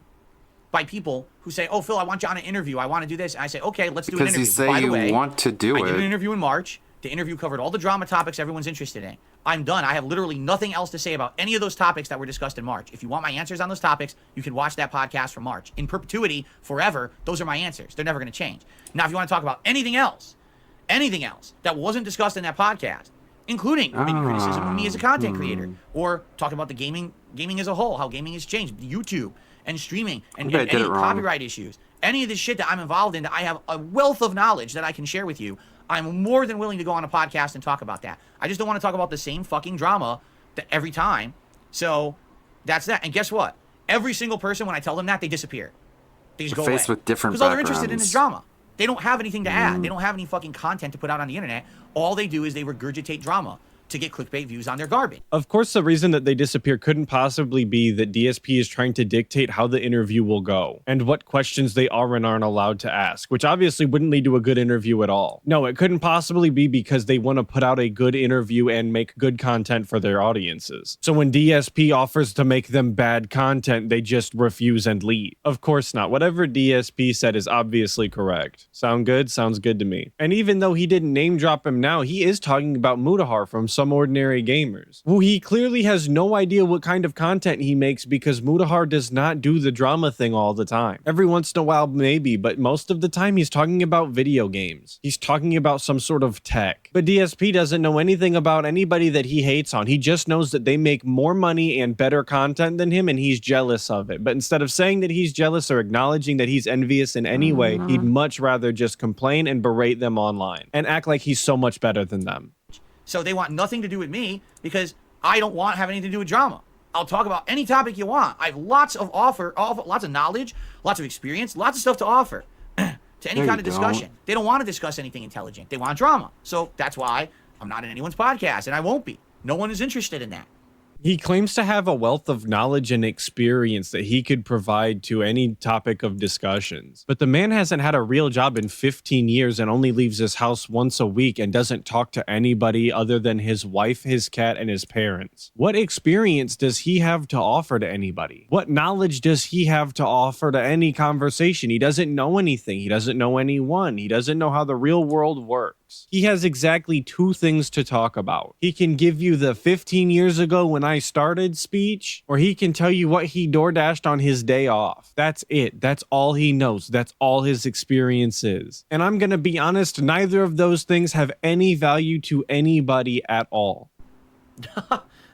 by people who say, "Oh, Phil, I want you on an interview. I want to do this." And I say, "Okay, let's do an Because interview." you say By the you way, want to do I did an it. interview in March. The interview covered all the drama topics everyone's interested in. I'm done. I have literally nothing else to say about any of those topics that were discussed in March. If you want my answers on those topics, you can watch that podcast from March. In perpetuity, forever, those are my answers. They're never going to change. Now, if you want to talk about anything else that wasn't discussed in that podcast, including maybe criticism of me as a content creator, or talking about the gaming as a whole, how gaming has changed, YouTube and streaming, and Maybe I did any it wrong. copyright issues, any of the shit that I'm involved in, that I have a wealth of knowledge that I can share with you. I'm more than willing to go on a podcast and talk about that. I just don't want to talk about the same fucking drama every time. So that's that. And guess what? Every single person, when I tell them that, they disappear. They just They're go away. faced with different because all they're interested in is backgrounds. drama. They don't have anything to add. They don't have any fucking content to put out on the internet. All they do is they regurgitate drama to get clickbait views on their garbage. Of course, the reason that they disappear couldn't possibly be that DSP is trying to dictate how the interview will go and what questions they are and aren't allowed to ask, which obviously wouldn't lead to a good interview at all. No, it couldn't possibly be because they want to put out a good interview and make good content for their audiences. So when DSP offers to make them bad content, they just refuse and leave. Of course not. Whatever DSP said is obviously correct. Sound good? Sounds good to me. And even though he didn't name drop him now, he is talking about Mutahar from Some Ordinary Gamers, who he clearly has no idea what kind of content he makes because Mutahar does not do the drama thing all the time. Every once in a while, maybe, but most of the time he's talking about video games. He's talking about some sort of tech. But DSP doesn't know anything about anybody that he hates on. He just knows that they make more money and better content than him, and he's jealous of it. But instead of saying that he's jealous or acknowledging that he's envious in any way, he'd much rather just complain and berate them online and act like he's so much better than them. So they want nothing to do with me because I don't want to have anything to do with drama. I'll talk about any topic you want. I have lots of lots of knowledge, lots of experience, lots of stuff to offer to any kind of discussion. They don't want to discuss anything intelligent. They want drama. So that's why I'm not in anyone's podcast, and I won't be. No one is interested in that. He claims to have a wealth of knowledge and experience that he could provide to any topic of discussions. But the man hasn't had a real job in 15 years and only leaves his house once a week and doesn't talk to anybody other than his wife, his cat, and his parents. What experience does he have to offer to anybody? What knowledge does he have to offer to any conversation? He doesn't know anything. He doesn't know anyone. He doesn't know how the real world works. He has exactly two things to talk about. He can give you the 15 years ago when I started speech, or he can tell you what he DoorDashed on his day off. That's it. That's all he knows. That's all his experience is. And I'm going to be honest, neither of those things have any value to anybody at all.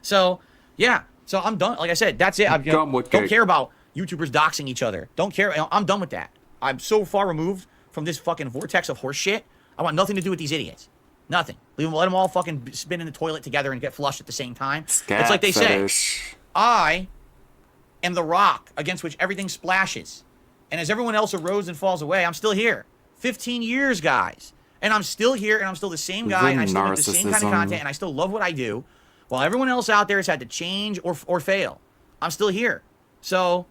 So, yeah. So I'm done. Like I said, that's it. I don't care about YouTubers doxing each other. Don't care. I'm done with that. I'm so far removed from this fucking vortex of horse shit. I want nothing to do with these idiots. Nothing. Let them all fucking spin in the toilet together and get flushed at the same time. It's like they say, I am the rock against which everything splashes. And as everyone else erodes and falls away, I'm still here. 15 years, guys. And I'm still here, and I'm still the same guy, and I still make the same kind of content, and I still love what I do. While everyone else out there has had to change or fail, I'm still here. So,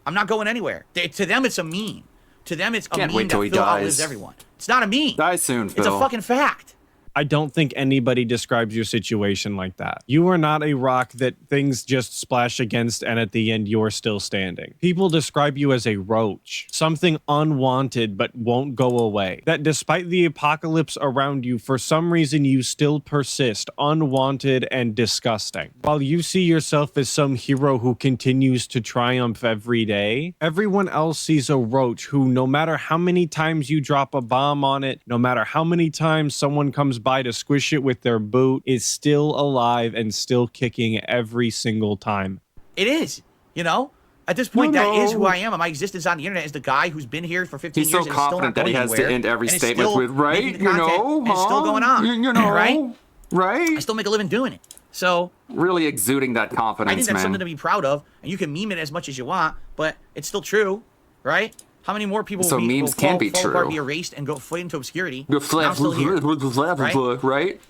I'm not going anywhere. To them, it's a meme. To them, it's a meme that Phil outlives everyone. It's not a meme. Die soon, Phil. It's a fucking fact. I don't think anybody describes your situation like that. You are not a rock that things just splash against and at the end you're still standing. People describe you as a roach, something unwanted but won't go away. That despite the apocalypse around you, for some reason you still persist, unwanted and disgusting. While you see yourself as some hero who continues to triumph every day, everyone else sees a roach who, no matter how many times you drop a bomb on it, no matter how many times someone comes by to squish it with their boot, is still alive and still kicking every single time. It is, you know? At this point, that is who I am. My existence on the internet is the guy who's been here for 15 years. He's so confident that he has to end every statement with, right? You know? And it's still going on. You know? Right? Right? I still make a living doing it. So... really exuding that confidence, I think that's something to be proud of. And you can meme it as much as you want, but it's still true, right? How many more people so memes can be true. Apart, be erased and go fade into obscurity? I'm still here, right?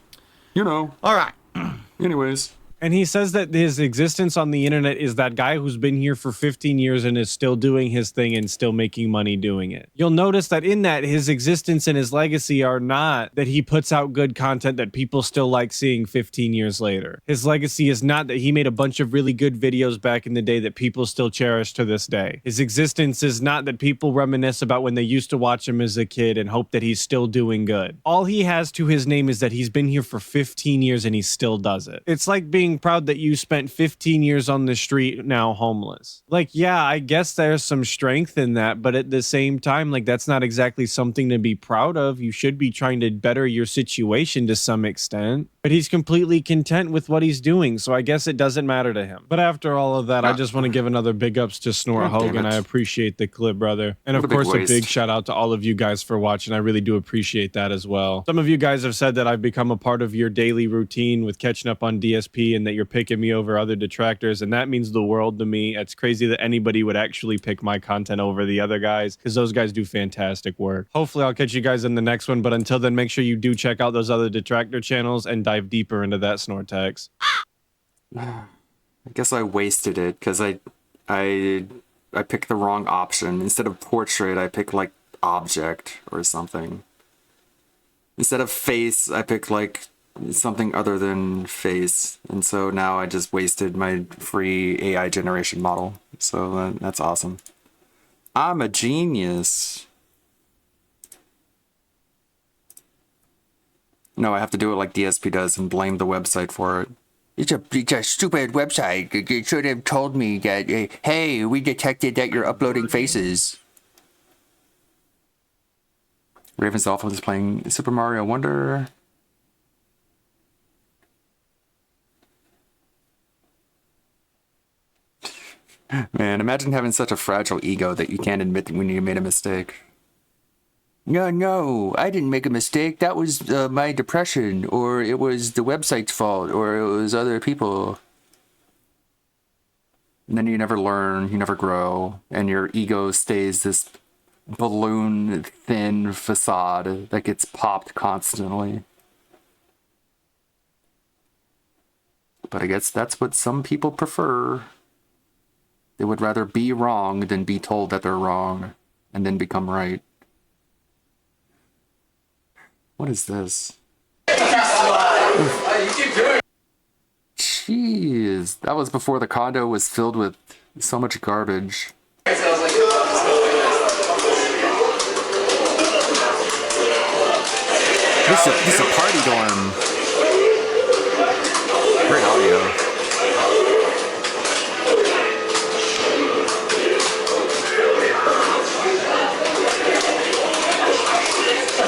You know. All right. Anyways. And he says that his existence on the internet is that guy who's been here for 15 years and is still doing his thing and still making money doing it. You'll notice that in that, his existence and his legacy are not that he puts out good content that people still like seeing 15 years later. His legacy is not that he made a bunch of really good videos back in the day that people still cherish to this day. His existence is not that people reminisce about when they used to watch him as a kid and hope that he's still doing good. All he has to his name is that he's been here for 15 years and he still does it. It's like being proud that you spent 15 years on the street now homeless. Like, yeah, I guess there's some strength in that, but at the same time, like, that's not exactly something to be proud of. You should be trying to better your situation to some extent. But he's completely content with what he's doing, so I guess it doesn't matter to him. But after all of that, I just want to give another big ups to Snort God damn Hogan. it. I appreciate the clip, brother. And What of a big course, a waste. big shout out to all of you guys for watching. I really do appreciate that as well. Some of you guys have said that I've become a part of your daily routine with catching up on DSP and that you're picking me over other detractors, and that means the world to me. It's crazy that anybody would actually pick my content over the other guys, because those guys do fantastic work. Hopefully I'll catch you guys in the next one, but until then, make sure you do check out those other detractor channels and dive deeper into that Snortex. I guess I wasted it because I picked the wrong option. Instead of portrait, I picked like object or something. Instead of face, I picked like something other than face. And so now I just wasted my free AI generation model. So that's awesome. I'm a genius. No, I have to do it like DSP does and blame the website for it. It's a stupid website. You should have told me that, hey, we detected that you're uploading faces. Raven's Dolphin is playing Super Mario Wonder. Man, imagine having such a fragile ego that you can't admit when you made a mistake. No, I didn't make a mistake. That was my depression, or it was the website's fault, or it was other people. And then you never learn, you never grow, and your ego stays this balloon thin facade that gets popped constantly. But I guess that's what some people prefer. They would rather be wrong than be told that they're wrong, and then become right. What is this? Jeez, that was before the condo was filled with so much garbage. This is a party dorm. Great audio.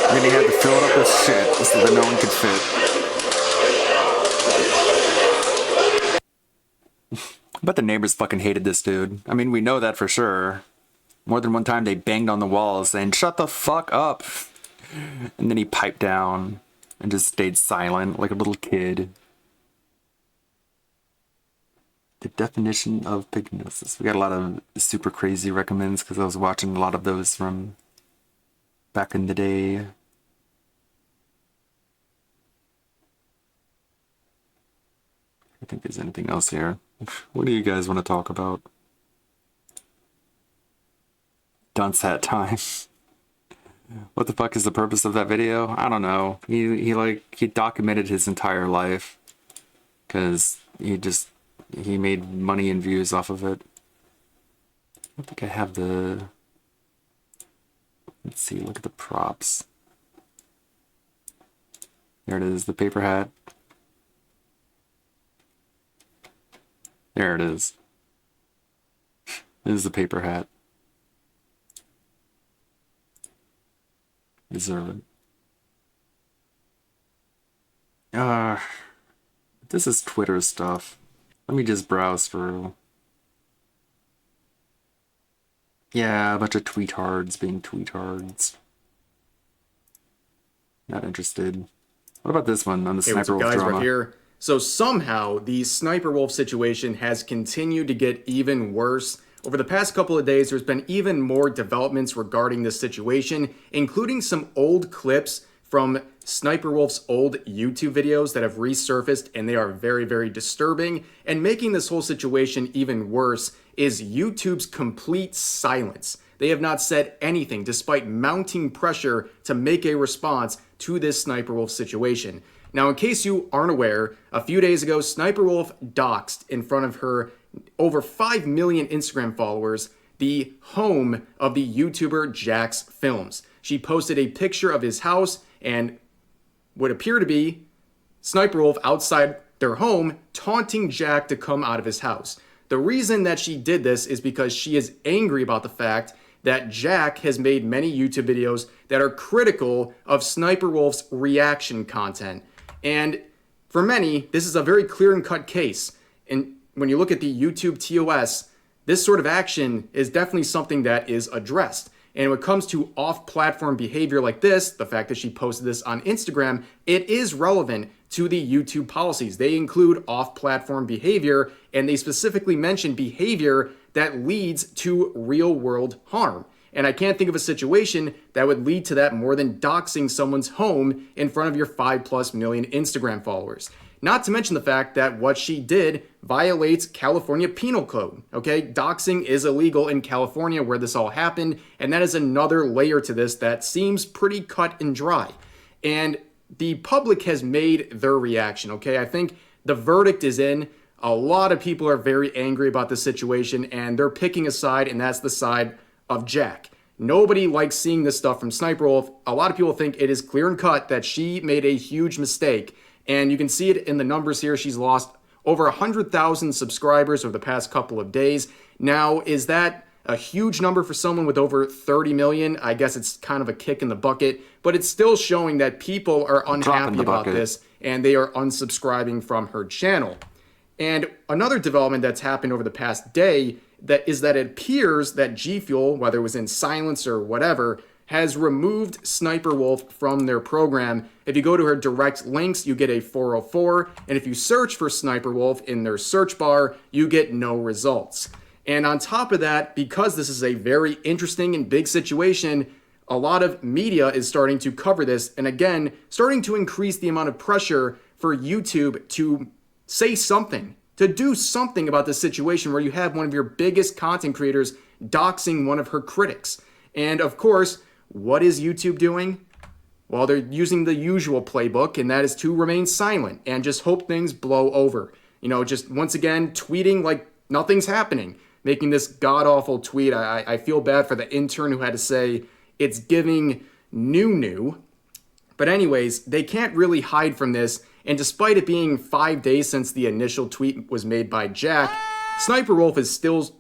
And then he had to fill it up with shit so that no one could fit. But the neighbors fucking hated this dude. I mean, we know that for sure. More than one time they banged on the walls saying, "Shut the fuck up." And then he piped down and just stayed silent like a little kid. The definition of pygnosis. We got a lot of super crazy recommends because I was watching a lot of those from back in the day. I think there's anything else here. What do you guys want to talk about? Dunce hat time. What the fuck is the purpose of that video? I don't know. He documented his entire life because he made money and views off of it. I don't think I have the. Let's see. Look at the props. There it is. The paper hat. There it is. This is the paper hat. Deserve it. This is Twitter stuff. Let me just browse through. Yeah, a bunch of tweetards being tweetards. Not interested. What about this one on the Sniper Wolf drama? Right here. So somehow the Sniper Wolf situation has continued to get even worse. Over the past couple of days, there's been even more developments regarding this situation, including some old clips from Sniper Wolf's old YouTube videos that have resurfaced, and they are very, very disturbing. And making this whole situation even worse is YouTube's complete silence. They have not said anything despite mounting pressure to make a response to this Sniper Wolf situation. Now, in case you aren't aware, a few days ago, Sniper Wolf doxed in front of her over 5 million Instagram followers the home of the YouTuber Jax Films. She posted a picture of his house and would appear to be Sniper Wolf outside their home taunting Jack to come out of his house. The reason that she did this is because she is angry about the fact that Jack has made many YouTube videos that are critical of Sniper Wolf's reaction content. And For many, this is a very clear and cut case. And when you look at the YouTube TOS, this sort of action is definitely something that is addressed. And when it comes to off-platform behavior like this, the fact that she posted this on Instagram, it is relevant to the YouTube policies. They include off-platform behavior, and they specifically mention behavior that leads to real-world harm. And I can't think of a situation that would lead to that more than doxing someone's home in front of your 5+ million Instagram followers. Not to mention the fact that what she did violates California Penal Code, okay? Doxing is illegal in California where this all happened, and that is another layer to this that seems pretty cut and dry. And the public has made their reaction, okay? I think the verdict is in. A lot of people are very angry about this situation, and they're picking a side, and that's the side of Jack. Nobody likes seeing this stuff from Sniper Wolf. A lot of people think it is clear and cut that she made a huge mistake. And you can see it in the numbers here. She's lost over 100,000 subscribers over the past couple of days. Now, is that a huge number for someone with over 30 million? I guess it's kind of a kick in the bucket, but it's still showing that people are unhappy about this and they are unsubscribing from her channel. And another development that's happened over the past day that it appears that G Fuel, whether it was in silence or whatever, has removed Sniper Wolf from their program. If you go to her direct links, you get a 404, and if you search for Sniper Wolf in their search bar, you get no results. And on top of that, because this is a very interesting and big situation, a lot of media is starting to cover this, and again, starting to increase the amount of pressure for YouTube to say something, to do something about this situation where you have one of your biggest content creators doxing one of her critics. And of course, what is YouTube doing? Well, they're using the usual playbook, and that is to remain silent and just hope things blow over. You know, just once again, tweeting like nothing's happening, making this god-awful tweet. I feel bad for the intern who had to say it's giving new. But anyways, they can't really hide from this, and despite it being 5 days since the initial tweet was made by Jack, Sniper Wolf is still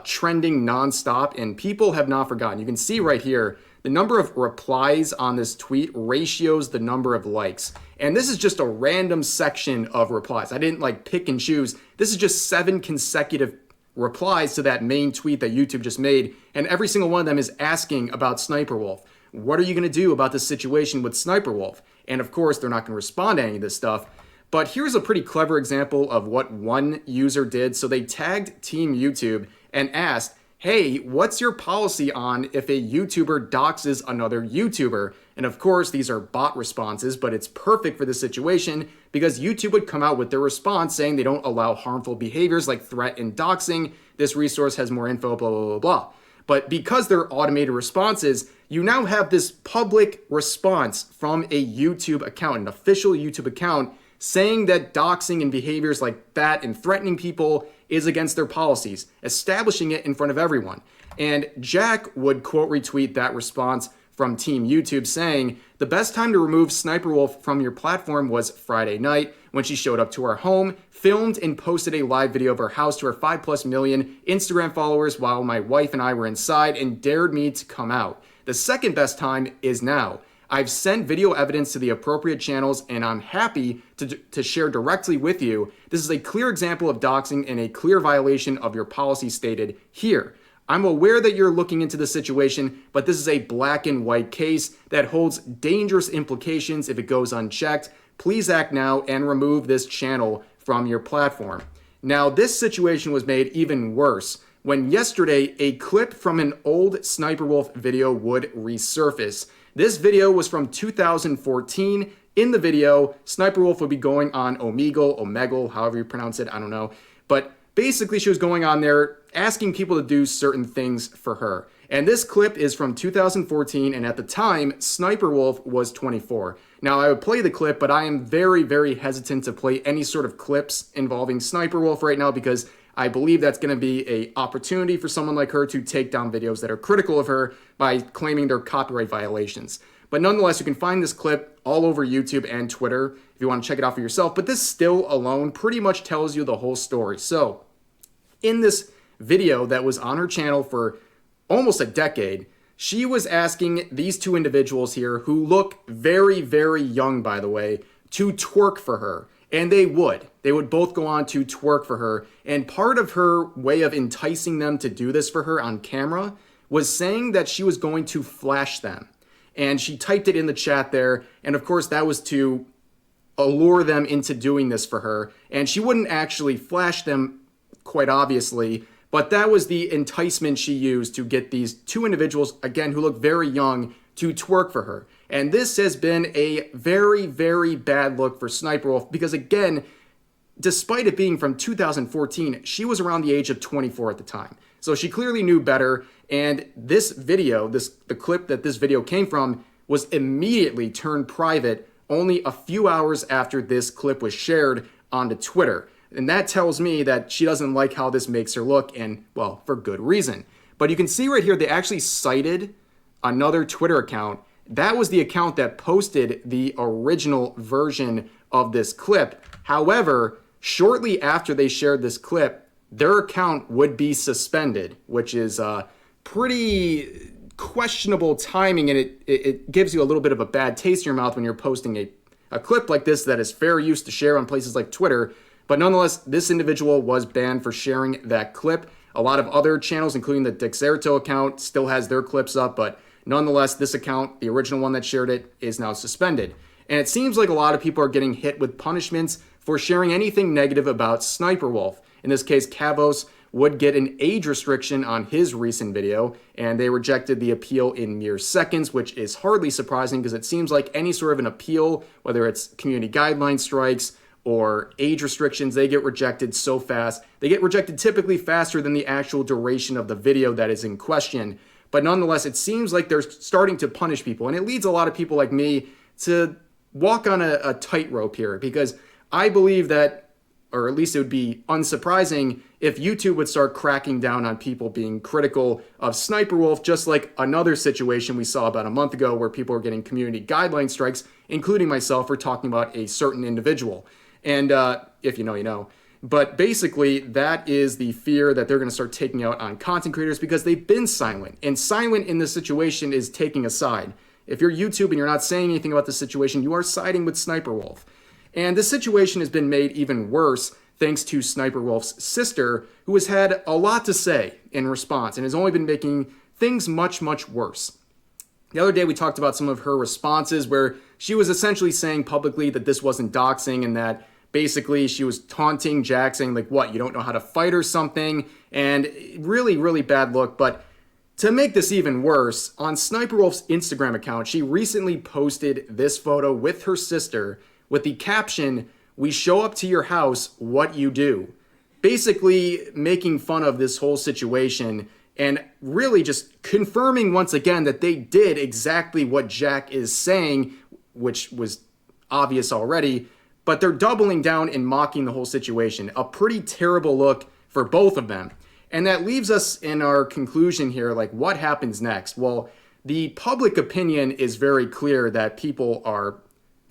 trending nonstop, and people have not forgotten. You can see right here, the number of replies on this tweet ratios the number of likes. And this is just a random section of replies. I didn't like pick and choose. This is just 7 consecutive replies to that main tweet that YouTube just made. And every single one of them is asking about Sniper Wolf. What are you going to do about this situation with Sniper Wolf? And of course, they're not going to respond to any of this stuff. But here's a pretty clever example of what one user did. So they tagged Team YouTube and asked, hey, what's your policy on if a YouTuber doxes another YouTuber? And of course, these are bot responses, but it's perfect for this situation because YouTube would come out with their response saying they don't allow harmful behaviors like threat and doxing. This resource has more info, blah, blah, blah, blah. But because they're automated responses, you now have this public response from a YouTube account, an official YouTube account, saying that doxing and behaviors like that and threatening people is against their policies, establishing it in front of everyone. And Jack would quote retweet that response from Team YouTube saying, the best time to remove Sniper Wolf from your platform was Friday night when she showed up to our home, filmed and posted a live video of her house to her 5+ million Instagram followers while my wife and I were inside and dared me to come out. The second best time is now. I've sent video evidence to the appropriate channels and I'm happy to share directly with you. This is a clear example of doxing and a clear violation of your policy stated here. I'm aware that you're looking into the situation, but this is a black and white case that holds dangerous implications if it goes unchecked. Please act now and remove this channel from your platform. Now, this situation was made even worse when yesterday a clip from an old Sniper Wolf video would resurface. This video was from 2014. In the video, Sniper Wolf would be going on Omegle, however you pronounce it, I don't know. But basically, she was going on there asking people to do certain things for her. And this clip is from 2014, and at the time, Sniper Wolf was 24. Now, I would play the clip, but I am very, very hesitant to play any sort of clips involving Sniper Wolf right now because I believe that's going to be an opportunity for someone like her to take down videos that are critical of her by claiming they're copyright violations. But nonetheless, you can find this clip all over YouTube and Twitter if you want to check it out for yourself. But this still alone pretty much tells you the whole story. So, in this video that was on her channel for almost a decade, she was asking these two individuals here, who look very, very young, by the way, to twerk for her. And they would. They would both go on to twerk for her. And part of her way of enticing them to do this for her on camera was saying that she was going to flash them. And she typed it in the chat there. And of course, that was to allure them into doing this for her. And she wouldn't actually flash them, quite obviously. But that was the enticement she used to get these two individuals, again, who look very young, to twerk for her. And this has been a very, very bad look for Sniper Wolf because, again, despite it being from 2014, she was around the age of 24 at the time. So she clearly knew better. And this video, the clip that this video came from, was immediately turned private only a few hours after this clip was shared onto Twitter. And that tells me that she doesn't like how this makes her look, and, well, for good reason. But you can see right here, they actually cited another Twitter account. That was the account that posted the original version of this clip. However, shortly after they shared this clip, their account would be suspended, which is pretty questionable timing, and it gives you a little bit of a bad taste in your mouth when you're posting a clip like this that is fair use to share on places like Twitter. But nonetheless, this individual was banned for sharing that clip. A lot of other channels, including the Dexerto account, still has their clips up, but nonetheless, this account, the original one that shared it, is now suspended. And it seems like a lot of people are getting hit with punishments for sharing anything negative about Sniper Wolf. In this case, Kavos would get an age restriction on his recent video, and they rejected the appeal in mere seconds, which is hardly surprising because it seems like any sort of an appeal, whether it's community guideline strikes or age restrictions, they get rejected so fast. They get rejected typically faster than the actual duration of the video that is in question. But nonetheless, it seems like they're starting to punish people. And it leads a lot of people like me to walk on a tightrope here, because I believe that, or at least it would be unsurprising if YouTube would start cracking down on people being critical of Sniper Wolf, just like another situation we saw about a month ago where people were getting community guideline strikes, including myself, for talking about a certain individual. And if you know, you know. But basically, that is the fear that they're going to start taking out on content creators because they've been silent. And silent in this situation is taking a side. If you're YouTube and you're not saying anything about the situation, you are siding with Sniper Wolf. And this situation has been made even worse thanks to Sniper Wolf's sister, who has had a lot to say in response and has only been making things much, much worse. The other day we talked about some of her responses where she was essentially saying publicly that this wasn't doxing and that basically she was taunting Jack, saying like, what, you don't know how to fight or something? And really, really bad look. But to make this even worse, on Sniper Wolf's Instagram account, she recently posted this photo with her sister with the caption, "We show up to your house, what you do?" Basically making fun of this whole situation and really just confirming once again that they did exactly what Jack is saying, which was obvious already, but they're doubling down and mocking the whole situation. A pretty terrible look for both of them. And that leaves us in our conclusion here, like what happens next? Well, the public opinion is very clear that people are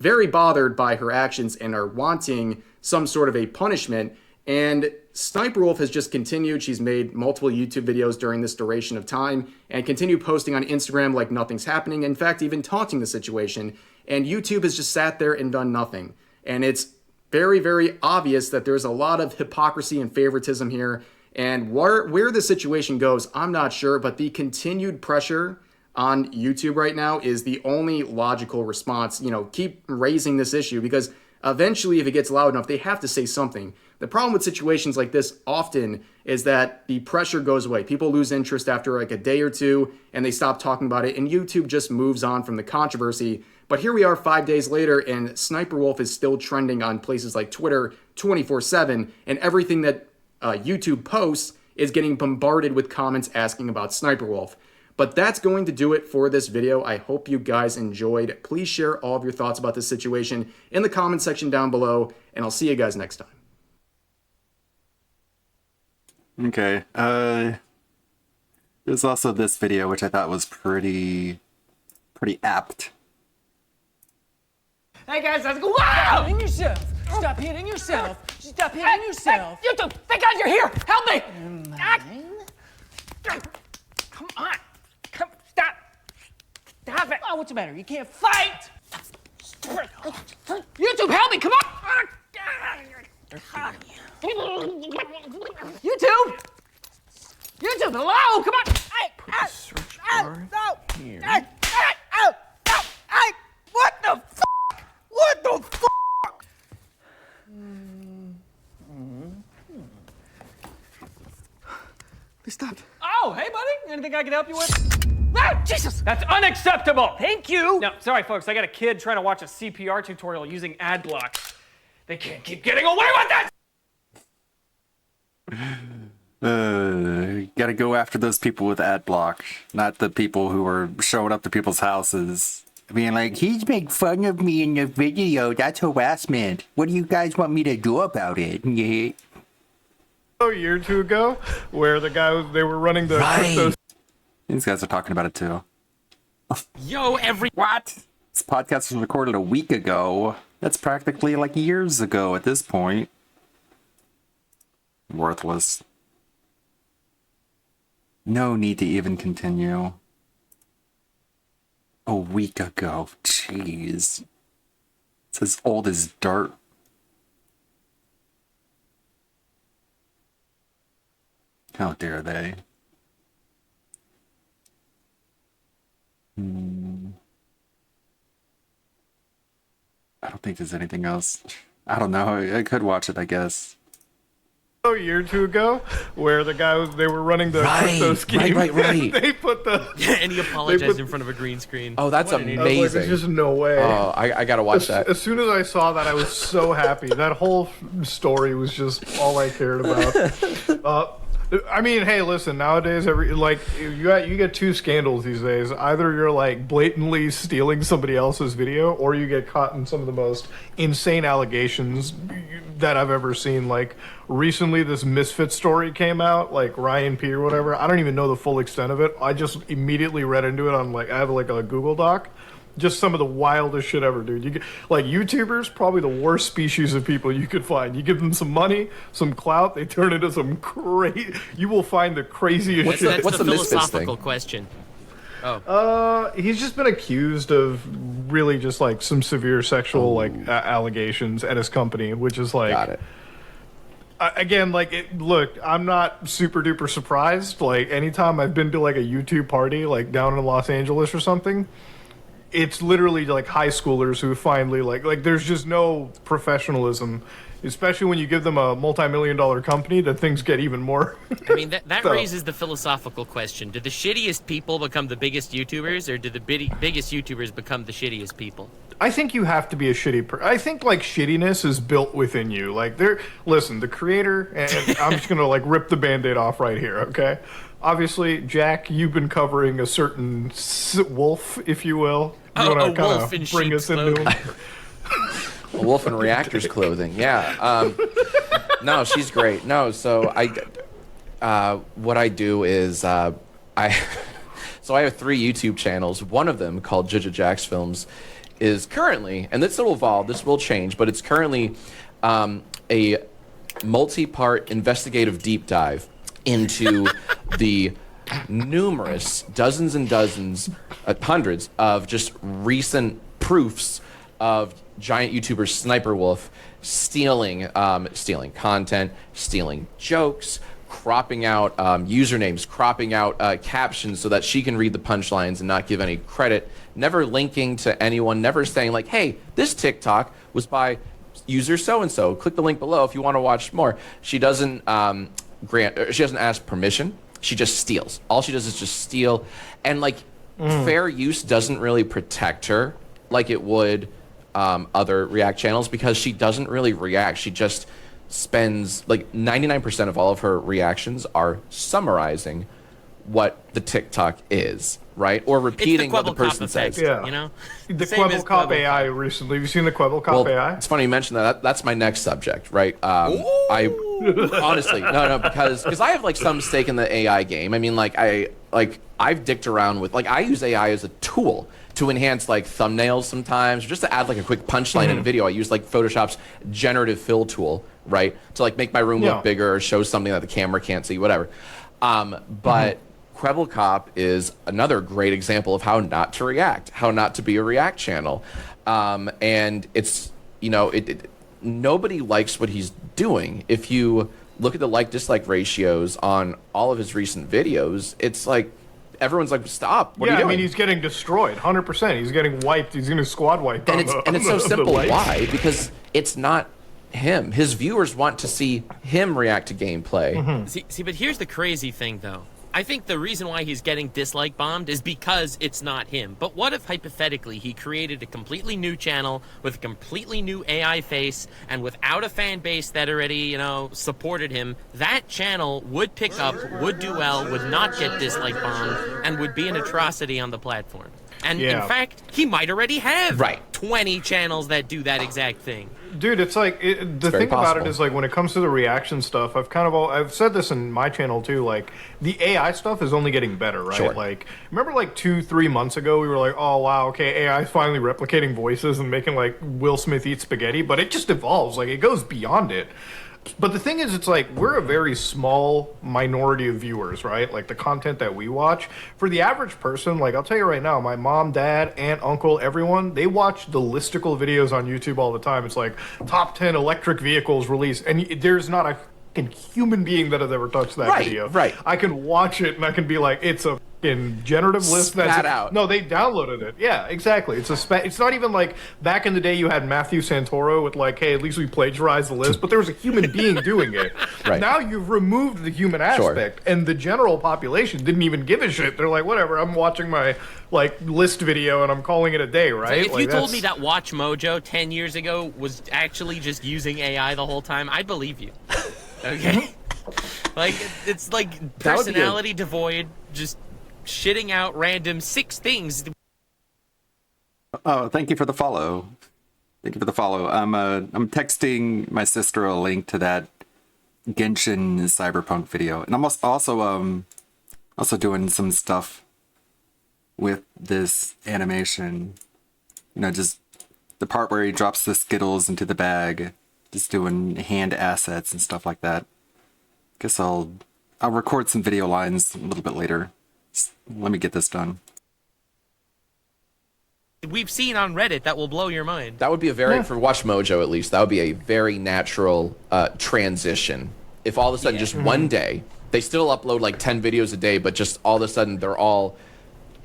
very bothered by her actions and are wanting some sort of a punishment. And Sniper Wolf has just continued. She's made multiple YouTube videos during this duration of time and continued posting on Instagram like nothing's happening. In fact, even taunting the situation. And YouTube has just sat there and done nothing. And it's very, very obvious that there's a lot of hypocrisy and favoritism here. And where the situation goes, I'm not sure, but the continued pressure on YouTube right now is the only logical response. You know, keep raising this issue because eventually, if it gets loud enough, they have to say something. The problem with situations like this often is that the pressure goes away. People lose interest after like a day or two and they stop talking about it, and YouTube just moves on from the controversy. But here we are 5 days later, and Sniper Wolf is still trending on places like Twitter 24/7, and everything that YouTube posts is getting bombarded with comments asking about Sniper Wolf. But that's going to do it for this video. I hope you guys enjoyed. Please share all of your thoughts about this situation in the comment section down below, and I'll see you guys next time. Okay, there's also this video which I thought was pretty apt. Hey guys, let's go. Wow! Hitting yourself. Stop hitting yourself. Stop hitting yourself. You two, thank God you're here. Help me. Come on. Come, stop. Stop it. Oh, what's the matter? You can't fight. YouTube, help me. Come on. YouTube! YouTube, hello! Come on! What the fuck? What the fuck? They stopped. Oh, hey, buddy. Anything I can help you with? Ah, Jesus! That's unacceptable! Thank you! No, sorry, folks. I got a kid trying to watch a CPR tutorial using ad block. They can't keep getting away with this! Gotta go after those people with ad block, not the people who are showing up to people's houses. Being like, he's making fun of me in the video. That's harassment. What do you guys want me to do about it? Yeah. A year or two ago, where the guy they were running the crypto. These guys are talking about it too. Yo, what? This podcast was recorded a week ago. That's practically like years ago at this point. Worthless. No need to even continue. A week ago. Jeez. It's as old as dirt. How dare they? I don't think there's anything else. I don't know. I could watch it, I guess. A year or two ago, where the guy they were running the crypto scheme. Right. They put the and he apologized in front of a green screen. Oh, that's What an amazing. idiot. There's just no way. Oh, I gotta watch that. As soon as I saw that, I was so happy. That whole story was just all I cared about. I mean, hey, listen. Nowadays, you get two scandals these days. Either you're like blatantly stealing somebody else's video, or you get caught in some of the most insane allegations that I've ever seen. Like recently, this Misfit story came out, like Ryan P or whatever. I don't even know the full extent of it. I just immediately read into it on I have a Google Doc. Just some of the wildest shit ever, dude. You get, YouTubers, probably the worst species of people you could find. You give them some money, some clout, they turn into some crazy. You will find the craziest shit. What's the philosophical question? He's just been accused of really just some severe sexual allegations at his company, which is Got it. Again, look, I'm not super duper surprised. Anytime I've been to a YouTube party, down in Los Angeles or something, it's literally high schoolers who finally there's just no professionalism, especially when you give them a multi-million-dollar company, that things get even more. I mean, that So- raises the philosophical question. Do the shittiest people become the biggest YouTubers, or do the biggest YouTubers become the shittiest people? I think you have to be a shitty person. I think shittiness is built within you. Listen, the creator, and I'm just gonna rip the Band-Aid off right here, okay? Obviously, Jack, you've been covering a certain wolf, if you will. You wanna wolf kinda in bring us into him? A wolf in Reactors clothing, yeah. No, she's great. No, so what I do is so I have 3 YouTube channels. One of them, called Judge Jack's Films, is currently, and this will evolve, this will change, but it's currently a multi-part investigative deep dive into the numerous dozens and dozens, hundreds of just recent proofs of giant YouTuber Sniper Wolf stealing content, stealing jokes, cropping out usernames, cropping out captions so that she can read the punchlines and not give any credit, never linking to anyone, never saying hey, this TikTok was by user so-and-so. Click the link below if you want to watch more. She doesn't she doesn't ask permission. She just steals. All she does is just steal. And fair use doesn't really protect her like it would other React channels, because she doesn't really react. She just spends 99% of all of her reactions are summarizing what the TikTok is, right? Or repeating what the person says. Yeah. You know? The Same as Quebblecop Quebblecop. AI recently. Have you seen the Quebblecop AI? It's funny you mention that. That's my next subject, right? I honestly, no, because I have some stake in the AI game. I mean, I've dicked around with I use AI as a tool to enhance thumbnails sometimes, or just to add a quick punchline in a video. I use Photoshop's generative fill tool, right, to make my room look bigger or show something that the camera can't see, whatever. But Quebblecop is another great example of how not to react, how not to be a React channel, and it's nobody likes what he's doing. If you look at the like-dislike ratios on all of his recent videos, it's like everyone's like, stop. What are you doing? I mean, he's getting destroyed, 100%. He's getting wiped. He's getting squad wiped. And it's so simple. Why? Because it's not him. His viewers want to see him react to gameplay. See, but here's the crazy thing, though. I think the reason why he's getting dislike bombed is because it's not him. But what if, hypothetically, he created a completely new channel with a completely new AI face and without a fan base that already, supported him? That channel would pick up, would do well, would not get dislike bombed, and would be an atrocity on the platform. And in fact, he might already have 20 channels that do that exact thing. Dude, it's like the thing about it is like when it comes to the reaction stuff, I've said this in my channel too. Like the AI stuff is only getting better, right? Sure. Like remember like 2-3 months ago, we were like, oh wow, okay, AI is finally replicating voices and making like Will Smith eat spaghetti, but it just evolves. Like it goes beyond it. But the thing is, it's like we're a very small minority of viewers, right? Like the content that we watch. For the average person, like I'll tell you right now, my mom, dad, aunt, uncle, everyone, they watch the listicle videos on YouTube all the time. It's like top 10 electric vehicles released, and there's not a fucking human being that has ever touched that video. Right. I can watch it and I can be like, it's a fucking generative list Spat out. No, they downloaded it. Yeah, exactly. It's not even like back in the day you had Matthew Santoro with like, hey, at least we plagiarized the list, but there was a human being doing it. Right. Now you've removed the human aspect, and the general population didn't even give a shit. They're like, whatever, I'm watching my like list video and I'm calling it a day, right? If you told me that Watch Mojo 10 years ago was actually just using AI the whole time, I'd believe you. Okay? Like, it's like personality devoid, just shitting out random 6 things. Oh, thank you for the follow. Thank you for the follow. I'm texting my sister a link to that Genshin Cyberpunk video, and I'm also doing some stuff with this animation. Just the part where he drops the Skittles into the bag, just doing hand assets and stuff like that. Guess I'll record some video lines a little bit later. Let me get this done. We've seen on Reddit that will blow your mind. That would be for Watch Mojo at least, that would be a very natural transition. If all of a sudden just one day, they still upload like 10 videos a day, but just all of a sudden they're all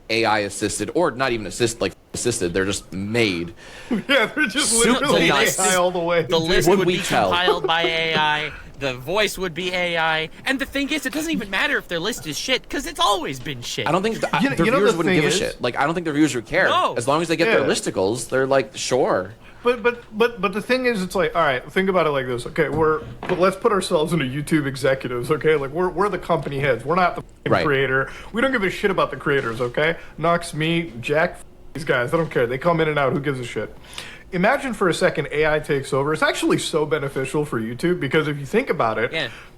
AI assisted, or not even assisted, they're just made. Yeah, they're just literally AI all the way. The list would be compiled by AI. The voice would be AI, and the thing is, it doesn't even matter if their list is shit, because it's always been shit. I don't think their viewers wouldn't give a shit. Like, I don't think their viewers would care. No. As long as they get their listicles, they're like, sure. But the thing is, it's like, all right, think about it like this. Okay, but let's put ourselves into YouTube executives. Okay, like we're the company heads. We're not the creator. We don't give a shit about the creators. Okay, Knox, me, Jack, these guys. I don't care. They come in and out. Who gives a shit? Imagine for a second AI takes over. It's actually so beneficial for YouTube because if you think about it,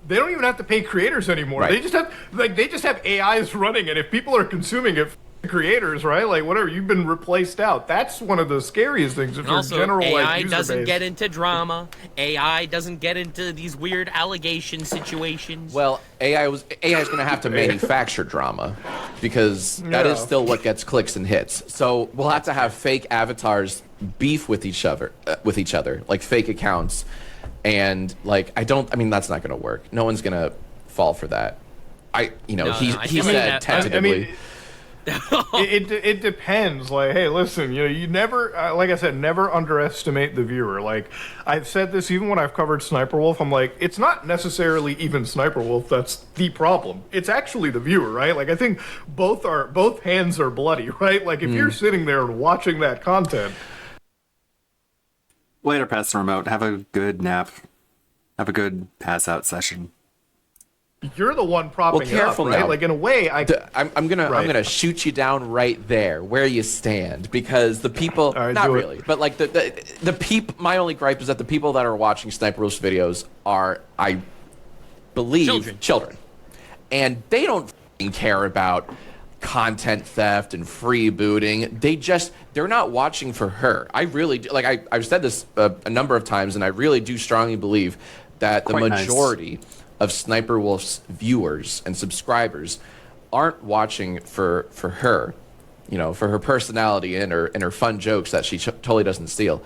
they don't even have to pay creators anymore. Right. They just have AIs running, and if people are consuming it, creators, right? Like whatever, you've been replaced out. That's one of the scariest things. If And also, you're general AI user doesn't base. get into drama. AI doesn't get into these weird allegation situations. Well, AI is going to have to manufacture drama because that is still what gets clicks and hits. So we'll have to have fake avatars beef with each other, like fake accounts, and like I mean that's not going to work. No one's going to fall for that. He said tentatively. It depends. Like, hey, listen, you never, like I said, never underestimate the viewer. Like, I've said this even when I've covered Sniper Wolf. I'm like, it's not necessarily even Sniper Wolf that's the problem. It's actually the viewer, right? Like, I think both hands are bloody, right? Like, if you're sitting there and watching that content. Later, pass the remote. Have a good nap. Have a good pass out session. You're the one propping careful up, right? now. Like in a way, I'm gonna shoot you down right there where you stand because the people, not really, but like the people. My only gripe is that the people that are watching Sniper Wolf's videos are, I believe, children, and they don't f***ing care about content theft and freebooting. They're not watching for her. I really do. Like I've said this a number of times, and I really do strongly believe that the majority of Sniper Wolf's viewers and subscribers aren't watching for her, for her personality and her fun jokes that she totally doesn't steal.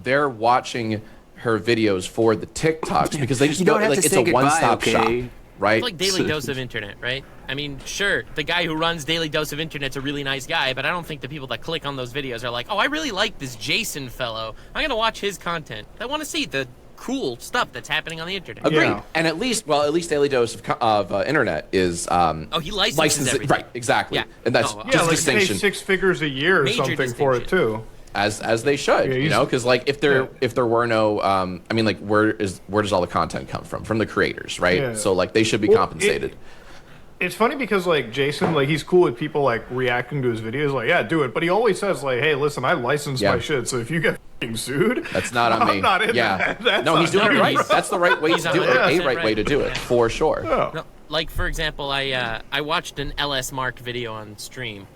They're watching her videos for the TikToks because they just You don't have like to it's say a goodbye, one-stop okay? shop, right? It's like Daily Dose of Internet, right? I mean, sure, the guy who runs Daily Dose of Internet's a really nice guy, but I don't think the people that click on those videos are like, oh, I really like this Jason fellow. I'm going to watch his content. I want to see the cool stuff that's happening on the internet. Agreed. And at least Daily Dose of Internet is he licenses everything. right, exactly. Yeah. And that's Oh, just Yeah, a like pay distinction. 6 figures a year or Major something for it too. As they should, you know, because like if there were no, I mean, like where does all the content come from? From the creators, right? Yeah. So like they should be Well, compensated. It's funny because like Jason, like he's cool with people like reacting to his videos, like yeah, do it. But he always says like, hey, listen, I license Yeah. my shit, so if you get f***ing sued, That's not on me. I'm not in yeah. that. That's No, he's on doing it you, right. bro. That's the right way He's to do it. 100% A right way to do it, for sure. No, like, for example, I watched an LS Mark video on stream.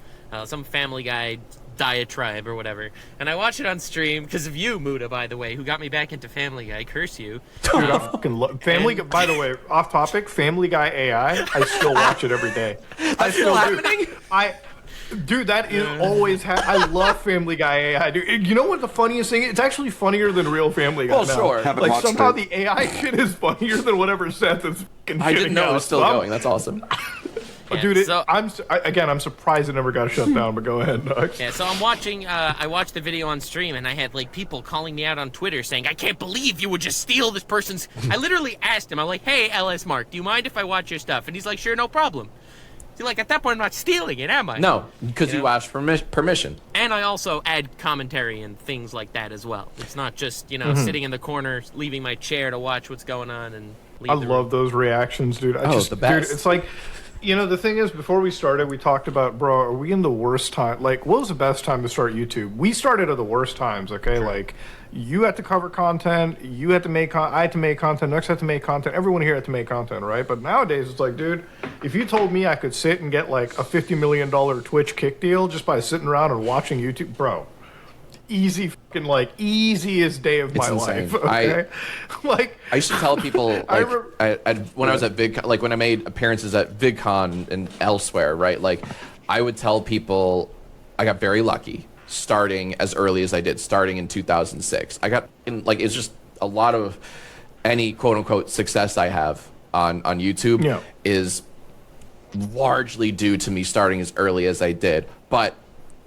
Some Family Guy diatribe or whatever. And I watched it on stream because of you, Muda, by the way, who got me back into Family Guy. Curse you. Dude, I fucking love Family Guy. By the way, off topic, Family Guy AI. I still watch it every day. That's still happening? Dude, that is always. I love Family Guy AI. Dude, you know what the funniest thing? It's actually funnier than real Family Guy. Well, now. sure. Haven't Like watched somehow it. the AI shit is funnier than whatever Seth is fucking. I didn't shitting know it out. was still So I'm- going. That's awesome. Dude, I'm surprised it never got shut down. But go ahead, Nux. Yeah, so I'm watching, I watched the video on stream, and I had, like, people calling me out on Twitter saying, I can't believe you would just steal this person's... I literally asked him, I'm like, hey, LS Mark, do you mind if I watch your stuff? And he's like, sure, no problem. See, like, at that point, I'm not stealing it, am I? No, because you asked for permission. And I also add commentary and things like that as well. It's not just, you know, Mhm. sitting in the corner, leaving my chair to watch what's going on and leave I the love those reactions, dude. the best. Dude, it's like, you know, the thing is, before we started, we talked about, bro, are we in the worst time? Like, what was the best time to start YouTube? We started at the worst times, okay? Like, you had to cover content, you had to make I had to make content, Nux had to make content, everyone here had to make content, right? But nowadays, it's like, dude, if you told me I could sit and get, like, a $50 million Twitch kick deal just by sitting around and watching YouTube, bro, easy fucking, like, easiest day of my It's insane. life, okay? Like, I used to tell people like when I was at VidCon, like when I made appearances at VidCon and elsewhere, right? Like I would tell people I got very lucky starting as early as I did, starting in 2006. I got like it's just a lot of any quote unquote success I have on YouTube is largely due to me starting as early as I did. But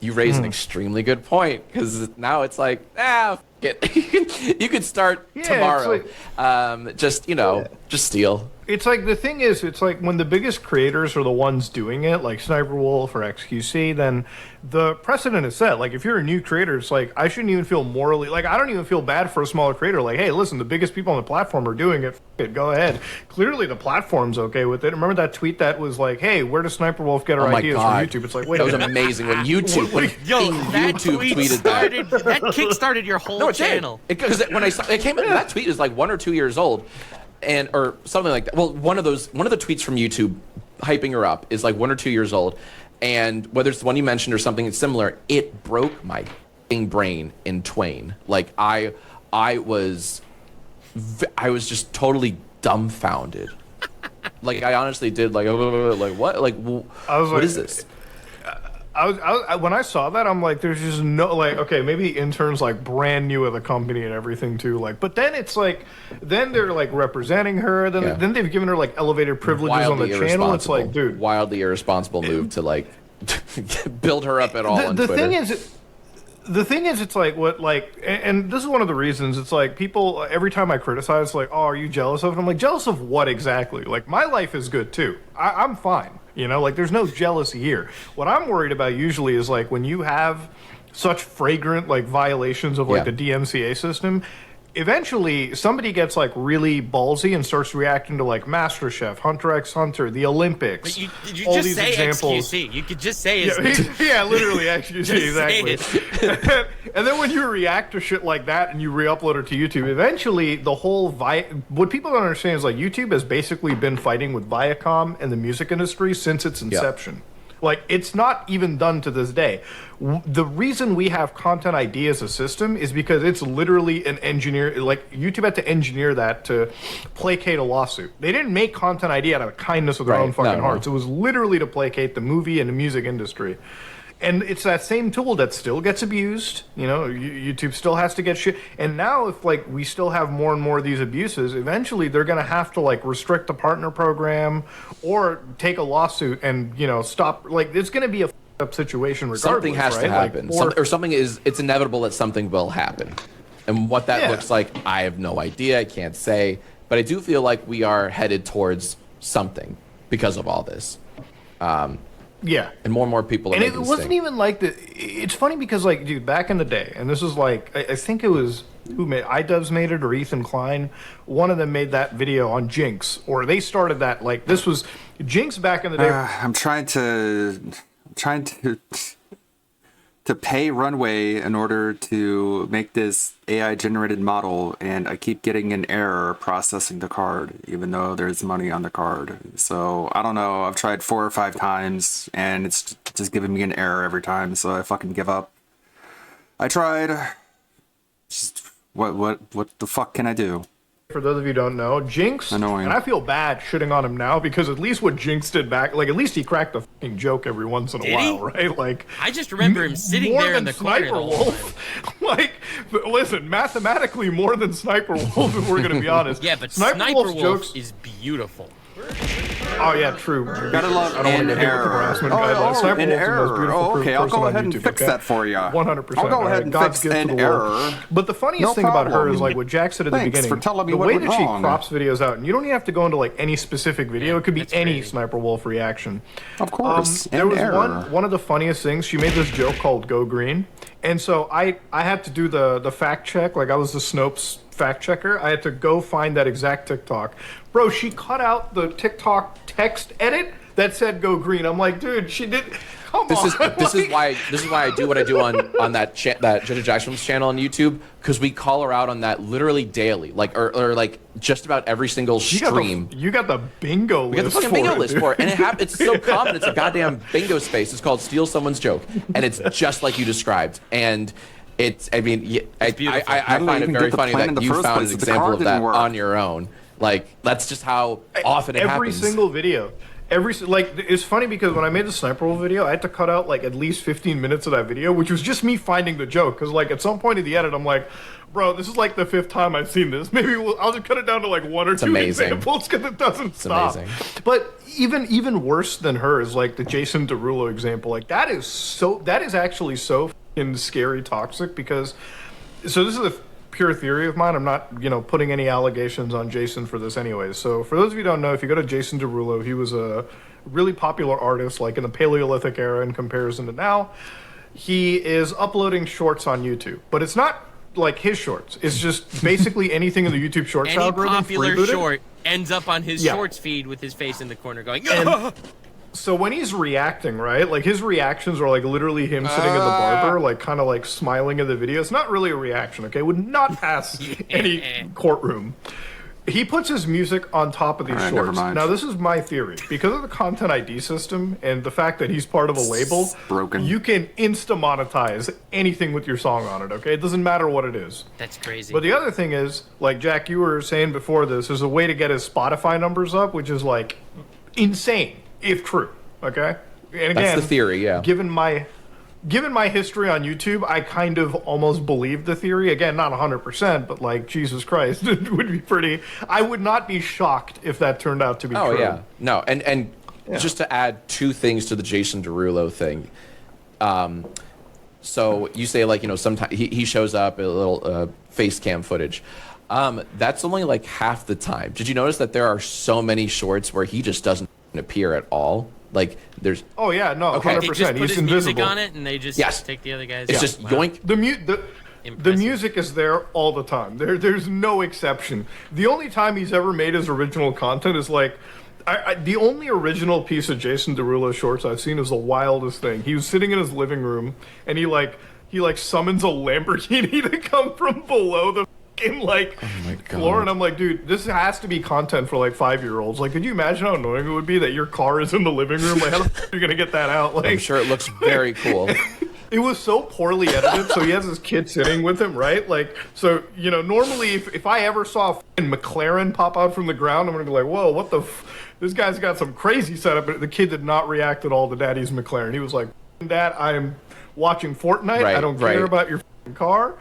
you raise an extremely good point because now it's like, f it. You could start Yeah, it's tomorrow. Just, you know, just steal. It's like the thing is, it's like when the biggest creators are the ones doing it, like Sniper Wolf or XQC, then the precedent is set. Like if you're a new creator, it's like I shouldn't even feel morally like I don't even feel bad for a smaller creator. Like, hey, listen, the biggest people on the platform are doing it. F it, go ahead. Clearly, the platform's okay with it. Remember that tweet that was like, hey, where does Sniper Wolf get our Oh my ideas God. from YouTube? It's like, wait, That a was minute. amazing when YouTube, when YouTube tweeted that. That kickstarted your whole No, it channel. Because when I saw it came in, that tweet is like 1 or 2 years old, and or something like that. Well, one of the tweets from YouTube hyping her up is like 1 or 2 years old, and whether it's the one you mentioned or something similar, it broke my brain in twain. Like I was just totally dumbfounded. Like I honestly did. Like what? Like what is this? I when I saw that, I'm like, there's just no, like, okay, maybe the intern's like brand new at the company and everything too, like, but then it's like, then they're like representing her, then they've given her like elevated privileges on the channel. It's like, dude, wildly irresponsible move to like build her up at all on the Twitter. thing is. The thing is, it's like what, like, and this is one of the reasons. It's like people every time I criticize, like, oh, are you jealous of it? I'm like, jealous of what exactly? Like, my life is good too. I'm fine. You know, like, there's no jealousy here. What I'm worried about usually is like when you have such flagrant like violations of like the DMCA system. Eventually, somebody gets like really ballsy and starts reacting to like MasterChef, Hunter x Hunter, the Olympics. But you all just these say examples. XQC. You could just say his name. Yeah, literally, XQC, Just say exactly. And then when you react to shit like that and you re-upload it to YouTube, eventually the whole what people don't understand is like YouTube has basically been fighting with Viacom and the music industry since its inception. Like, it's not even done to this day. The reason we have Content ID as a system is because it's literally an engineer, like, YouTube had to engineer that to placate a lawsuit. They didn't make Content ID out of the kindness of their own fucking hearts. It was literally to placate the movie and the music industry. And it's that same tool that still gets abused. You know, YouTube still has to get shit. And now if like we still have more and more of these abuses, eventually they're going to have to like restrict the partner program or take a lawsuit and, you know, stop. Like it's going to be a up situation regardless. Something has right? to happen. Like, or something is, it's inevitable that something will happen. And what that looks like, I have no idea. I can't say. But I do feel like we are headed towards something because of all this. Yeah. And more people are and it making wasn't even like the. It's funny because like, dude, back in the day, and this is like, I think it was who made iDubbbz made it or Ethan Klein. One of them made that video on Jinx, or they started that. Like this was Jinx back in the day. I'm trying to pay Runway in order to make this AI generated model, and I keep getting an error processing the card, even though there's money on the card. So I don't know. I've tried 4 or 5 times, and it's just giving me an error every time. So I fucking give up. I tried. Just what the fuck can I do? For those of you who don't know, Jinx, Annoying. and I feel bad shitting on him now because at least what Jinx did back, like at least he cracked a fucking joke every once in a Did he? while, right? Like I just remember him sitting more there in than the corner. Sniper the whole Wolf. Like, but listen, mathematically more than Sniper Wolf, if we're gonna be honest. Yeah, but Sniper Sniper Wolf's Wolf jokes. is beautiful. Oh yeah, true. Gotta love I don't want to an get error. harassment Oh, guidelines. Sniper an Wolf's the most error. beautiful Oh, okay. I'll person go on ahead and YouTube, fix okay? that for you. 100%. I'll go ahead and God's fix gift to an the world. error. But the funniest No thing about her problem. is like what Jack said at the Thanks beginning. for telling me the what way went that she wrong. crops videos out, and you don't even have to go into like any specific video. It could be any Sniper Wolf reaction. Of course. There An was error. one of the funniest things. She made this joke called "Go Green," and so I had to do the fact check. Like I was the Snopes fact checker. I had to go find that exact TikTok. Bro, she cut out the TikTok text edit that said "Go Green." I'm like, dude, she did. Come This on. is why I do what I do on that Judge Jackson's channel on YouTube, because we call her out on that literally daily, like or like just about every single stream. You got the bingo We got the list fucking for bingo it, list dude. for it, and it's so common. It's a goddamn bingo space. It's called "Steal Someone's Joke," and it's just like you described. And it's, I mean, I find it very funny that you found an example of that on your own. Like that's just how often it Every happens. single video. Like it's funny because when I made the Sniper Wolf video, I had to cut out like at least 15 minutes of that video, which was just me finding the joke. Because like at some point in the edit, I'm like, bro, this is like the 5th time I've seen this. Maybe I'll just cut it down to like 1 or 2 amazing. examples because it doesn't stop. amazing. But even worse than her is like the Jason Derulo example. Like that is actually so fucking scary toxic because. So this is a pure theory of mine. I'm not, putting any allegations on Jason for this anyways. So for those of you who don't know, if you go to Jason Derulo, he was a really popular artist like in the Paleolithic era in comparison to now. He is uploading shorts on YouTube, but it's not like his shorts. It's just basically anything in the YouTube Shorts Any algorithm. popular freebooted. short ends up on his Yeah. Shorts feed with his face in the corner going, And so when he's reacting, right, like his reactions are like literally him sitting in the barber, like kind of like smiling in the video. It's not really a reaction, okay? Would not pass any courtroom. He puts his music on top of these All right, never shorts. mind. Now this is my theory. Because of the Content ID system and the fact that he's part of a label, broken. You can insta-monetize anything with your song on it, okay? It doesn't matter what it is. That's crazy. But the other thing is, like Jack, you were saying before this, there's a way to get his Spotify numbers up, which is like insane, if true. Okay? And again, That's the theory, yeah. Given my history on YouTube, I kind of almost believe the theory. Again, not 100%, but like Jesus Christ, it would be pretty. I would not be shocked if that turned out to be true. Oh yeah, no, and just to add 2 things to the Jason Derulo thing. So you say like sometimes he shows up a little face cam footage. That's only like half the time. Did you notice that there are so many shorts where he just doesn't appear at all? Like there's. Oh yeah, no, Okay. 100%. They just put He's his invisible. music on it and they just Yes. take the other guys. It's out. just Wow. yoink. The music is there all the time. There's no exception. The only time he's ever made his original content is like, the only original piece of Jason Derulo shorts I've seen is the wildest thing. He was sitting in his living room and he summons a Lamborghini to come from below the fucking floor, and I'm like, dude, this has to be content for like 5-year-olds. Like, could you imagine how annoying it would be that your car is in the living room? Like, how the fuck are you gonna get that out? Like, I'm sure it looks very cool. It was so poorly edited, so he has his kid sitting with him, right? Like, so, normally if I ever saw a fucking McLaren pop out from the ground, I'm gonna be like, whoa, what the this guy's got some crazy setup, but the kid did not react at all to Daddy's McLaren. He was like, Dad, I'm watching Fortnite. Right, I don't right. care about your car.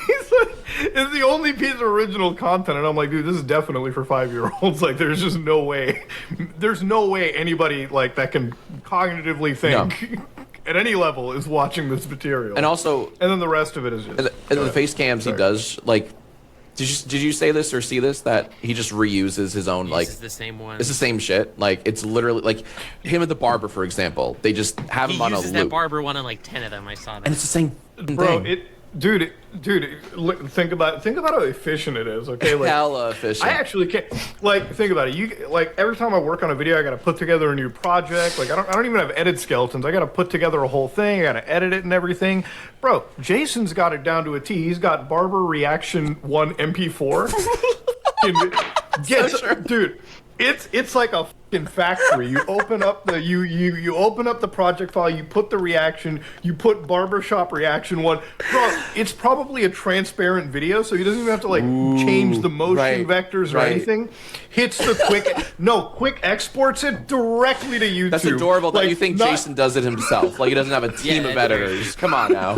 It's the only piece of original content, and I'm like, dude, this is definitely for 5-year-olds. Like, there's just no way. There's no way anybody like that can cognitively think at any level is watching this material. And also, and then the rest of it is just. And the face cams he does, like, did you say this or see this, that he just reuses his own, like, Uses the same one. it's the same shit. Like, it's literally like him at the barber, for example. They just have He him on a uses that loop, barber one on like 10 of them. I saw that. and it's the same Bro, thing. Dude, think about how efficient it is. Okay, like Hella efficient. I actually can't. Like, think about it. You like every time I work on a video, I got to put together a new project. Like, I don't even have edit skeletons. I got to put together a whole thing. I got to edit it and everything. Bro, Jason's got it down to a T. He's got Barber Reaction 1 MP4. Dude. It's like a fucking factory. You open up the you open up the project file, you put the reaction, you put barbershop reaction 1. Bro, it's probably a transparent video, so he doesn't even have to like change the motion vectors or anything. Hits the quick exports it directly to YouTube. That's adorable that Like, you think not- Jason does it himself. Like, he doesn't have a team of editors. Come on now.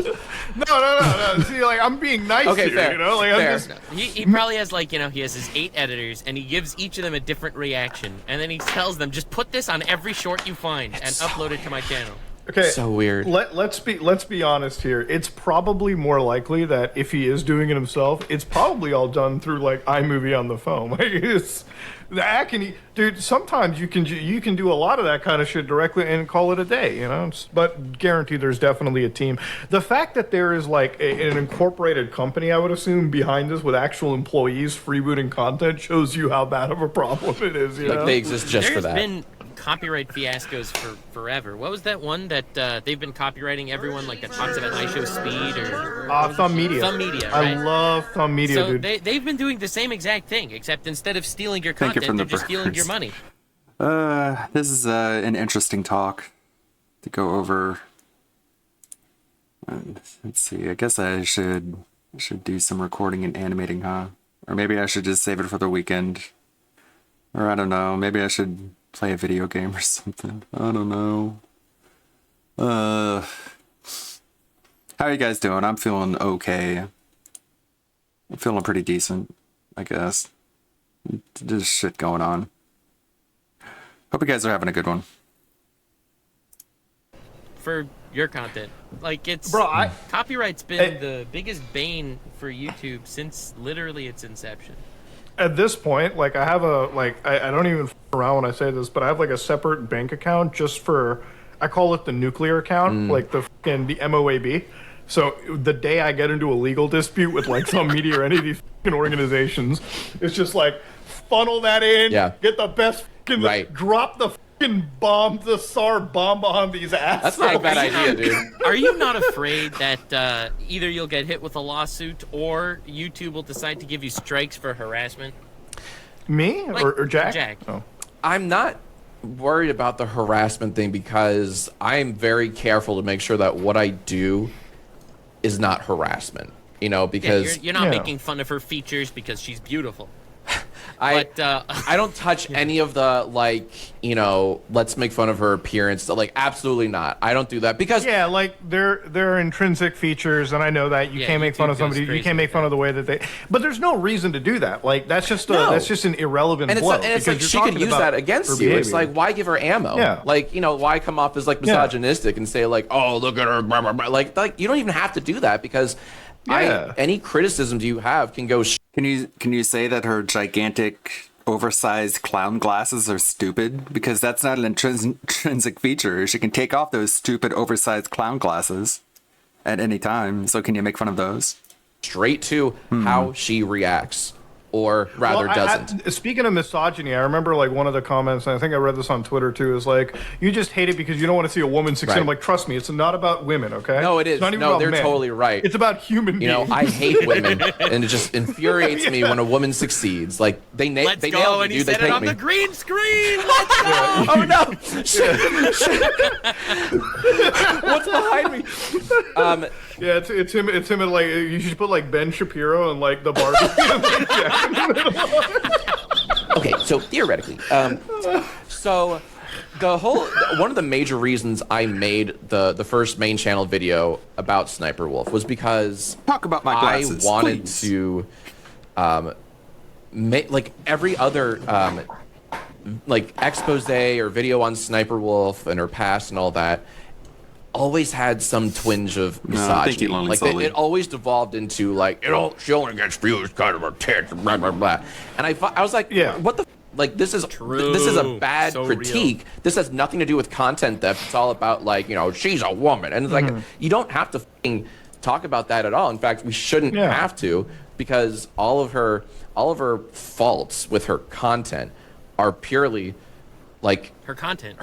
No. See, like, I'm being nice Okay, here, fair, you know? Like, I'm fair. just He probably has like, he has his 8 editors, and he gives each of them a different reaction, and then he tells them, just put this on every short you find and upload it to my channel. Okay. So weird. Let's be honest here. It's probably more likely that if he is doing it himself, it's probably all done through like iMovie on the phone. Like, it's that can dude. Sometimes you can do a lot of that kind of shit directly and call it a day. You know, but guarantee there's definitely a team. The fact that there is like an incorporated company, I would assume, behind this with actual employees freebooting content shows you how bad of a problem it is. You know? They exist just There's for that. been copyright fiascos for forever. What was that one that they've been copyrighting everyone, like that talks about iShowSpeed or Thumb Media. Thumb Media, I right? love Thumb Media, So dude. they've been doing the same exact thing, except instead of stealing your Thank you content, from they're the just stealing your birds. money. This is an interesting talk to go over. Let's see. I guess I should do some recording and animating, huh? Or maybe I should just save it for the weekend. Or I don't know. Maybe I should play a video game or something. I don't know. How are you guys doing? I'm feeling okay. I'm feeling pretty decent, I guess. There's shit going on. Hope you guys are having a good one. For your content, like it's copyright's been the biggest bane for YouTube since literally its inception. At this point, like I have I don't even f around when I say this, but I have like a separate bank account just for, I call it the nuclear account, like the MOAB. So the day I get into a legal dispute with like some media or any of these organizations, it's just like funnel that in, get the best drop the bomb, the SAR bomb on these assholes. That's not a bad idea, dude. Are you not afraid that either you'll get hit with a lawsuit or YouTube will decide to give you strikes for harassment? Me or Jack? Jack. Oh. I'm not worried about the harassment thing because I am very careful to make sure that what I do is not harassment. You know, because you're not making fun of her features because she's beautiful. I don't touch any of the, like, you know, let's make fun of her appearance. Like, absolutely not. I don't do that because like there are intrinsic features, and I know that you can't make fun of somebody. You can't make fun of the way that they. But there's no reason to do that. Like that's just an irrelevant and it's, blow. and it's like because she you're could talking use about that against her you. It's behavior. like, why give her ammo? Yeah. Like, you know, why come off as like misogynistic and say like, oh, look at her, blah, blah, blah. Like you don't even have to do that because any criticism you have can go. Can you say that her gigantic, oversized clown glasses are stupid? Because that's not an intrinsic feature. She can take off those stupid, oversized clown glasses at any time. So can you make fun of those? Straight to how she reacts. Or rather doesn't. Speaking of misogyny, I remember like one of the comments, and I think I read this on Twitter too, is like, you just hate it because you don't want to see a woman succeed. Right. I'm like, trust me, it's not about women, okay? No, it is. It's not even No, about they're men. totally right. It's about human beings. You know, I hate women, and it just infuriates me when a woman succeeds. Like they Let's they go, nailed me, and he dude. They said it take on me. the green screen. Let's go. Oh no! What's behind me? Yeah, it's him. It's him. And like, you should put like Ben Shapiro and like the Barbie. Okay, so theoretically, so One of the major reasons I made the first main channel video about Sniper Wolf was because talk about my glasses, I wanted please. to make like every other like expose or video on Sniper Wolf and her past and all that always had some twinge of misogyny. Like it always devolved into like, she only gets views kind of her tits, blah blah blah. And I was like, what the like this is a bad critique. Real. This has nothing to do with content theft. It's all about like, she's a woman. And it's like you don't have to talk about that at all. In fact, we shouldn't have to, because all of her faults with her content are purely like her content.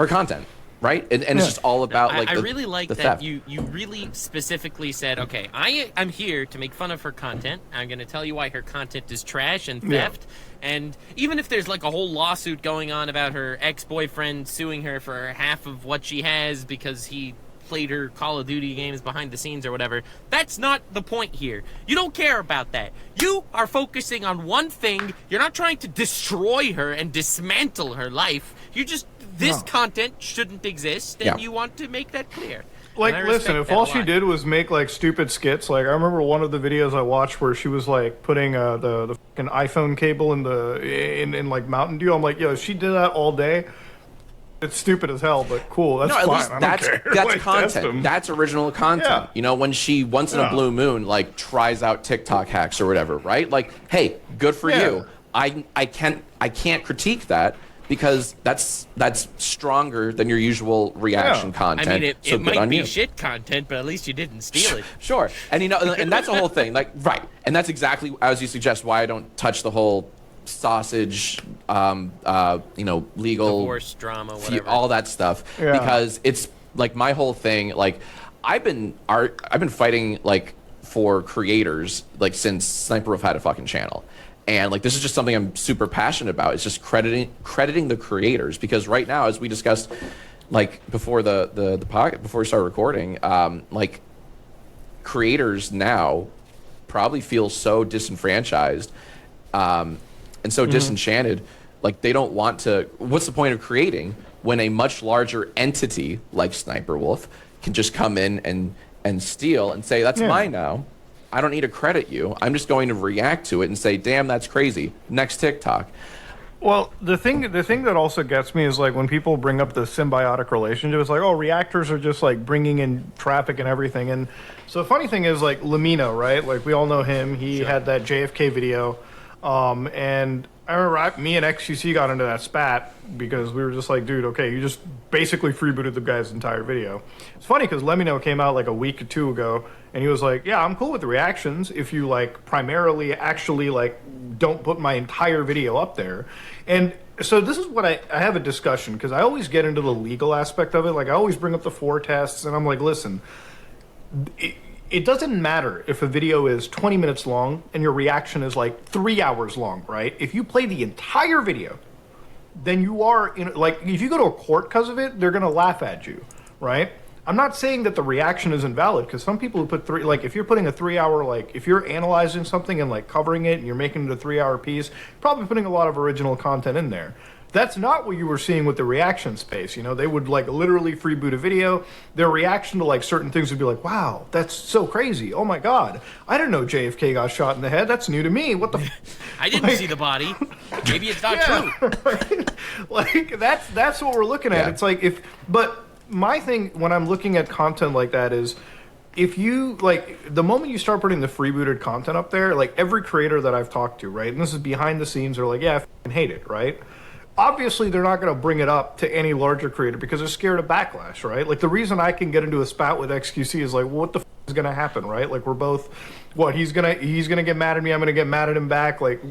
Right? And it's just all about like I really like the that theft. you really specifically said, okay, I'm here to make fun of her content. I'm going to tell you why her content is trash and theft. And even if there's like a whole lawsuit going on about her ex-boyfriend suing her for half of what she has because he played her Call of Duty games behind the scenes or whatever, that's not the point here. You don't care about that. You are focusing on one thing. You're not trying to destroy her and dismantle her life. You just this content shouldn't exist, and you want to make that clear. Like, listen, if all she did was make like stupid skits, like I remember one of the videos I watched where she was like putting the fucking iPhone cable in like Mountain Dew. I'm like, yo, if she did that all day, it's stupid as hell, but cool. That's fine. At least that's like, content. That's original content. When she once in a blue moon like tries out TikTok hacks or whatever, right? Like, hey, good for you. I can't critique that, because that's stronger than your usual reaction content. I mean, so it might be you. shit content, but at least you didn't steal it. Sure, and and that's the whole thing. Like, right, and that's exactly as you suggest why I don't touch the whole sausage, legal divorce drama, whatever, all that stuff, because it's like my whole thing. Like, I've been fighting like for creators like since Sniper Wolf had a fucking channel. And like this is just something I'm super passionate about. It's just crediting the creators, because right now, as we discussed, like before the pocket before we started recording, like creators now probably feel so disenfranchised and so disenchanted. Like they don't want to. What's the point of creating when a much larger entity like Sniper Wolf can just come in and steal and say that's mine now? I don't need to credit you. I'm just going to react to it and say, damn, that's crazy. Next TikTok. Well, the thing that also gets me is like when people bring up the symbiotic relationship, it's like, oh, reactors are just like bringing in traffic and everything. And so the funny thing is like Lamino, right? Like we all know him. He had that JFK video. And I remember me and XQC got into that spat because we were just like, dude, okay, you just basically freebooted the guy's entire video. It's funny because Lemino came out like a week or two ago, and he was like, yeah, I'm cool with the reactions if you like primarily actually like don't put my entire video up there. And so this is what I have a discussion, because I always get into the legal aspect of it. Like I always bring up the 4 tests, and I'm like, listen, it doesn't matter if a video is 20 minutes long and your reaction is like 3 hours long, right? If you play the entire video, then you are in, like, if you go to a court because of it, they're going to laugh at you, right? I'm not saying that the reaction is invalid, because some people who put like if you're putting a 3 hour, like if you're analyzing something and like covering it and you're making it a 3 hour piece, probably putting a lot of original content in there. That's not what you were seeing with the reaction space. They would like literally freeboot a video. Their reaction to like certain things would be like, wow, that's so crazy. Oh my God. I didn't know JFK got shot in the head. That's new to me. What the I didn't see the body. Maybe it's not true. Right? Like that's what we're looking at. It's like but my thing when I'm looking at content like that is, if you like the moment you start putting the freebooted content up there, like every creator that I've talked to, right? And this is behind the scenes, are like, yeah, I fucking hate it, right? Obviously, they're not going to bring it up to any larger creator because they're scared of backlash, right? Like, the reason I can get into a spat with XQC is like, well, what the is going to happen, right? Like, we're both, he's gonna get mad at me, I'm going to get mad at him back. Like,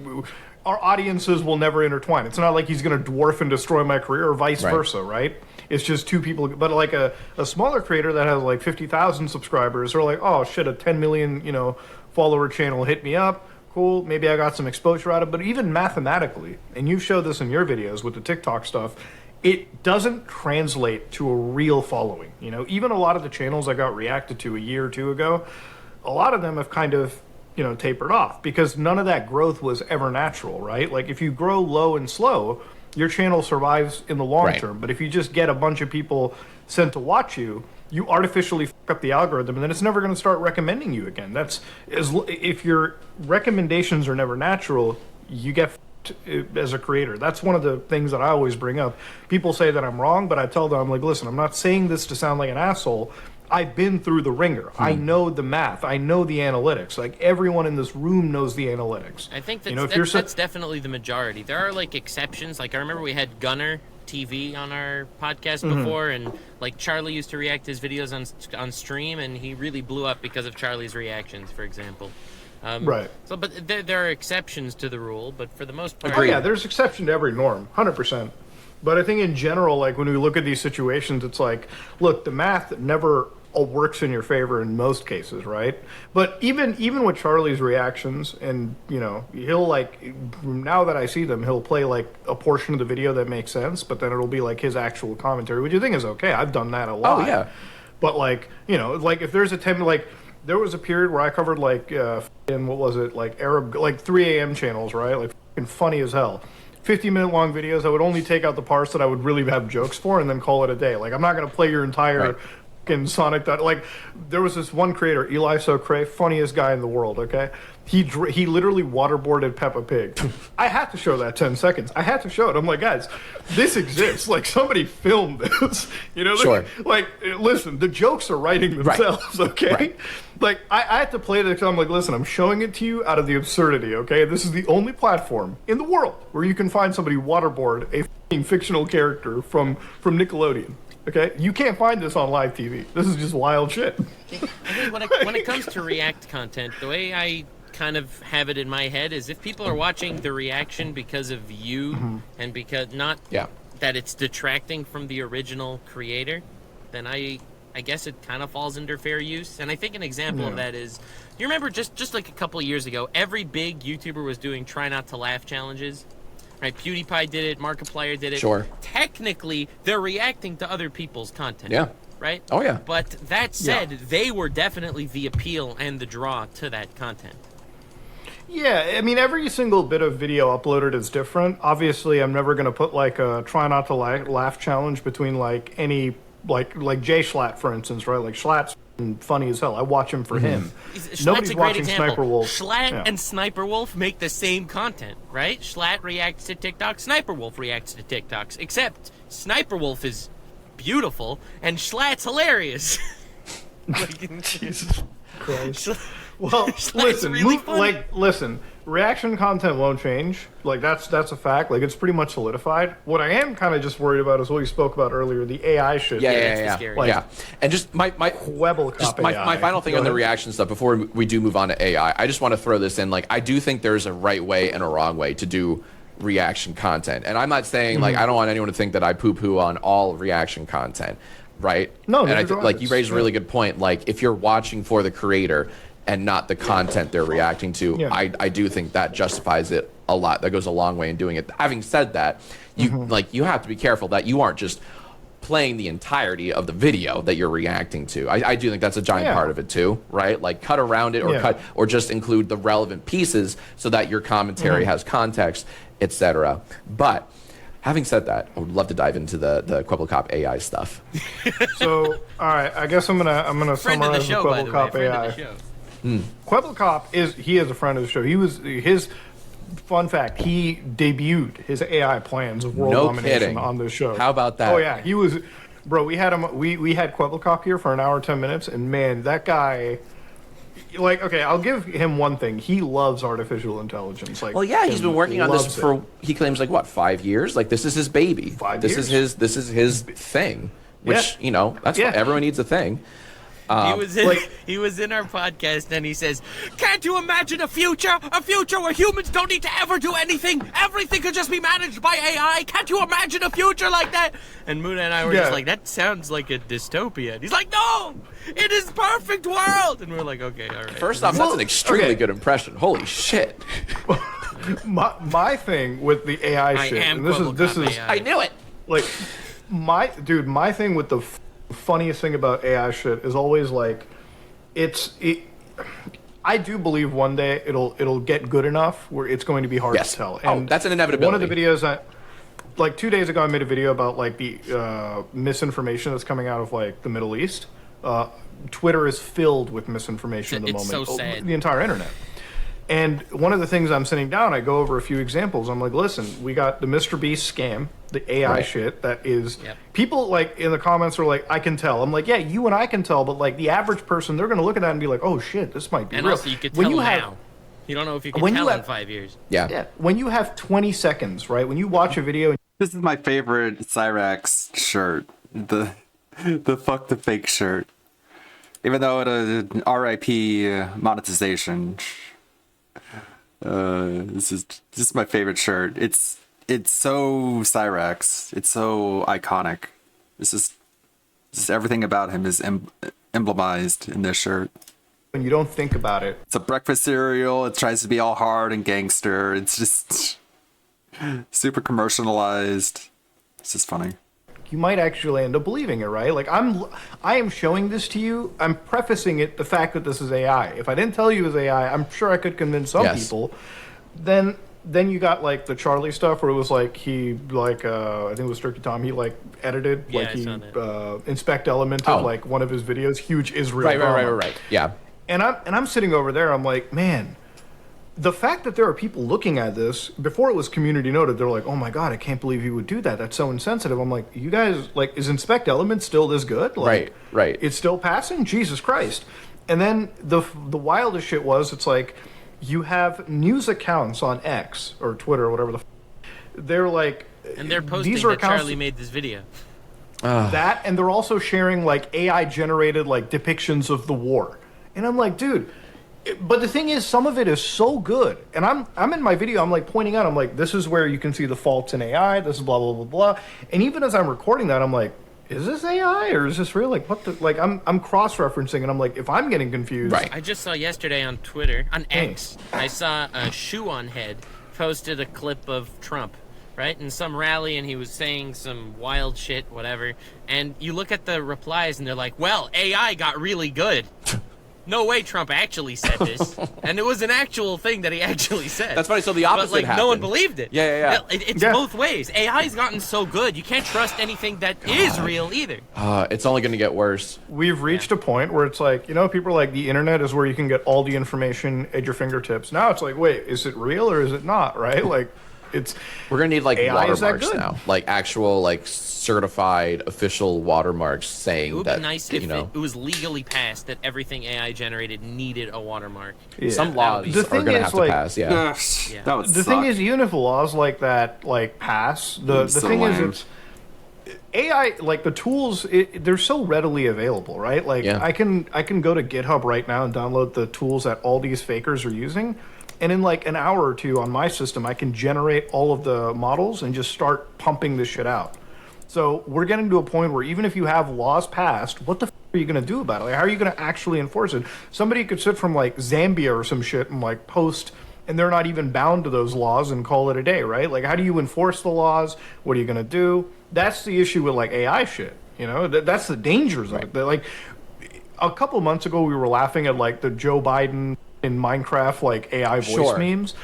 our audiences will never intertwine. It's not like he's going to dwarf and destroy my career or vice versa, right? It's just two people. But like a smaller creator that has like 50,000 subscribers, are like, oh shit, a 10 million, follower channel hit me up. Cool, maybe I got some exposure out of it, but even mathematically, and you show this in your videos with the TikTok stuff, it doesn't translate to a real following. Even a lot of the channels I got reacted to a year or two ago, a lot of them have kind of, tapered off because none of that growth was ever natural, right? Like if you grow low and slow, your channel survives in the long Right. term. But if you just get a bunch of people sent to watch you, you artificially fuck up the algorithm, and then it's never going to start recommending you again. If your recommendations are never natural, you get fucked as a creator. That's one of the things that I always bring up. People say that I'm wrong, but I tell them, I'm like, listen, I'm not saying this to sound like an asshole. I've been through the ringer. I know the math. I know the analytics. Like, everyone in this room knows the analytics. I think that's, You know, if that's definitely the majority. There are like exceptions. Like I remember we had Gunner TV on our podcast Mhm. before, and like Charlie used to react to his videos on stream, and he really blew up because of Charlie's reactions, for example. Right. So, but there are exceptions to the rule, but for the most part, Oh yeah, there's exception to every norm, 100%. But I think in general, like when we look at these situations, it's like, look, the math never works in your favor in most cases, right? But even with Charlie's reactions, and you know, he'll like, now that I see them, he'll play like a portion of the video that makes sense, but then it'll be like his actual commentary, which I think is okay. I've done that a lot. Oh, yeah. But like, you know, like if there's a 10, like there was a period where I covered like, in what was it, like Arab, like 3 a.m. channels, right? Like fucking funny as hell. 50-minute long videos. I would only take out the parts that I would really have jokes for, and then call it a day. Like I'm not gonna play your entire fucking Sonic. Like there was this one creator, Eli Socrae, funniest guy in the world. Okay, he literally waterboarded Peppa Pig. I had to show that 10 seconds. I had to show it. I'm like, guys, this exists. Like somebody filmed this. You know, Sure. like listen, the jokes are writing themselves. Okay. Right. Like, I had to play this because I'm like, listen, I'm showing it to you out of the absurdity, okay? This is the only platform in the world where you can find somebody waterboard a f***ing fictional character from Nickelodeon, okay? You can't find this on live TV. This is just wild shit. I think when it comes to React content, the way I kind of have it in my head is if people are watching the reaction because of you and because not that it's detracting from the original creator, then I guess it kind of falls under fair use. And I think an example of that is, you remember just like a couple of years ago, every big YouTuber was doing try not to laugh challenges. Right? PewDiePie did it, Markiplier did it. Sure. Technically, they're reacting to other people's content. Yeah. Right? Oh, yeah. But that said, they were definitely the appeal and the draw to that content. Yeah, I mean, every single bit of video uploaded is different. Obviously, I'm never going to put like a try not to laugh challenge between like any, like Jay Schlatt, for instance, right? Like Schlatt's funny as hell. I watch him for him. Schlatt's Nobody's a great watching example. Sniper Wolf. Schlatt and Sniper Wolf make the same content, right? Schlatt reacts to TikTok, Sniper Wolf reacts to TikToks, except Sniper Wolf is beautiful and Schlatt's hilarious. Jesus Christ. Well, listen, really listen, reaction content won't change. Like that's a fact. Like it's pretty much solidified. What I am kind of just worried about is what we spoke about earlier, the AI shit. Yeah. Like, And just my final thing on the reaction stuff before we do move on to AI. I just want to throw this in. Like I do think there's a right way and a wrong way to do reaction content. And I'm not saying like I don't want anyone to think that I poo-poo on all reaction content, right? No, and I neither do I. like you raised a really good point. Like if you're watching for the creator and not the content they're reacting to, I do think that justifies it a lot. That goes a long way in doing it. Having said that, you have to be careful that you aren't just playing the entirety of the video that you're reacting to. I do think that's a giant part of it too, right? Like cut around it or just include the relevant pieces so that your commentary has context, etc. But having said that, I would love to dive into the Kwebbelkop AI stuff. So, all right, I guess I'm gonna summarize the Kwebbelkop AI. Kwebbelkop is a friend of the show. He was his fun fact. He debuted his AI plans of world domination on this show. How about that? Oh yeah, he was, bro. We had him. We had Kwebbelkop here for an hour 10 minutes, and man, that guy. Like, okay, I'll give him one thing. He loves artificial intelligence. Like, well, yeah, he's been working on this for he claims like what 5 years. Like this is his baby. 5 years. years. This is his thing. Which you know that's what everyone needs a thing. He was in our podcast and he says, "Can't you imagine a future where humans don't need to ever do anything? Everything could just be managed by AI. Can't you imagine a future like that?" And Muda and I were just like, "That sounds like a dystopia." And he's like, "No, it is perfect world." And we're like, "Okay, all right." First off, that's an extremely good impression. Holy shit. My thing with the AI shit, and this is I knew it. Like my thing with the funniest thing about AI shit is always like I do believe one day it'll get good enough where it's going to be hard to tell. And that's an inevitability. One of the videos like 2 days ago, I made a video about like the misinformation that's coming out of like the Middle East. Twitter is filled with misinformation at the It's moment. so sad. The entire internet. And one of the things I'm sitting down, I go over a few examples. I'm like, listen, we got the Mr. Beast scam, the AI Right. shit that is people like in the comments are like, I can tell. I'm like, yeah, you and I can tell, but like the average person, they're gonna look at that and be like, oh shit, this might be And real. also, you could When tell you have- now. You don't know if you can when you tell in have- 5 years. Yeah. When you have 20 seconds, right? When you watch a video, This is my favorite Cyrax shirt. The fuck the fake shirt. Even though it is RIP monetization. This is my favorite shirt. It's so Cyrax. It's so iconic. This is everything about him is emblemized in this shirt. when you don't think about it, It's a breakfast cereal. It tries to be all hard and gangster. It's just super commercialized. It's just funny. you might actually end up believing it, right? Like I am showing this to you. I'm prefacing it the fact that this is AI. If I didn't tell you it was AI, I'm sure I could convince some Yes. people. Then you got like the Charlie stuff where it was like I think it was Turkey Tom. He like edited Yeah, like I he saw that. Inspect Elemented like one of his videos. Huge Israel. Right. Yeah. And I'm sitting over there. I'm like, man, the fact that there are people looking at this before it was community noted, they're like, oh my god, I can't believe you would do that. That's so insensitive. I'm like, you guys, like, is Inspect Element still this good? Like, Right. It's still passing. Jesus Christ. And then the wildest shit was, it's like, you have news accounts on X or Twitter or whatever they're like, And they're posting these are that accounts Charlie made this video. that, and they're also sharing like AI generated like depictions of the war. And I'm like, dude, but the thing is, some of it is so good. And I'm in my video, I'm like pointing out, I'm like, this is where you can see the faults in AI, this is blah blah blah blah. And even as I'm recording that, I'm like, is this AI or is this real? Like what the like I'm cross-referencing and I'm like, if I'm getting confused. I just saw yesterday on Twitter, on X, I saw a Shoe on Head posted a clip of Trump, right? In some rally, and he was saying some wild shit, whatever. And you look at the replies and they're like, well, AI got really good. No way Trump actually said this. And it was an actual thing that he actually said. That's funny. So the opposite But, like, happened. no one believed it. Yeah. It's both ways. AI's gotten so good, you can't trust anything that is real either. It's only going to get worse. We've reached a point where it's like, people are like, the internet is where you can get all the information at your fingertips. Now it's like, wait, is it real or is it not, right? Like, we're going to need, like, AI is that watermarks good? now. Like, actual, like, certified official watermarks saying It would that, be nice if it was legally passed that everything AI generated needed a watermark. Some That would be laws so- are going to have to pass, The thing is, even if laws like that pass, the so thing is, lame. it's AI, like the tools, they're so readily available, right? Like I can go to GitHub right now and download the tools that all these fakers are using, and in like an hour or two on my system, I can generate all of the models and just start pumping this shit out. So we're getting to a point where even if you have laws passed, what the are you going to do about it? Like, how are you going to actually enforce it? Somebody could sit from like Zambia or some shit and like post, and they're not even bound to those laws and call it a day, right? Like, how do you enforce the laws? What are you going to do? That's the issue with like AI shit. That's the dangers of it. Like a couple months ago, we were laughing at like the Joe Biden in Minecraft like AI voice memes.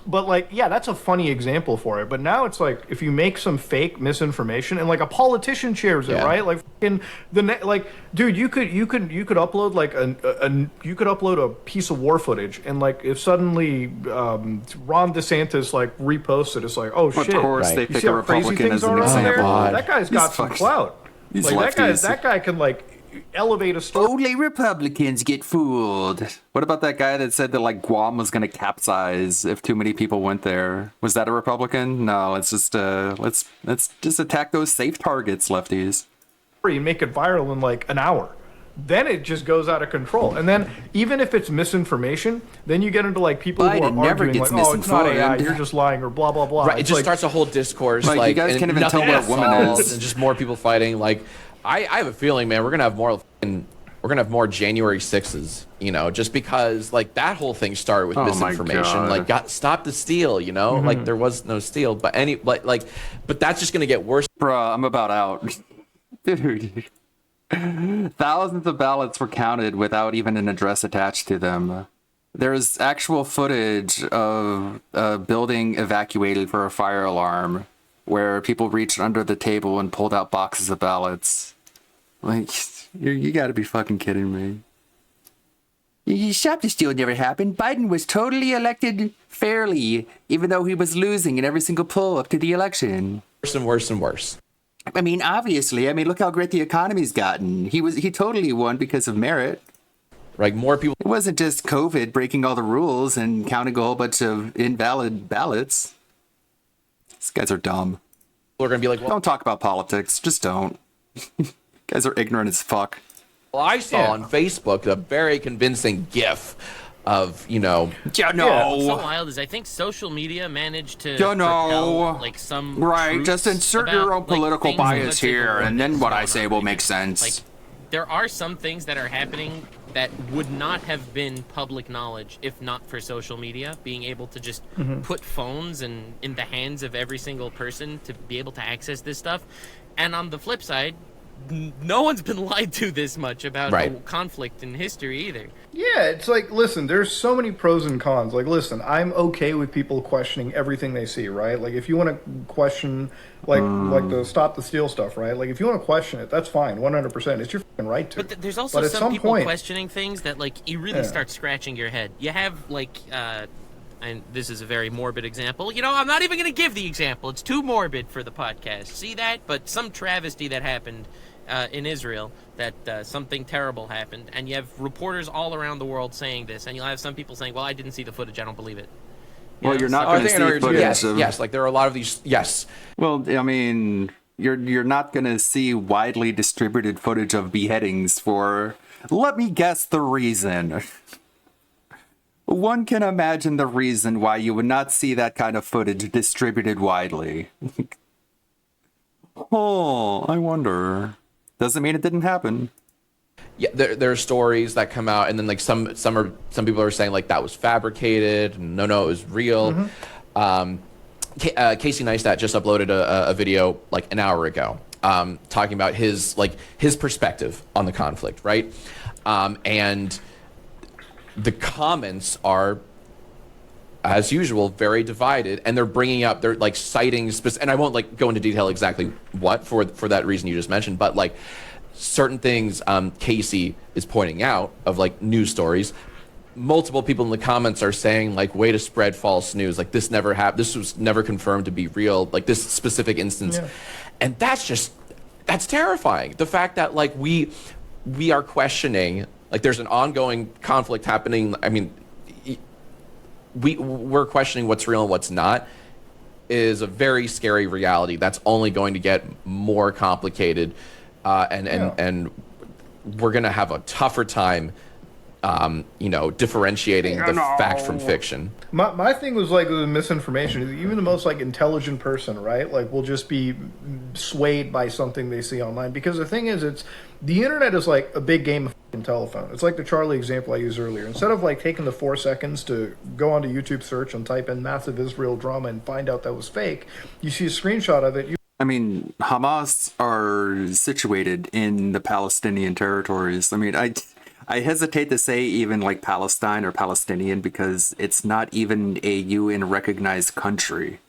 But like, yeah, that's a funny example for it. But now it's like, if you make some fake misinformation and like a politician shares it, right? Like, dude, you could upload like you could upload a piece of war footage, and like if suddenly Ron DeSantis like reposts it, it's like, oh shit, Of course, they you pick see a how crazy Republican things as an are over there? example. That guy's got some clout. These Like lefties. that guy can like elevate a story. Only Republicans get fooled. What about that guy that said that like Guam was going to capsize if too many people went there? Was that a Republican? No, it's just let's just attack those safe targets, lefties. And make it viral in like an hour. Then it just goes out of control. And then even if it's misinformation, then you get into like people who Biden are never arguing gets like, oh, it's not AI, misinformed. you're just lying or blah blah blah. Right, it It's just like, starts a whole discourse. Like, you guys and can't even tell nothing what a woman solved, is. And just more people fighting. Like, I have a feeling, man, we're gonna have more January 6s. Just because like that whole thing started with Oh my misinformation. God. Like, stop the steal. Mm-hmm. Like there was no steal. But but that's just gonna get worse. Bruh, I'm about out. Dude. Thousands of ballots were counted without even an address attached to them. There's actual footage of a building evacuated for a fire alarm where people reached under the table and pulled out boxes of ballots. Like, you gotta be fucking kidding me. Shop the steal never happened. Biden was totally elected fairly, even though he was losing in every single poll up to the election. Worse and worse and worse. I mean, obviously, look how great the economy's gotten. He totally won because of merit. Like, more people. It wasn't just COVID breaking all the rules and counting a whole bunch of invalid ballots. These guys are dumb. People are gonna be like, well, don't talk about politics. Just don't. Guys are ignorant as fuck. Well, I saw on Facebook a very convincing GIF of, What's so wild is I think social media managed to propel, like, some right. Just insert your own political bias here, and then what I say will make sense. Like, there are some things that are happening that would not have been public knowledge if not for social media being able to just put phones in the hands of every single person to be able to access this stuff. And on the flip side, no one's been lied to this much about a conflict in history either. Yeah, it's like, listen, there's so many pros and cons. Like, listen, I'm okay with people questioning everything they see, right? Like, if you want to question, like the stop the steal stuff, right? Like, if you want to question it, that's fine, 100%. It's your fucking right to. But there's also some people questioning things that, like, you really start scratching your head. You have, like, and this is a very morbid example. I'm not even going to give the example. It's too morbid for the podcast. See that? But some travesty that happened in Israel, that something terrible happened, and you have reporters all around the world saying this, and you'll have some people saying, well, I didn't see the footage, I don't believe it. You're not going to see footage of... Yes, like there are a lot of these... Yes. Well, I mean, you're not going to see widely distributed footage of beheadings for... Let me guess the reason. One can imagine the reason why you would not see that kind of footage distributed widely. I wonder... Doesn't mean it didn't happen. Yeah, there are stories that come out, and then like some people are saying like that was fabricated. No, it was real. Casey Neistat just uploaded a video like an hour ago, talking about his perspective on the conflict, right? And the comments are, as usual, very divided, and they're like citing and I won't like go into detail exactly what for that reason you just mentioned, but like certain things Casey is pointing out of like news stories. Multiple people in the comments are saying like, way to spread false news, like this never happened, this was never confirmed to be real, like this specific instance. And that's terrifying. The fact that like we are questioning, like there's an ongoing conflict happening. I mean, we're questioning what's real and what's not is a very scary reality that's only going to get more complicated, and we're going to have a tougher time differentiating the fact from fiction. My thing was like the misinformation. Even the most like intelligent person, right? Like will just be swayed by something they see online. Because the thing is, the internet is like a big game of fucking telephone. It's like the Charlie example I used earlier. Instead of like taking the 4 seconds to go onto YouTube search and type in massive Israel drama and find out that was fake, you see a screenshot of it. I mean, Hamas are situated in the Palestinian territories. I mean, I hesitate to say even like Palestine or Palestinian because it's not even a UN recognized country.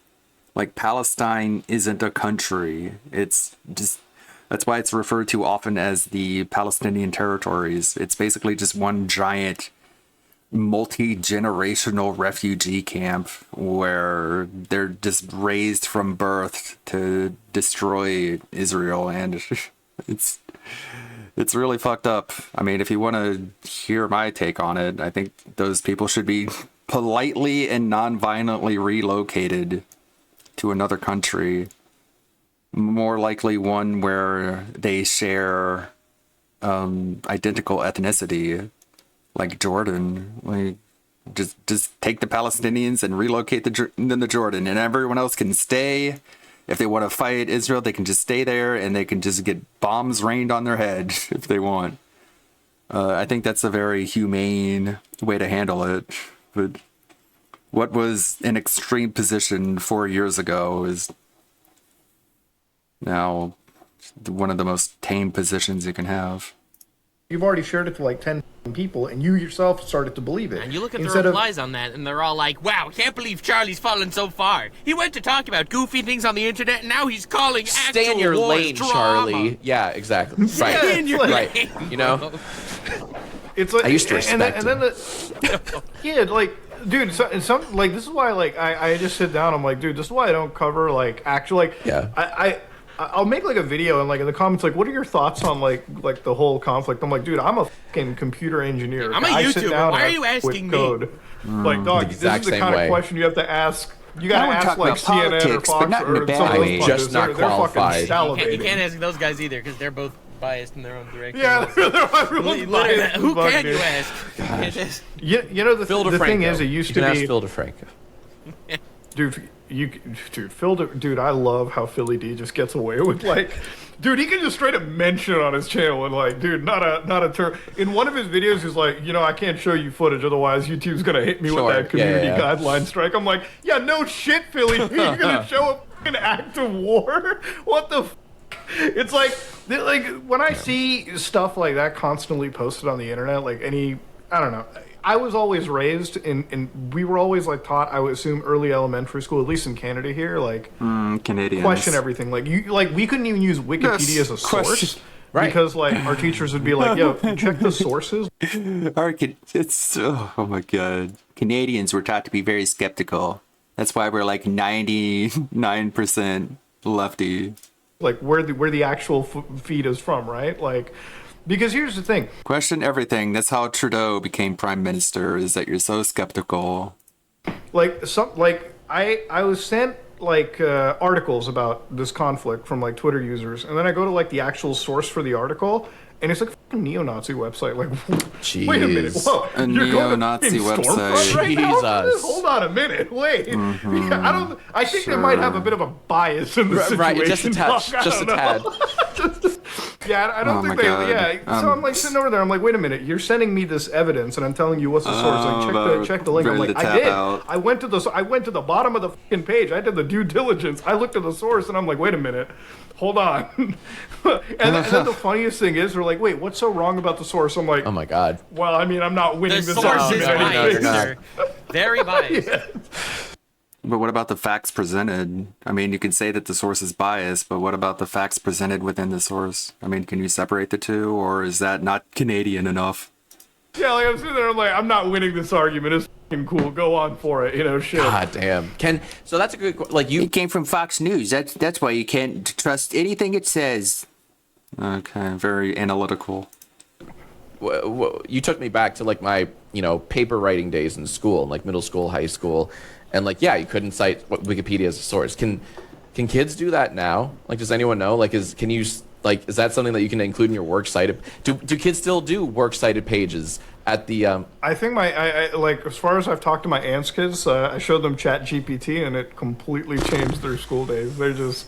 Like Palestine isn't a country. It's just, that's why it's referred to often as the Palestinian territories. It's basically just one giant multi-generational refugee camp where they're just raised from birth to destroy Israel, and it's really fucked up. I mean, if you want to hear my take on it, I think those people should be politely and non-violently relocated to another country. More likely one where they share identical ethnicity, like Jordan. Like, just take the Palestinians and relocate them to Jordan, and everyone else can stay. If they want to fight Israel, they can just stay there, and they can just get bombs rained on their head if they want. I think that's a very humane way to handle it. But what was an extreme position 4 years ago is now one of the most tame positions you can have. you've already shared it to like 10 people, and you yourself started to believe it. And you look at Instead the of- replies on that, and they're all like, wow, can't believe Charlie's fallen so far. He went to talk about goofy things on the internet, and now he's calling Stay actual in your wars lane, drama. Charlie. Yeah, exactly. Right. Stay in your right. lane. You know? It's like, I used to respect and then the, yeah, like, dude, some like this is why like I just sit down. I'm like, dude, this is why I don't cover like actual like. Yeah. I'll make like a video and like in the comments like, what are your thoughts on like the whole conflict? I'm like, dude, I'm a fucking computer engineer. I'm a I sit YouTuber. down Why and are you I quit asking me? code. Like, dog, this exact is the same kind way. of question you have to ask. You I gotta wanna ask talk like about CNN or politics, but Fox not in a or bad some of those way. fuckers. Just not They're fucking qualified. salivating. You can't ask those guys either, because they're both biased in their own direction. Yeah, they're everyone's Literally, biased. who Fuck, can dude. you ask? You know the thing is, it You used can to ask be. Phil DeFranco. Dude, I love how Philly D just gets away with like, dude, he can just straight up mention it on his channel and like, dude, not a term. In one of his videos, he's like, you know, I can't show you footage, otherwise YouTube's gonna hit me Sure. with that community Yeah. guideline strike. I'm like, yeah, no shit, Philly, you're gonna show a fucking act of war? What the? It's like when I see stuff like that constantly posted on the internet, like I don't know. I was always raised and we were always like taught, I would assume early elementary school, at least in Canada here, like Canadians. question everything. Like we couldn't even use Wikipedia Yes, as a source. question. Right. Because like our teachers would be like, yo, check the sources. It's oh my god. Canadians were taught to be very skeptical. That's why we're like 99% lefty. Like where the actual feed is from, right? Like, because here's the thing. Question everything. That's how Trudeau became prime minister, is that you're so skeptical. Like I was sent like articles about this conflict from like Twitter users, and then I go to like the actual source for the article, and it's like a fucking neo-Nazi website. Like, wait a minute, whoa, A you're going to neo-Nazi fucking website. Stormfront right now? Jesus. Hold on a minute, wait. Mhm, Yeah, I think they might have a bit of a bias in the situation. Right, just a touch. dog. I Just a don't tad. know. Yeah, I don't Oh think my they. God. Yeah, so I'm like sitting over there. I'm like, wait a minute, you're sending me this evidence, and I'm telling you what's the source. Like, check the link. I'm ready like, to I tap did. out. I went to the bottom of the fucking page. I did the due diligence. I looked at the source, and I'm like, wait a minute, hold on. and then the funniest thing is, they're like, wait, what's so wrong about the source? I'm like, Oh my god. well, I mean, I'm not winning The this source is argument. No, you're biased, not. sir. Very biased. But what about the facts presented? I mean, you can say that the source is biased, but what about the facts presented within the source? I mean, can you separate the two, or is that not Canadian enough? Yeah, like I'm sitting there, I'm like, I'm not winning this argument. It's fucking cool. Go on for it, shit. God damn. So that's a good like you It came from Fox News. That's why you can't trust anything it says. Okay, very analytical. you took me back to like my paper writing days in school, like middle school, high school, and like you couldn't cite Wikipedia as a source. Can kids do that now? Like, does anyone know? Like, is that something that you can include in your works cited? Do kids still do works cited pages at the? I think I like, as far as I've talked to my aunt's kids, I showed them ChatGPT and it completely changed their school days. They're just,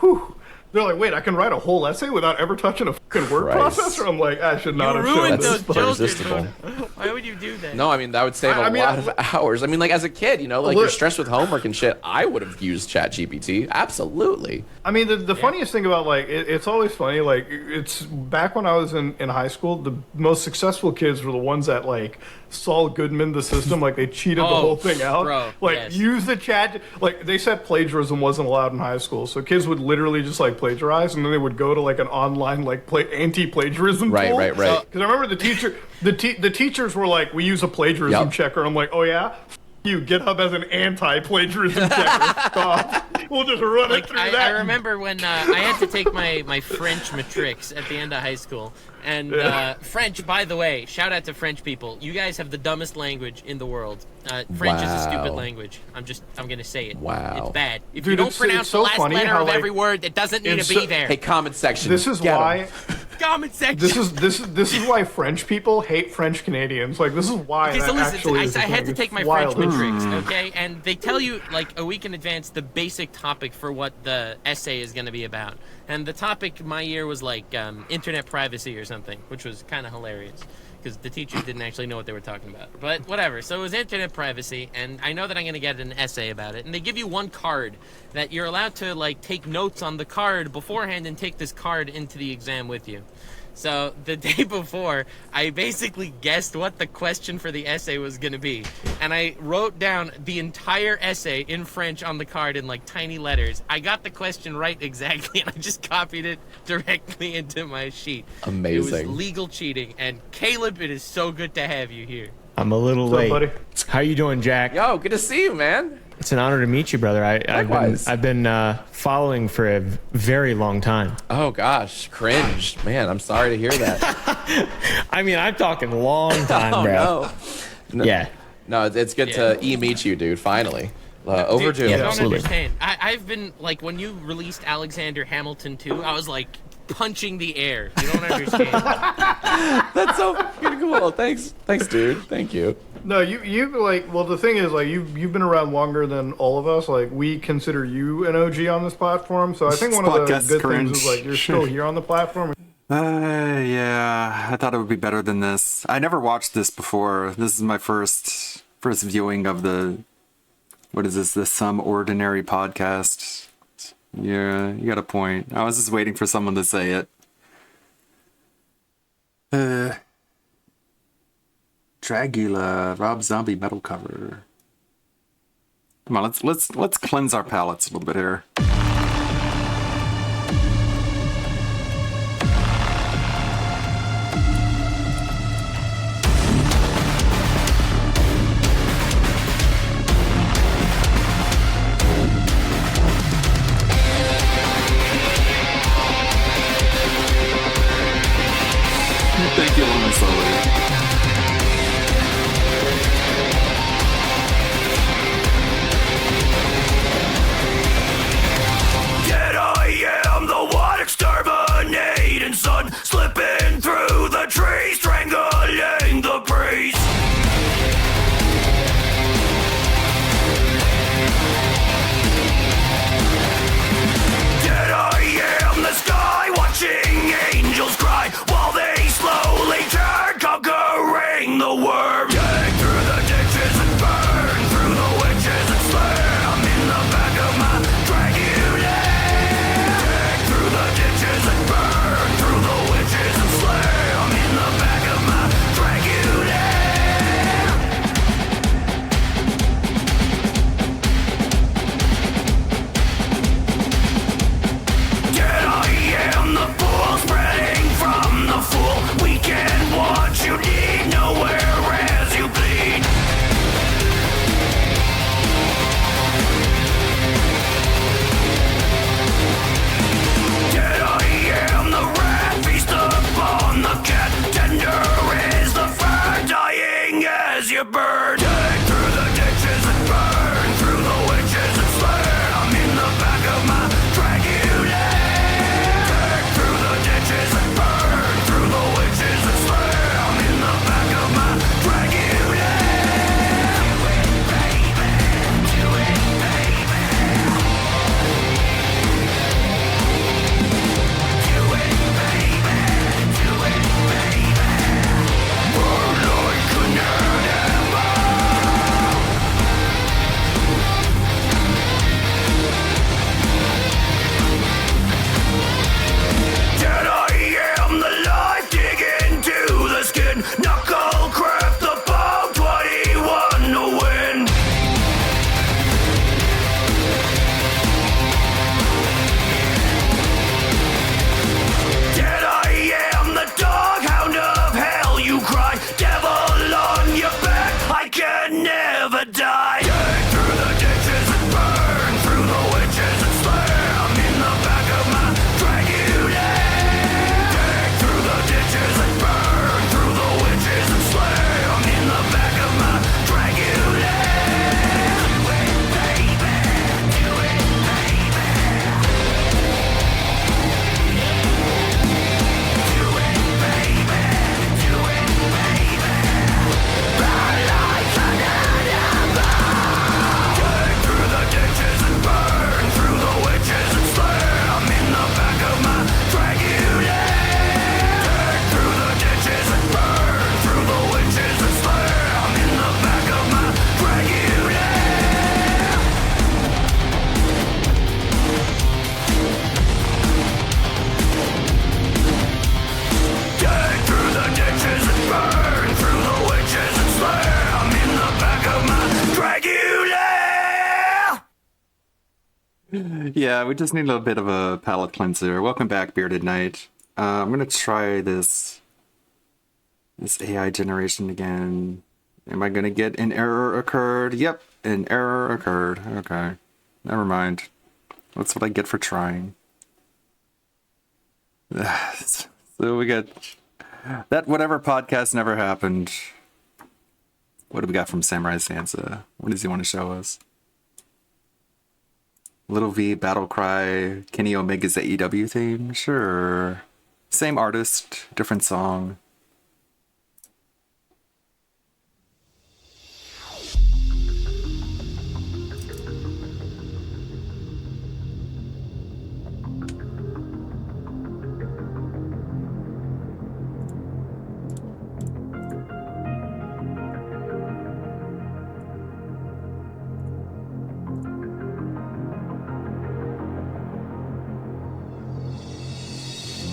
whew. They're like, wait, I can write a whole essay without ever touching a fucking word Christ. processor? I'm like, I should not You have shown ruined this. those irresistible. children. Why would you do that? No, I mean that would save a lot of hours. I mean, like as a kid, like you're stressed with homework and shit. I would have used ChatGPT. Absolutely. I mean, the funniest thing about, like, it's always funny, like, it's back when I was in high school, the most successful kids were the ones that, like, Saul Goodman the system, like, they cheated the whole thing out. Bro, like, yes. use the chat, like, they said plagiarism wasn't allowed in high school, so kids would literally just, like, plagiarize, and then they would go to, like, an online, like, anti-plagiarism Right, tool. right. Because I remember the teachers were like, we use a plagiarism checker. I'm like, oh, yeah? You, GitHub as an anti-plagiarism checker. Stop. We'll just run it through that. I remember when I had to take my French matrics at the end of high school. And French, by the way, shout out to French people. You guys have the dumbest language in the world. French is a stupid language. I'm going to say it. Wow. It's bad. If Dude, you don't it's pronounce so the last funny letter how, of like, every word, it doesn't need it's to be so- there. Hey, comment section. This is Get 'em. why... Comment section. This is why French people hate French Canadians. Like, this is why Okay, that so listen, actually is I a had thing. to It's take my wild. French matrics, okay? And they tell you, like, a week in advance the basic topic for what the essay is going to be about. And the topic my year was, like, internet privacy or something, which was kind of hilarious. Because the teachers didn't actually know what they were talking about. But whatever. So it was internet privacy, and I know that I'm going to get an essay about it. And they give you one card that you're allowed to, like, take notes on the card beforehand and take this card into the exam with you. So the day before, I basically guessed what the question for the essay was going to be. And I wrote down the entire essay in French on the card in like tiny letters. I got the question right exactly, and I just copied it directly into my sheet. Amazing. It was legal cheating. And Caleb, it is so good to have you here. I'm a little What's up, late. buddy? How you doing, Jack? Yo, good to see you, man. It's an honor to meet you, brother. I've been following for a very long time. Oh gosh, cringe, man. I'm sorry to hear that. I mean, I'm talking long time, Oh, bro. no. Yeah. No, it's good to meet you, dude. Finally, overdue. Dude, you don't understand. I've been like, when you released Alexander Hamilton 2, I was like punching the air. You don't understand. That's so fucking cool. Thanks, dude. Thank you. No, you like. Well, the thing is, like, you've been around longer than all of us. Like, we consider you an OG on this platform. So I think one of the Podcast good cringe. things is like you're still here on the platform. Yeah, I thought it would be better than this. I never watched this before. This is my first viewing of the, what is this? The Some Ordinary podcast. Yeah, you got a point. I was just waiting for someone to say it. Dragula, Rob Zombie metal cover. Come on, let's cleanse our palates a little bit here. Thank you, Luna Sully. Yet I am the one exterminating sun, slipping through the trees, strangling the breeze. Yet I am the sky, watching angels cry while they slowly turn conquerors. Yeah, we just need a little bit of a palate cleanser. Welcome back, Bearded Knight. I'm gonna try this AI generation again. Am I gonna get an error occurred? Yep, an error occurred. Okay, never mind. That's what I get for trying. So we got that whatever podcast never happened. What do we got from Samurai Sansa? What does he want to show us? Little V, Battle Cry, Kenny Omega's AEW theme? Sure. Same artist, different song.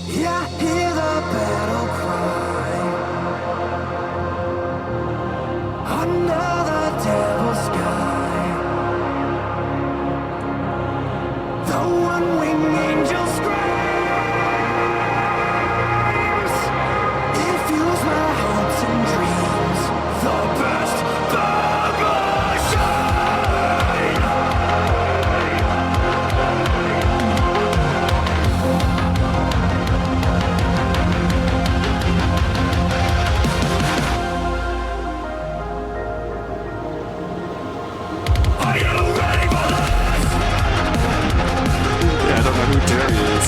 Yeah, hear the battle cry under the devil's sky. The one-winged angel screams. It fuels my hopes and dreams. The best ever shine. Yeah, I don't know who Jerry is.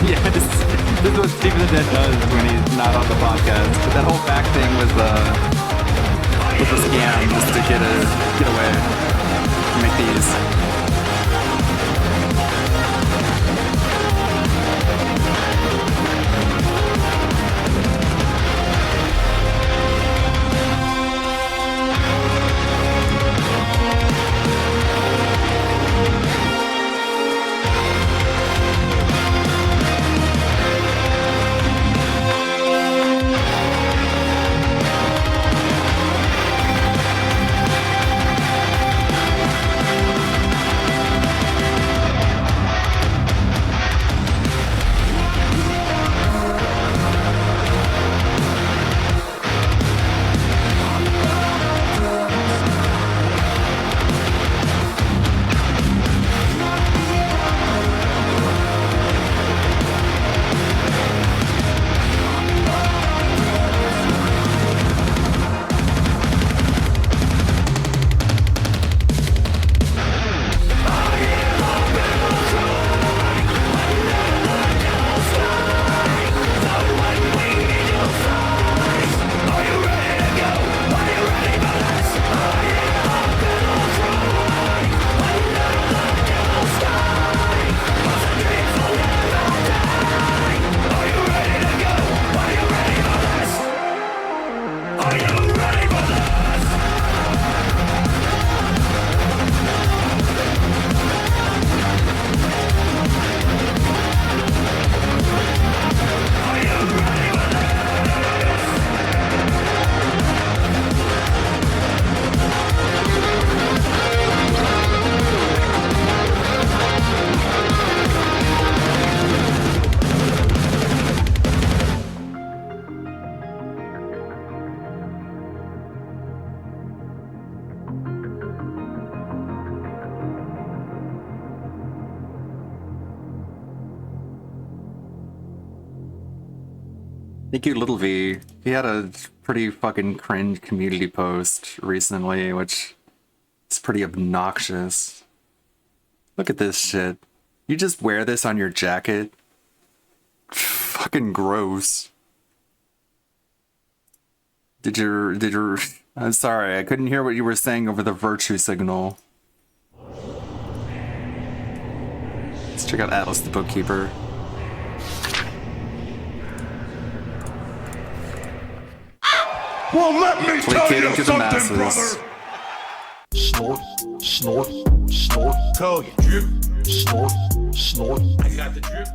Yeah, this is what Steve the Dead does when he's not on the podcast. But that whole back thing was a scam just to get away, make these. Thank you, Little V. He had a pretty fucking cringe community post recently, which is pretty obnoxious. Look at this shit. You just wear this on your jacket? Fucking gross. I'm sorry, I couldn't hear what you were saying over the virtue signal. Let's check out Atlas the Bookkeeper. Well, let me tell Placating you to the something, masses. brother. Snort, snort, snort. Kogan. Drip, snort, snort. I got the drip.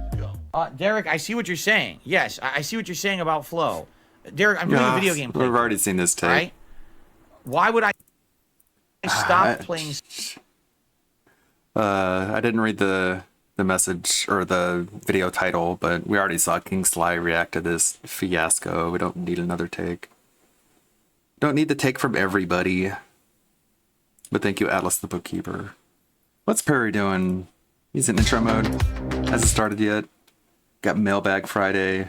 Derek, I see what you're saying. Yes, I see what you're saying about flow. Derek, I'm doing a video game We've already seen this tape. right? Why would I stop playing? I didn't read the message or the video title, but we already saw King Sly react to this fiasco. We don't need another take. Don't need the take from everybody. But thank you, Atlas the Bookkeeper. What's Perry doing? He's in intro mode. Hasn't started yet. Got Mailbag Friday.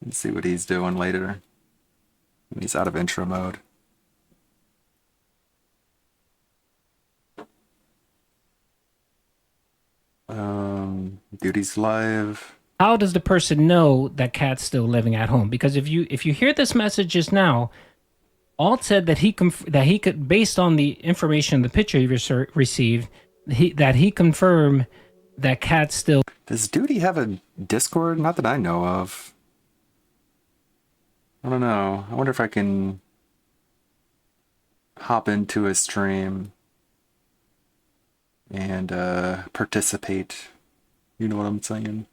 Let's see what he's doing later. He's out of intro mode. Duty's live. How does the person know that Cat's still living at home? Because if you hear this message just now, Alt said that he could, based on the information, the picture he received, that he confirmed that Cat's still. Does Duty have a Discord? Not that I know of. I don't know. I wonder if I can hop into a stream and participate. You know what I'm saying?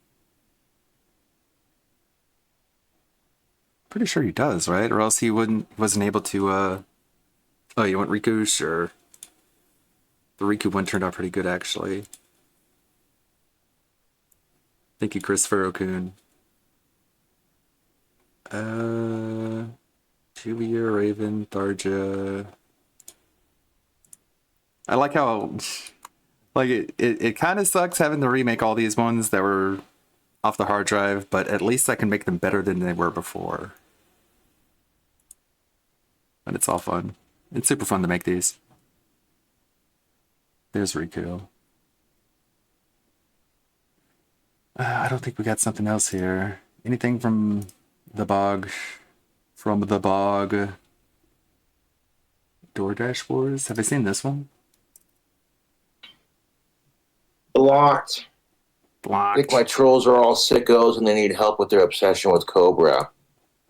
Pretty sure he does, right? Or else he wasn't able to. Oh, you want Riku? Sure. The Riku one turned out pretty good, actually. Thank you, Chris Farrow-kun. Julia, Raven, Tharja. I like how, like, it kind of sucks having to remake all these ones that were off the hard drive, but at least I can make them better than they were before. And it's all fun. It's super fun to make these. There's Riku. I don't think we got something else here. Anything from the bog? From the bog. DoorDash Wars? Have I seen this one? Blocked. Blocked. I think my trolls are all sickos and they need help with their obsession with Cobra.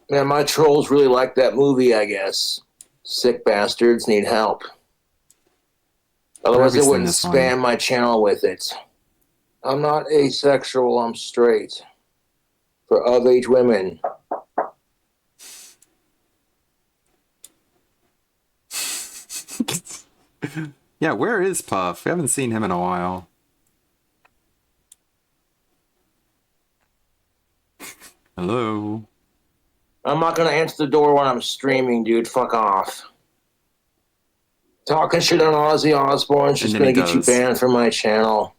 Man, my trolls really like that movie, I guess. Sick bastards need help. Otherwise, they wouldn't spam my channel with it. I'm not asexual, I'm straight. For of-age women. Yeah, where is Puff? We haven't seen him in a while. Hello? I'm not gonna answer the door when I'm streaming, dude. Fuck off. Talking shit on Ozzy Osbourne's just gonna get you banned from my channel.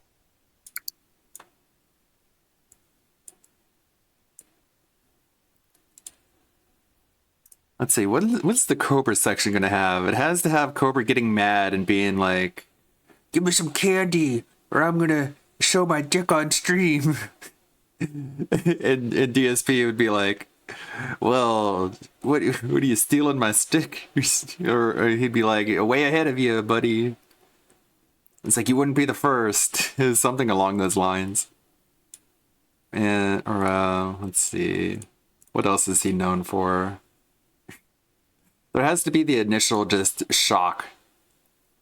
Let's see, what's the Cobra section gonna have? It has to have Cobra getting mad and being like, "Give me some candy, or I'm gonna show my dick on stream." and DSP would be like, "Well, what are you stealing my stick?" or he'd be like, "Way ahead of you, buddy." It's like, you wouldn't be the first. Something along those lines. And let's see, what else is he known for? There has to be the initial just shock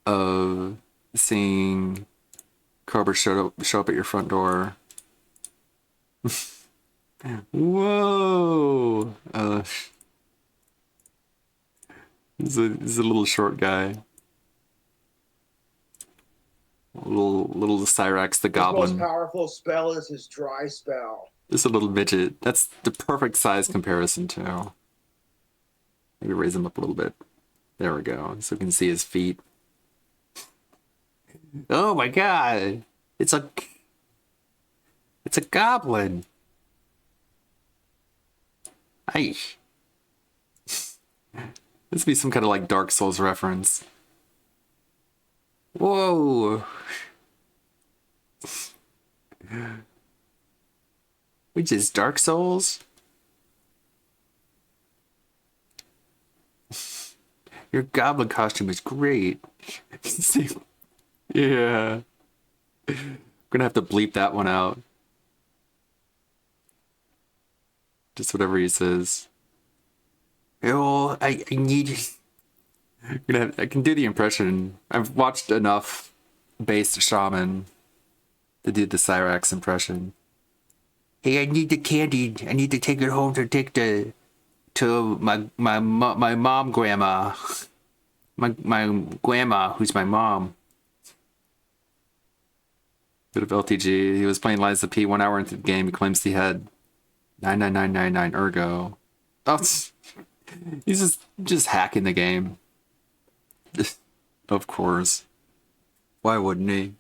of seeing Cobra show up at your front door. Whoa! He's a little short guy. Little Cyrax the Goblin. His most powerful spell is his dry spell. Just a little midget. That's the perfect size comparison too. Maybe raise him up a little bit. There we go. So we can see his feet. Oh my god! It's a goblin. Hey. This would be some kind of like Dark Souls reference. Whoa. Which is Dark Souls? Your goblin costume is great. Yeah. I'm gonna have to bleep that one out. Just whatever he says. Oh, I need... I can do the impression. I've watched enough Based Shaman to do the Cyrax impression. Hey, I need the candy. I need to take it home to take to my mom grandma. My grandma, who's my mom. Bit of LTG. He was playing Lies of P 1 hour into the game. He claims he had 99999 ergo. Oh, he's just hacking the game. Of course. Why wouldn't he?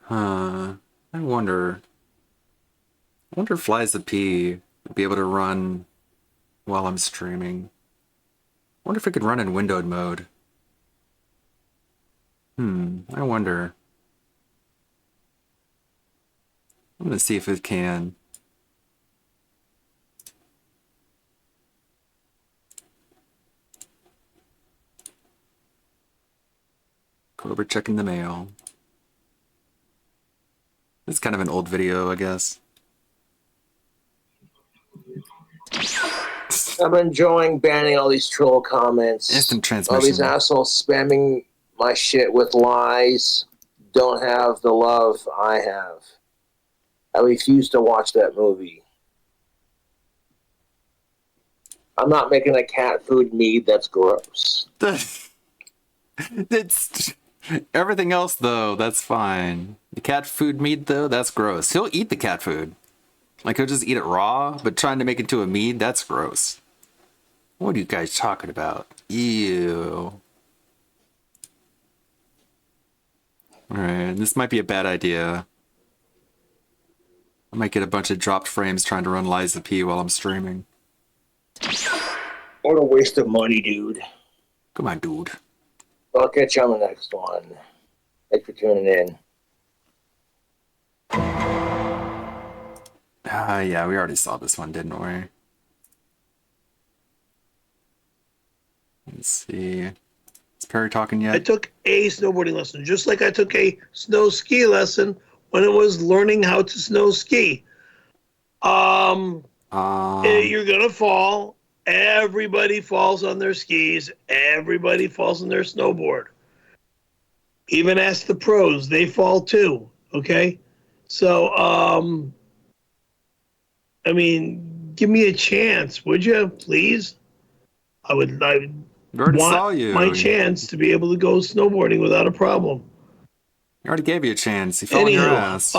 I wonder if Lies of P would be able to run while I'm streaming. I wonder if it could run in windowed mode. I wonder. I'm gonna see if it can. Cobra checking the mail. It's kind of an old video, I guess. I'm enjoying banning all these troll comments. Instant transmission. All these assholes spamming my shit with lies. Don't have the love I have. I refuse to watch that movie. I'm not making a cat food mead. That's gross. It's everything else though. That's fine. The cat food mead though. That's gross. He'll eat the cat food. Like he'll just eat it raw. But trying to make it into a mead. That's gross. What are you guys talking about? Ew. Alright, this might be a bad idea. I might get a bunch of dropped frames trying to run Lies of P while I'm streaming. What a waste of money, dude. Come on, dude. I'll catch you on the next one. Thanks for tuning in. Yeah, we already saw this one, didn't we? Let's see. Is Perry talking yet? I took a snowboarding lesson, just like I took a snow ski lesson when I was learning how to snow ski. You're gonna fall. Everybody falls on their skis. Everybody falls on their snowboard. Even ask the pros; they fall too. Okay, so I mean, give me a chance, would you, please? I would want my chance to be able to go snowboarding without a problem. He already gave you a chance. He fell on your ass.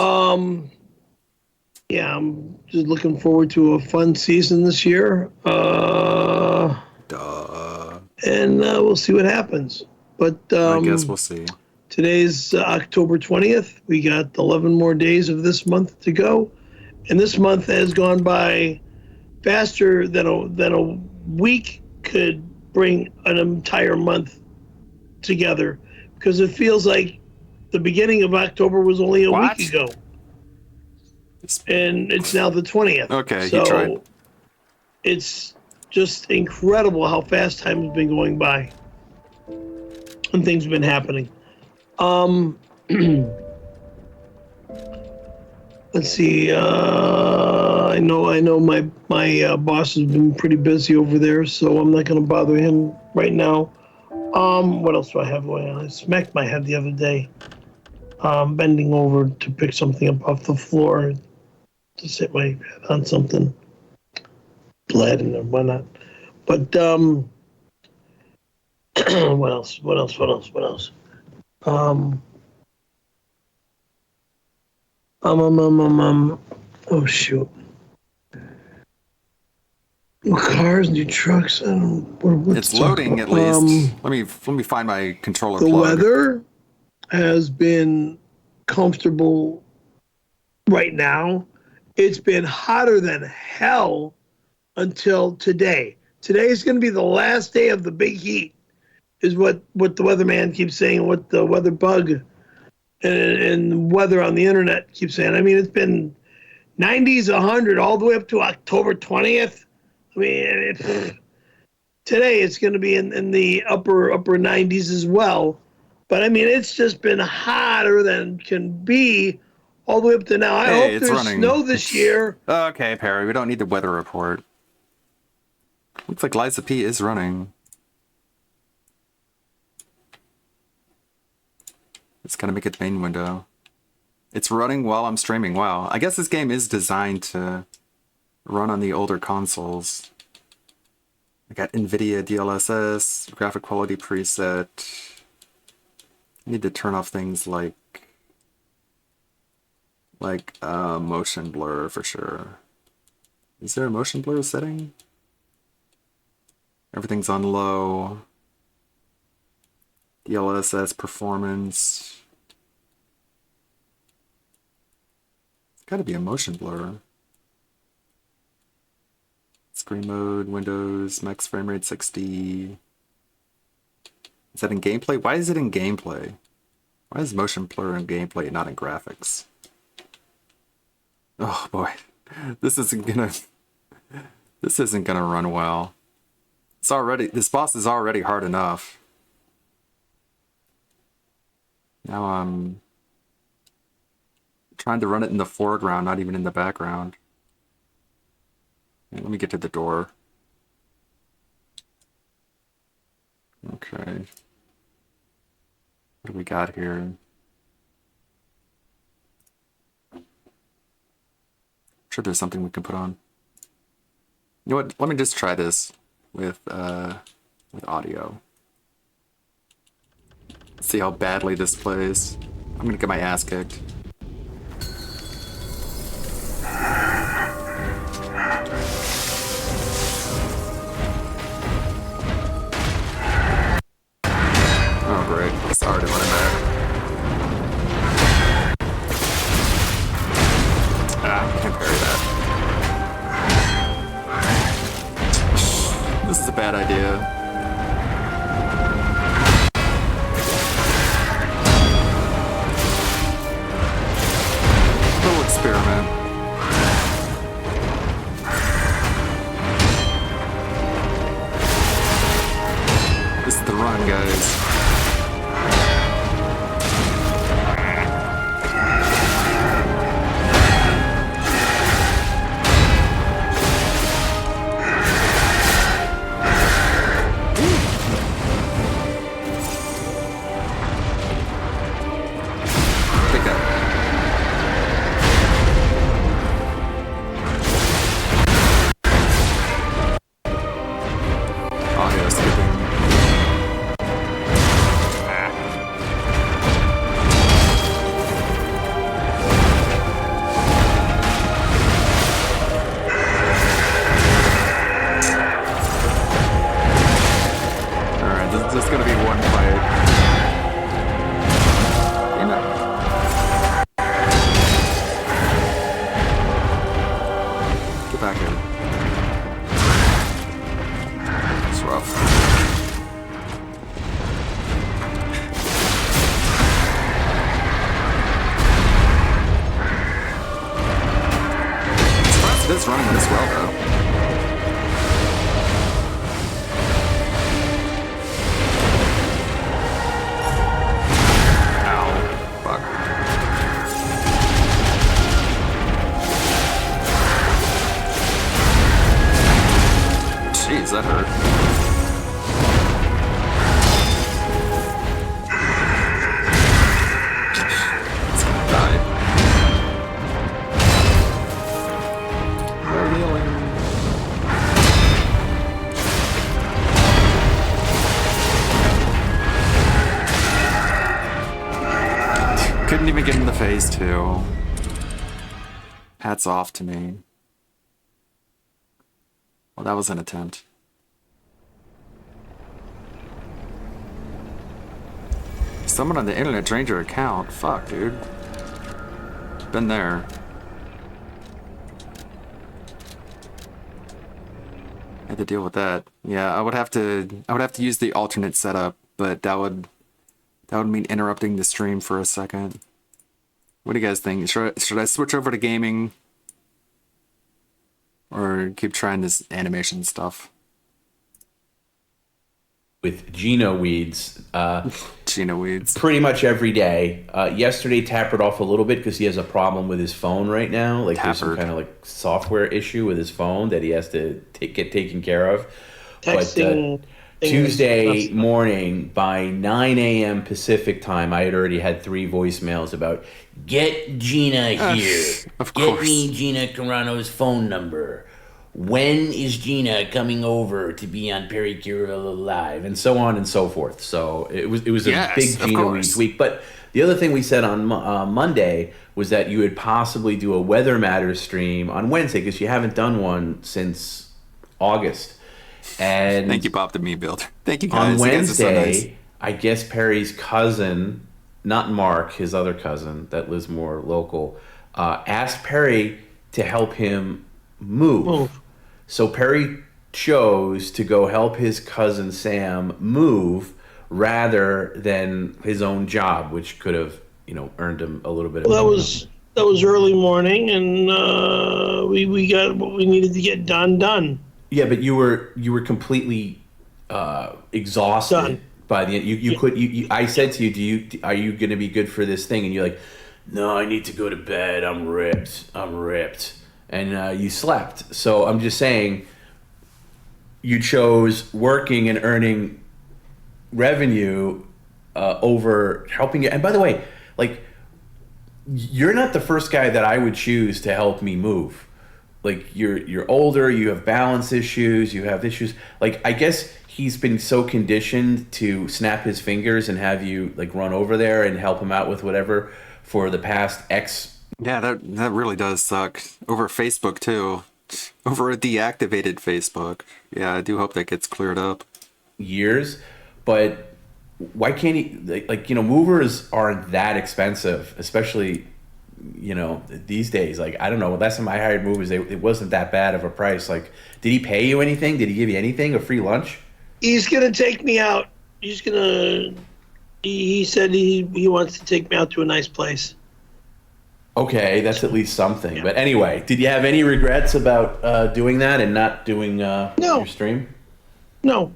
Yeah, I'm just looking forward to a fun season this year. And we'll see what happens. But I guess we'll see. Today's October 20th. We got 11 more days of this month to go. And this month has gone by faster than a week could bring an entire month together, because it feels like the beginning of October was only a week ago. And it's now the 20th. Okay, so you tried. It's just incredible how fast time has been going by and things have been happening. Let's see. I know my boss has been pretty busy over there, so I'm not going to bother him right now. What else do I have going on? I smacked my head the other day, bending over to pick something up off the floor, to sit my head on something, bled and whatnot. But what else? Oh shoot! New cars, new trucks. It's loading at least. Let me find my controller the plug. weather has been comfortable right now. It's been hotter than hell until today. Today is going to be the last day of the big heat. is what the weatherman keeps saying, what the weather bug and weather on the internet keeps saying. I mean, it's been 90s, 100, all the way up to October 20th. I mean, today it's going to be in the upper 90s as well. But I mean, it's just been hotter than can be all the way up to now. I hope there's snow this year. Okay, Perry, we don't need the weather report. Looks like Liza P is running. It's gonna make it main window. It's running while I'm streaming. Wow. I guess this game is designed to run on the older consoles. I got NVIDIA DLSS, graphic quality preset. I need to turn off things like motion blur for sure. Is there a motion blur setting? Everything's on low. DLSS performance. It's gotta be a motion blur. Screen mode, Windows, max frame rate 60. Is that in gameplay? Why is it in gameplay? Why is motion blur in gameplay, not in graphics? Oh boy, this isn't gonna run well. This boss is already hard enough. Now I'm trying to run it in the foreground, not even in the background. Let me get to the door. Okay. What do we got here? I'm sure there's something we can put on. You know what? Let me just try this with audio. See how badly this plays. I'm gonna get my ass kicked. Oh great, it's already running back. Ah, can't parry that. This is a bad idea. Little experiment. This is the run, guys. It's running this well, though. Ow. Fuck. Jeez, that hurt. It's gonna die. Couldn't even get in the phase 2. Hats off to me. Well, that was an attempt. Someone on the internet drained your account. Fuck, dude. Been there. Had to deal with that. Yeah, I would have to use the alternate setup but that would mean interrupting the stream for a second. What do you guys think? Should I switch over to gaming? Or keep trying this animation stuff? With Gino Weeds. Gino Weeds. Pretty much every day. Yesterday tapered off a little bit because he has a problem with his phone right now. Like there's some kind of like software issue with his phone that he has to get taken care of. Texting. But Tuesday morning by 9 a.m. Pacific time, I had already had 3 voicemails about get Gina here. Get me Gina Carano's phone number. When is Gina coming over to be on Perry Kirilla Live? And so on and so forth. So it was a big Gina Weeds week. But the other thing we said on Monday was that you would possibly do a Weather Matters stream on Wednesday because you haven't done one since August. And thank you, Bob the Meme Builder. Thank you, guys. On You guys are so Wednesday, nice. I guess Perry's cousin, not Mark, his other cousin that lives more local, asked Perry to help him move. So Perry chose to go help his cousin Sam move rather than his own job, which could have, earned him a little bit of Well, that was early morning, and we got what we needed to get done. Yeah, but you were completely exhausted by the end. You I said to you, are you going to be good for this thing? And you're like, no, I need to go to bed. I'm ripped. And you slept. So I'm just saying, you chose working and earning revenue over helping you. And by the way, like, you're not the first guy that I would choose to help me move. Like, you're older, you have balance issues, you have issues. Like, I guess he's been so conditioned to snap his fingers and have you like run over there and help him out with whatever for the past X. Yeah, that really does suck. Over Facebook too. Over a deactivated Facebook. Yeah, I do hope that gets cleared up. Years, but why can't he movers aren't that expensive, especially these days. Like, I don't know, last time I hired movers, it wasn't that bad of a price. Like, did he pay you anything? Did he give you anything? A free lunch? He's gonna take me out. He said he wants to take me out to a nice place. Okay, that's at least something. But anyway, did you have any regrets about doing that and not doing your stream? No.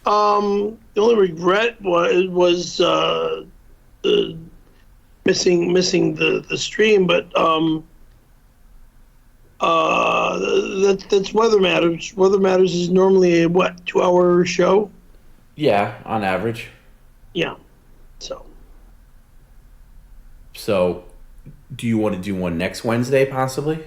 The only regret was missing the stream, but that's Weather Matters. Weather Matters is normally a 2-hour show? Yeah, on average. Yeah. So, do you want to do one next Wednesday, possibly?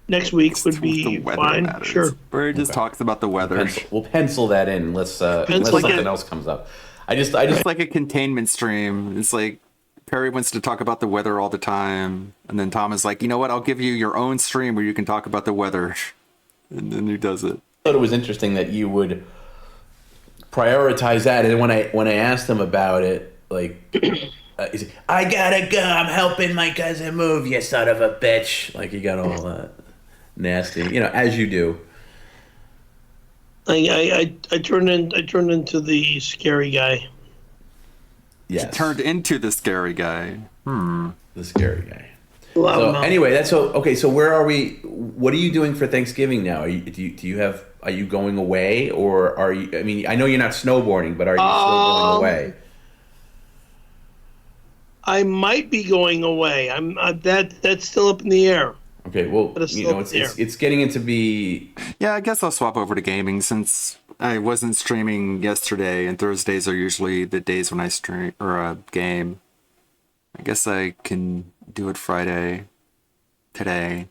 Next week would be fine. Matters. Sure. Where he just talks about the weather. We'll pencil that in. Unless something else comes up. I just like a containment stream. It's like Perry wants to talk about the weather all the time, and then Tom is like, you know what? I'll give you your own stream where you can talk about the weather, and then he does it. I thought it was interesting that you would prioritize that, and when I asked him about it, like, he's like, I gotta go. I'm helping my cousin move. You son of a bitch! Like, he got all nasty, as you do. I turned into the scary guy. Yes. He turned into the scary guy. The scary guy. So anyway, that's okay. So where are we? What are you doing for Thanksgiving now? Are you going away, or are you? I mean, I know you're not snowboarding, but are you still going away? I might be going away. That's still up in the air. Okay, well, it's getting into be. Yeah, I guess I'll swap over to gaming since I wasn't streaming yesterday, and Thursdays are usually the days when I stream or game. I guess I can do it Friday, today.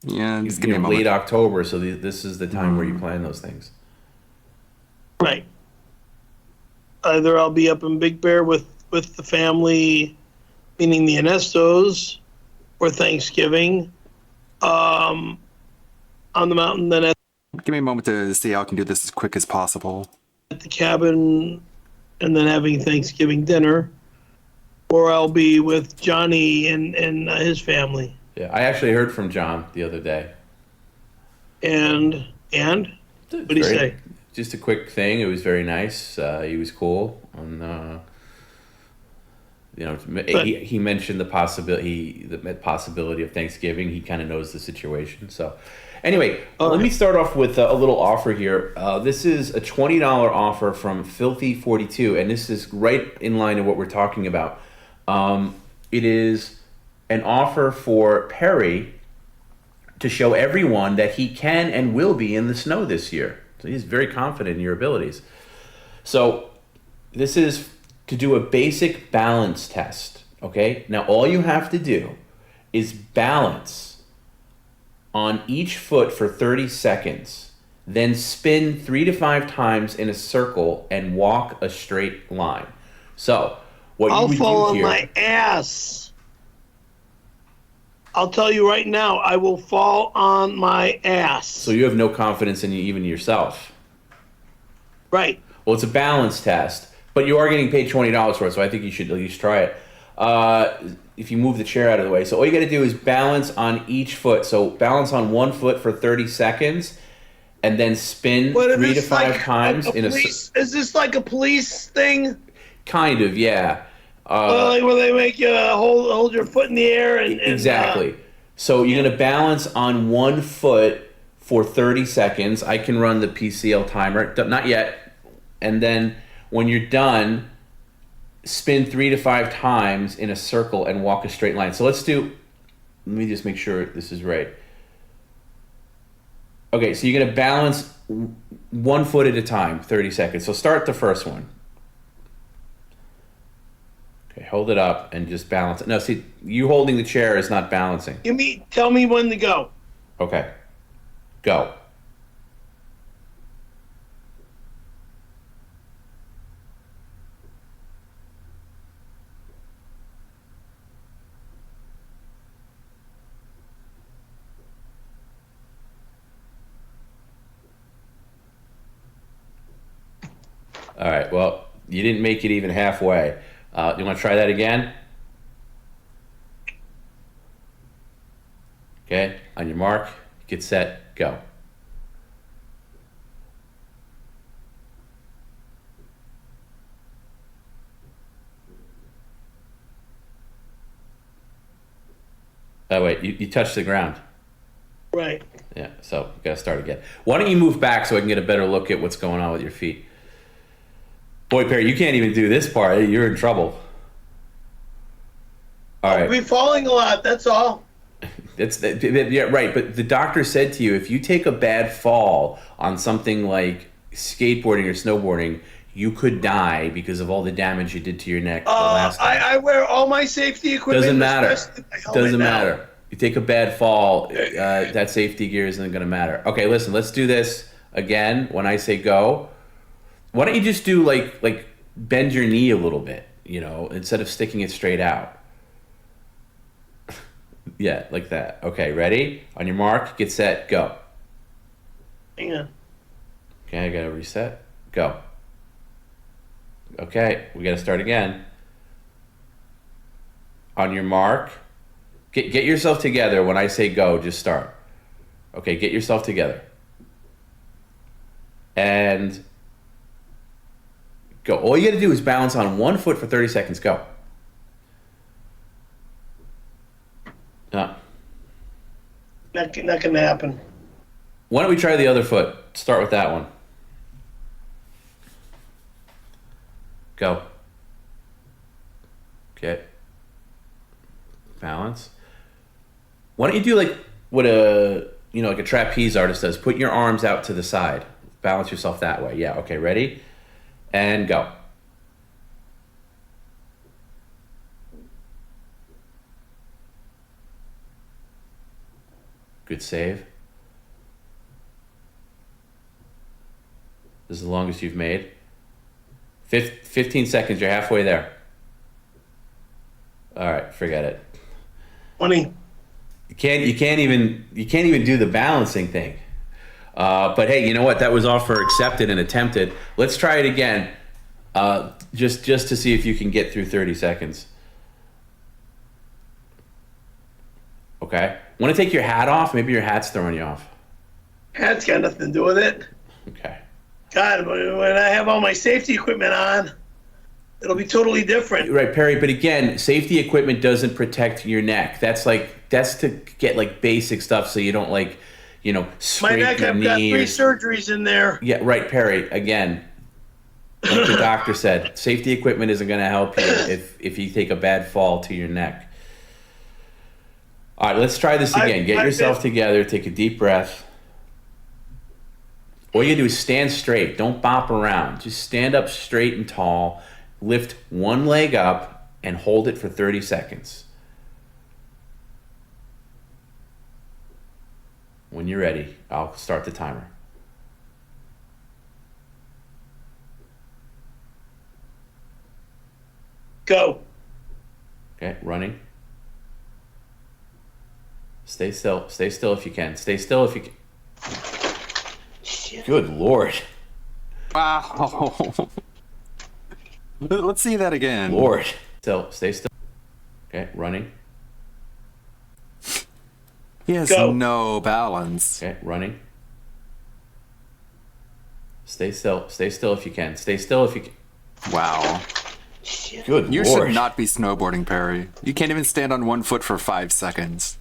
Yeah, just give me a moment. Late October, so this is the time where you plan those things. Right. Either I'll be up in Big Bear with the family, meaning the Ernestos, for Thanksgiving, on the mountain, then give me a moment to see how I can do this as quick as possible. At the cabin, and then having Thanksgiving dinner, or I'll be with Johnny and his family. Yeah, I actually heard from John the other day. And what did he say? just a quick thing. It was very nice. He was cool. He mentioned the possibility of Thanksgiving. He kind of knows the situation. So, anyway, let me start off with a little offer here. This is a $20 offer from Filthy42, and this is right in line with what we're talking about. It is an offer for Perry to show everyone that he can and will be in the snow this year. So he's very confident in your abilities. So this is to do a basic balance test, okay? Now all you have to do is balance on each foot for 30 seconds, then spin 3 to 5 times in a circle and walk a straight line. So what I'll you would fall do on here, my ass. I'll tell you right now, I will fall on my ass. so you have no confidence in even yourself. Right. Well, it's a balance test, but you are getting paid $20 for it, so I think you should at least try it. If you move the chair out of the way. So all you got to do is balance on each foot. So balance on one foot for 30 seconds, and then spin What, is 3 to this 5 like times in a... police, is this like a police thing? Kind of, yeah. Like where they make you hold your foot in the air and Exactly. So you're going to balance on one foot for 30 seconds. I can run the PCL timer. Not yet. And then when you're done, spin 3 to 5 times in a circle and walk a straight line. So let me just make sure this is right. Okay, so you're going to balance one foot at a time, 30 seconds. So start the first one. Okay, hold it up and just balance it. No, see, you holding the chair is not balancing. Tell me when to go. Okay. Go. All right, well, you didn't make it even halfway. You want to try that again? Okay, on your mark, get set, go. Oh, wait, you touched the ground. Right. Yeah, so you gotta start again. Why don't you move back so I can get a better look at what's going on with your feet? Boy, Perry, you can't even do this part. You're in trouble. All right. I'll be falling a lot, that's all. Yeah, right. But the doctor said to you, if you take a bad fall on something like skateboarding or snowboarding, you could die because of all the damage you did to your neck the last time. I wear all my safety equipment. Doesn't matter. especially my helmet Doesn't now. matter. You take a bad fall, that safety gear isn't going to matter. Okay, listen, let's do this again. When I say go, why don't you just do like bend your knee a little bit, instead of sticking it straight out. Yeah, like that. Okay, ready? On your mark, get set, go. Hang on. Okay, I gotta reset. Go. Okay, we gotta start again. On your mark, get yourself together. When I say go, just start. Okay, get yourself together. And go. All you gotta do is balance on one foot for 30 seconds. Go. Not gonna happen. Why don't we try the other foot? Start with that one. Go. Okay. Balance. Why don't you do like what like a trapeze artist does? Put your arms out to the side. Balance yourself that way. Yeah, okay, ready? And go. Good save. This is the longest you've made. 15 seconds, you're halfway there. All right, forget it. 20. You can't even do the balancing thing. But hey, you know what? That was offer accepted and attempted. Let's try it again. Just to see if you can get through 30 seconds. Okay. Want to take your hat off? Maybe your hat's throwing you off. Hat's got nothing to do with it. Okay. God, when I have all my safety equipment on, it'll be totally different. Right, Perry. But again, safety equipment doesn't protect your neck. That's to get like basic stuff, so you don't like, My scrape neck, your I've got knee 3 or- surgeries in there. Yeah, right, Perry. Again, like the doctor said, safety equipment isn't going to help you if you take a bad fall to your neck. All right, let's try this again. Get yourself together. Take a deep breath. All you do is stand straight. Don't bop around. Just stand up straight and tall. Lift one leg up and hold it for 30 seconds. When you're ready, I'll start the timer. Go. Okay, running. Stay still. Stay still if you can. Stay still if you can. Good Lord. Wow. Let's see that again. Lord. Still. Stay still. Okay, running. He has no balance. Okay, running. Stay still. Stay still if you can. Stay still if you can. Wow. Good You Lord. should not be snowboarding, Perry. You can't even stand on one foot for 5 seconds.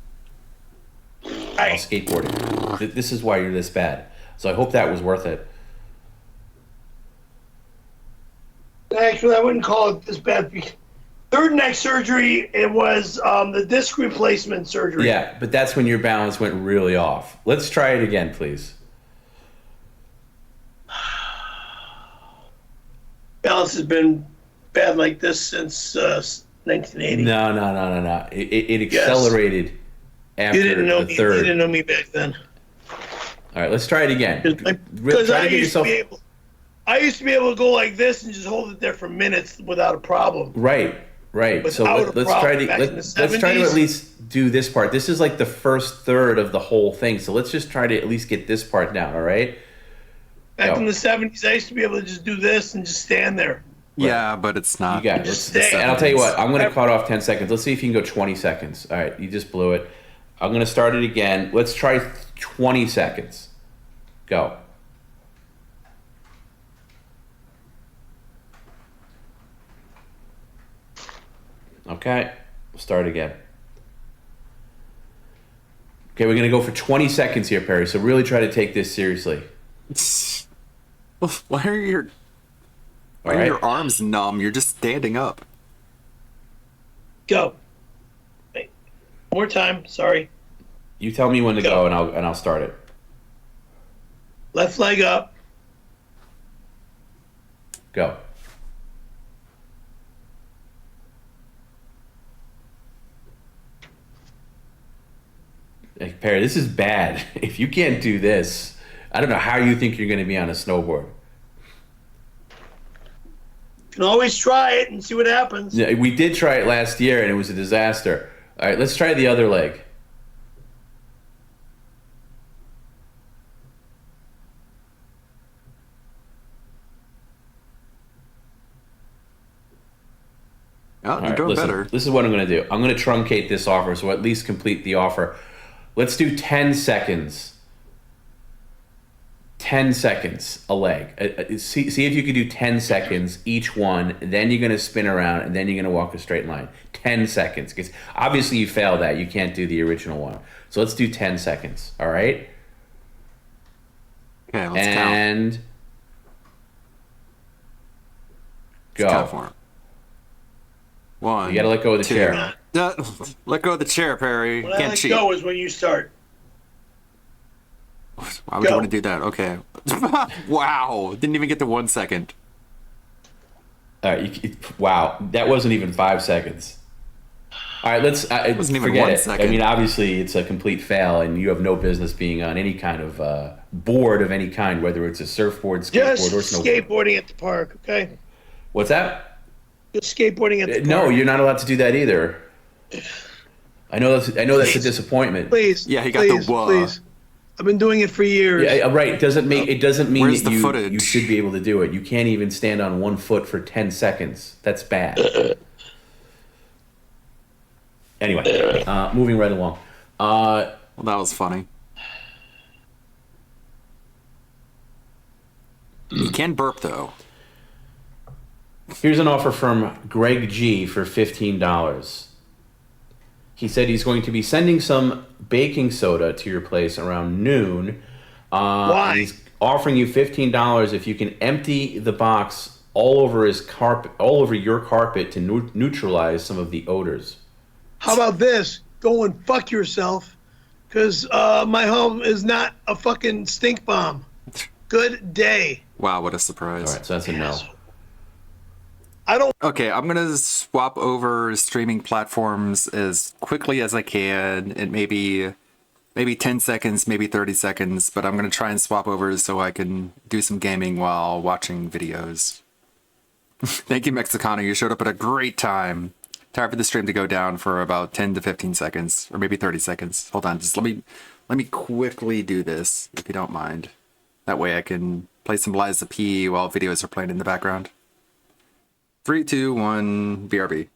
While skateboarding. This is why you're this bad. So I hope that was worth it. Actually, I wouldn't call it this bad. Third neck surgery, it was the disc replacement surgery. Yeah, but that's when your balance went really off. Let's try it again, please. Balance has been bad like this since 1980. No. It accelerated after You didn't know the me. third. You didn't know me back then. All right, let's try it again. Because Try to get yourself I used to be able to go like this and just hold it there for minutes without a problem. right. So Without a let's try to problem back in the let's try to 70s. at least do this part. This is like the first third of the whole thing. So let's just try to at least get this part down. All right. Back Go. in the 70s, I used to be able to just do this and just stand there. Yeah, but it's not. You got it. And I'll tell you what, I'm going to cut off 10 seconds. Let's see if you can go 20 seconds. All right, you just blew it. I'm going to start it again. Let's try 20 seconds. Go. Okay, we'll start again. Okay, we're going to go for 20 seconds here, Perry. So really try to take this seriously. Why are your All right. your arms numb? You're just standing up. Go. Wait. More time. Sorry. You tell me when to go, and I'll start it. Left leg up. Go. Hey, Perry, this is bad. If you can't do this, I don't know how you think you're going to be on a snowboard. You can always try it and see what happens. Yeah, we did try it last year, and it was a disaster. All right, let's try the other leg. Oh, All you're right, doing listen, better. This is what I'm going to do. I'm going to truncate this offer, so at least complete the offer. Let's do 10 seconds. 10 seconds a leg. See if you can do 10 seconds each one. Then you're going to spin around, and then you're going to walk a straight line. 10 seconds. Because obviously you failed that. You can't do the original one. So let's do 10 seconds. All right? Okay, let's and count. go. Let's count for him. One. You got to let go of the two. chair. Let go of the chair, Perry. When I Can't let cheat. go is when you start. Why would you want to do that? Okay. Wow. Didn't even get to 1 second. All right. Wow. That wasn't even 5 seconds. All right. Let's wasn't even forget 1 it. second. I mean, obviously, it's a complete fail, and you have no business being on any kind of board of any kind, whether it's a surfboard, skateboard, Just or snowboard. skateboarding at the park, okay? What's that? Just skateboarding at the park. No, you're not allowed to do that either. I know that's a disappointment. Please. Yeah, he got please, the please. I've been doing it for years. Yeah, right. It doesn't mean Where's that the you footage? should be able to do it. You can't even stand on 1 foot for 10 seconds. That's bad. Anyway, moving right along. Well, that was funny. He can burp though. Here's an offer from Greg G for $15. He said he's going to be sending some baking soda to your place around noon. Why? He's offering you $15 if you can empty the box all over his carpet, all over your carpet, to neutralize some of the odors. How about this? Go and fuck yourself, because my home is not a fucking stink bomb. Good day. Wow, what a surprise. All right, so that's a no. I don't. Okay, I'm gonna swap over streaming platforms as quickly as I can. It may be maybe 10 seconds, maybe 30 seconds, but I'm gonna try and swap over so I can do some gaming while watching videos. Thank you, Mexicano. You showed up at a great time. Time for the stream to go down for about 10 to 15 seconds, or maybe 30 seconds. Hold on, just let me quickly do this, if you don't mind. That way I can play some Lies of P while videos are playing in the background. 3, 2, 1, BRB.